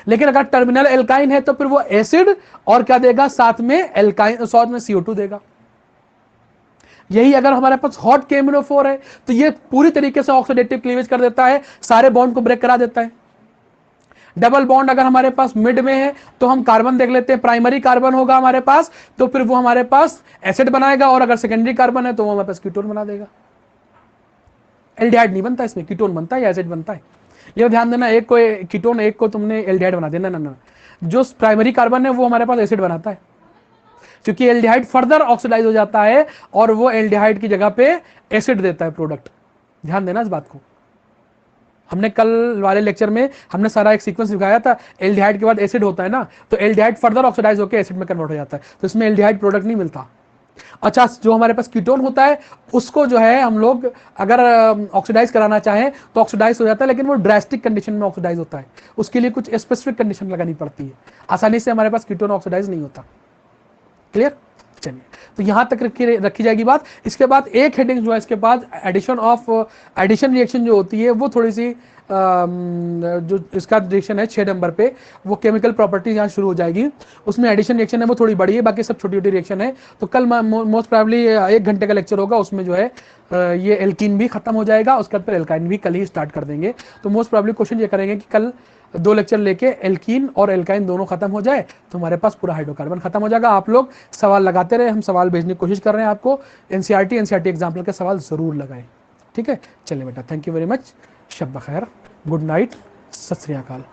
लेकिन अगर टर्मिनल एल्काइन है तो फिर वो एसिड और क्या देगा, साथ में एल्काइन, साथ में CO2 देगा। यही अगर हमारे पास हॉट KMnO4 है तो ये पूरी तरीके से ऑक्सीडेटिव क्लीवेज कर देता है, सारे बॉन्ड को ब्रेक करा देता है। डबल बॉन्ड अगर हमारे पास मिड में है तो हम कार्बन देख लेते हैं, प्राइमरी कार्बन होगा हमारे पास तो फिर वो हमारे पास एसिड बनाएगा, और अगर सेकेंडरी कार्बन है तो वो हमारे पास कीटोन बना देगा। एल्डिहाइड नहीं बनता इसमें, कीटोन बनता है या एसिड बनता है। ये ध्यान देना, एक को कीटोन, एक को तुमने एल्डिहाइड बना देना। ना, जो प्राइमरी कार्बन है वो हमारे पास एसिड बनाता है, क्योंकि एल्डिहाइड फर्दर ऑक्सीडाइज हो जाता है और वो एल्डिहाइड की जगह पे एसिड देता है प्रोडक्ट। ध्यान देना इस बात को। हमने कल वाले लेक्चर में हमने सारा एक सीक्वेंस दिखाया था, एल्डिहाइड के बाद एसिड होता है ना, तो एल्डिहाइड फर्दर ऑक्सीडाइज होकर एसिड में कन्वर्ट हो जाता है, तो इसमें एल्डिहाइड प्रोडक्ट नहीं मिलता। अच्छा, जो हमारे पास कीटोन होता है उसको जो है हम लोग अगर ऑक्सीडाइज कराना चाहें तो ऑक्सीडाइज हो जाता है, लेकिन वो ड्रास्टिक कंडीशन में ऑक्सीडाइज होता है, उसके लिए कुछ स्पेसिफिक कंडीशन लगानी पड़ती है, आसानी से हमारे पास कीटोन ऑक्सीडाइज नहीं होता। क्लियर? चलिए, तो यहां तक रखी जाएगी बात। इसके बाद एक हेडिंग जो है इसके बाद एडिशन रिएक्शन जो होती है वो थोड़ी सी जो इसका रिएक्शन है 6 नंबर पे, वो केमिकल प्रॉपर्टीज यहाँ शुरू हो जाएगी। उसमें एडिशन रिएक्शन है वो थोड़ी बड़ी है, बाकी सब छोटी छोटी रिएक्शन है। तो कल मोस्ट प्रोबेबली 1 घंटे का लेक्चर होगा, उसमें जो है ये एल्कीन भी खत्म हो जाएगा, उसके बाद फिर एल्काइन भी कल ही स्टार्ट कर देंगे। तो मोस्ट प्रोबेबली क्वेश्चन ये करेंगे कि कल 2 लेक्चर लेके एल्कीन और एल्काइन दोनों खत्म हो जाए तो हमारे पास पूरा हाइड्रोकार्बन खत्म हो जाएगा। आप लोग सवाल लगाते रहे, हम सवाल भेजने की कोशिश कर रहे हैं आपको। एनसीईआरटी एग्जाम्पल के सवाल जरूर लगाएं। ठीक है, चलिए बेटा, थैंक यू वेरी मच, शब बखैर, गुड नाइट, सत श्री अकाल।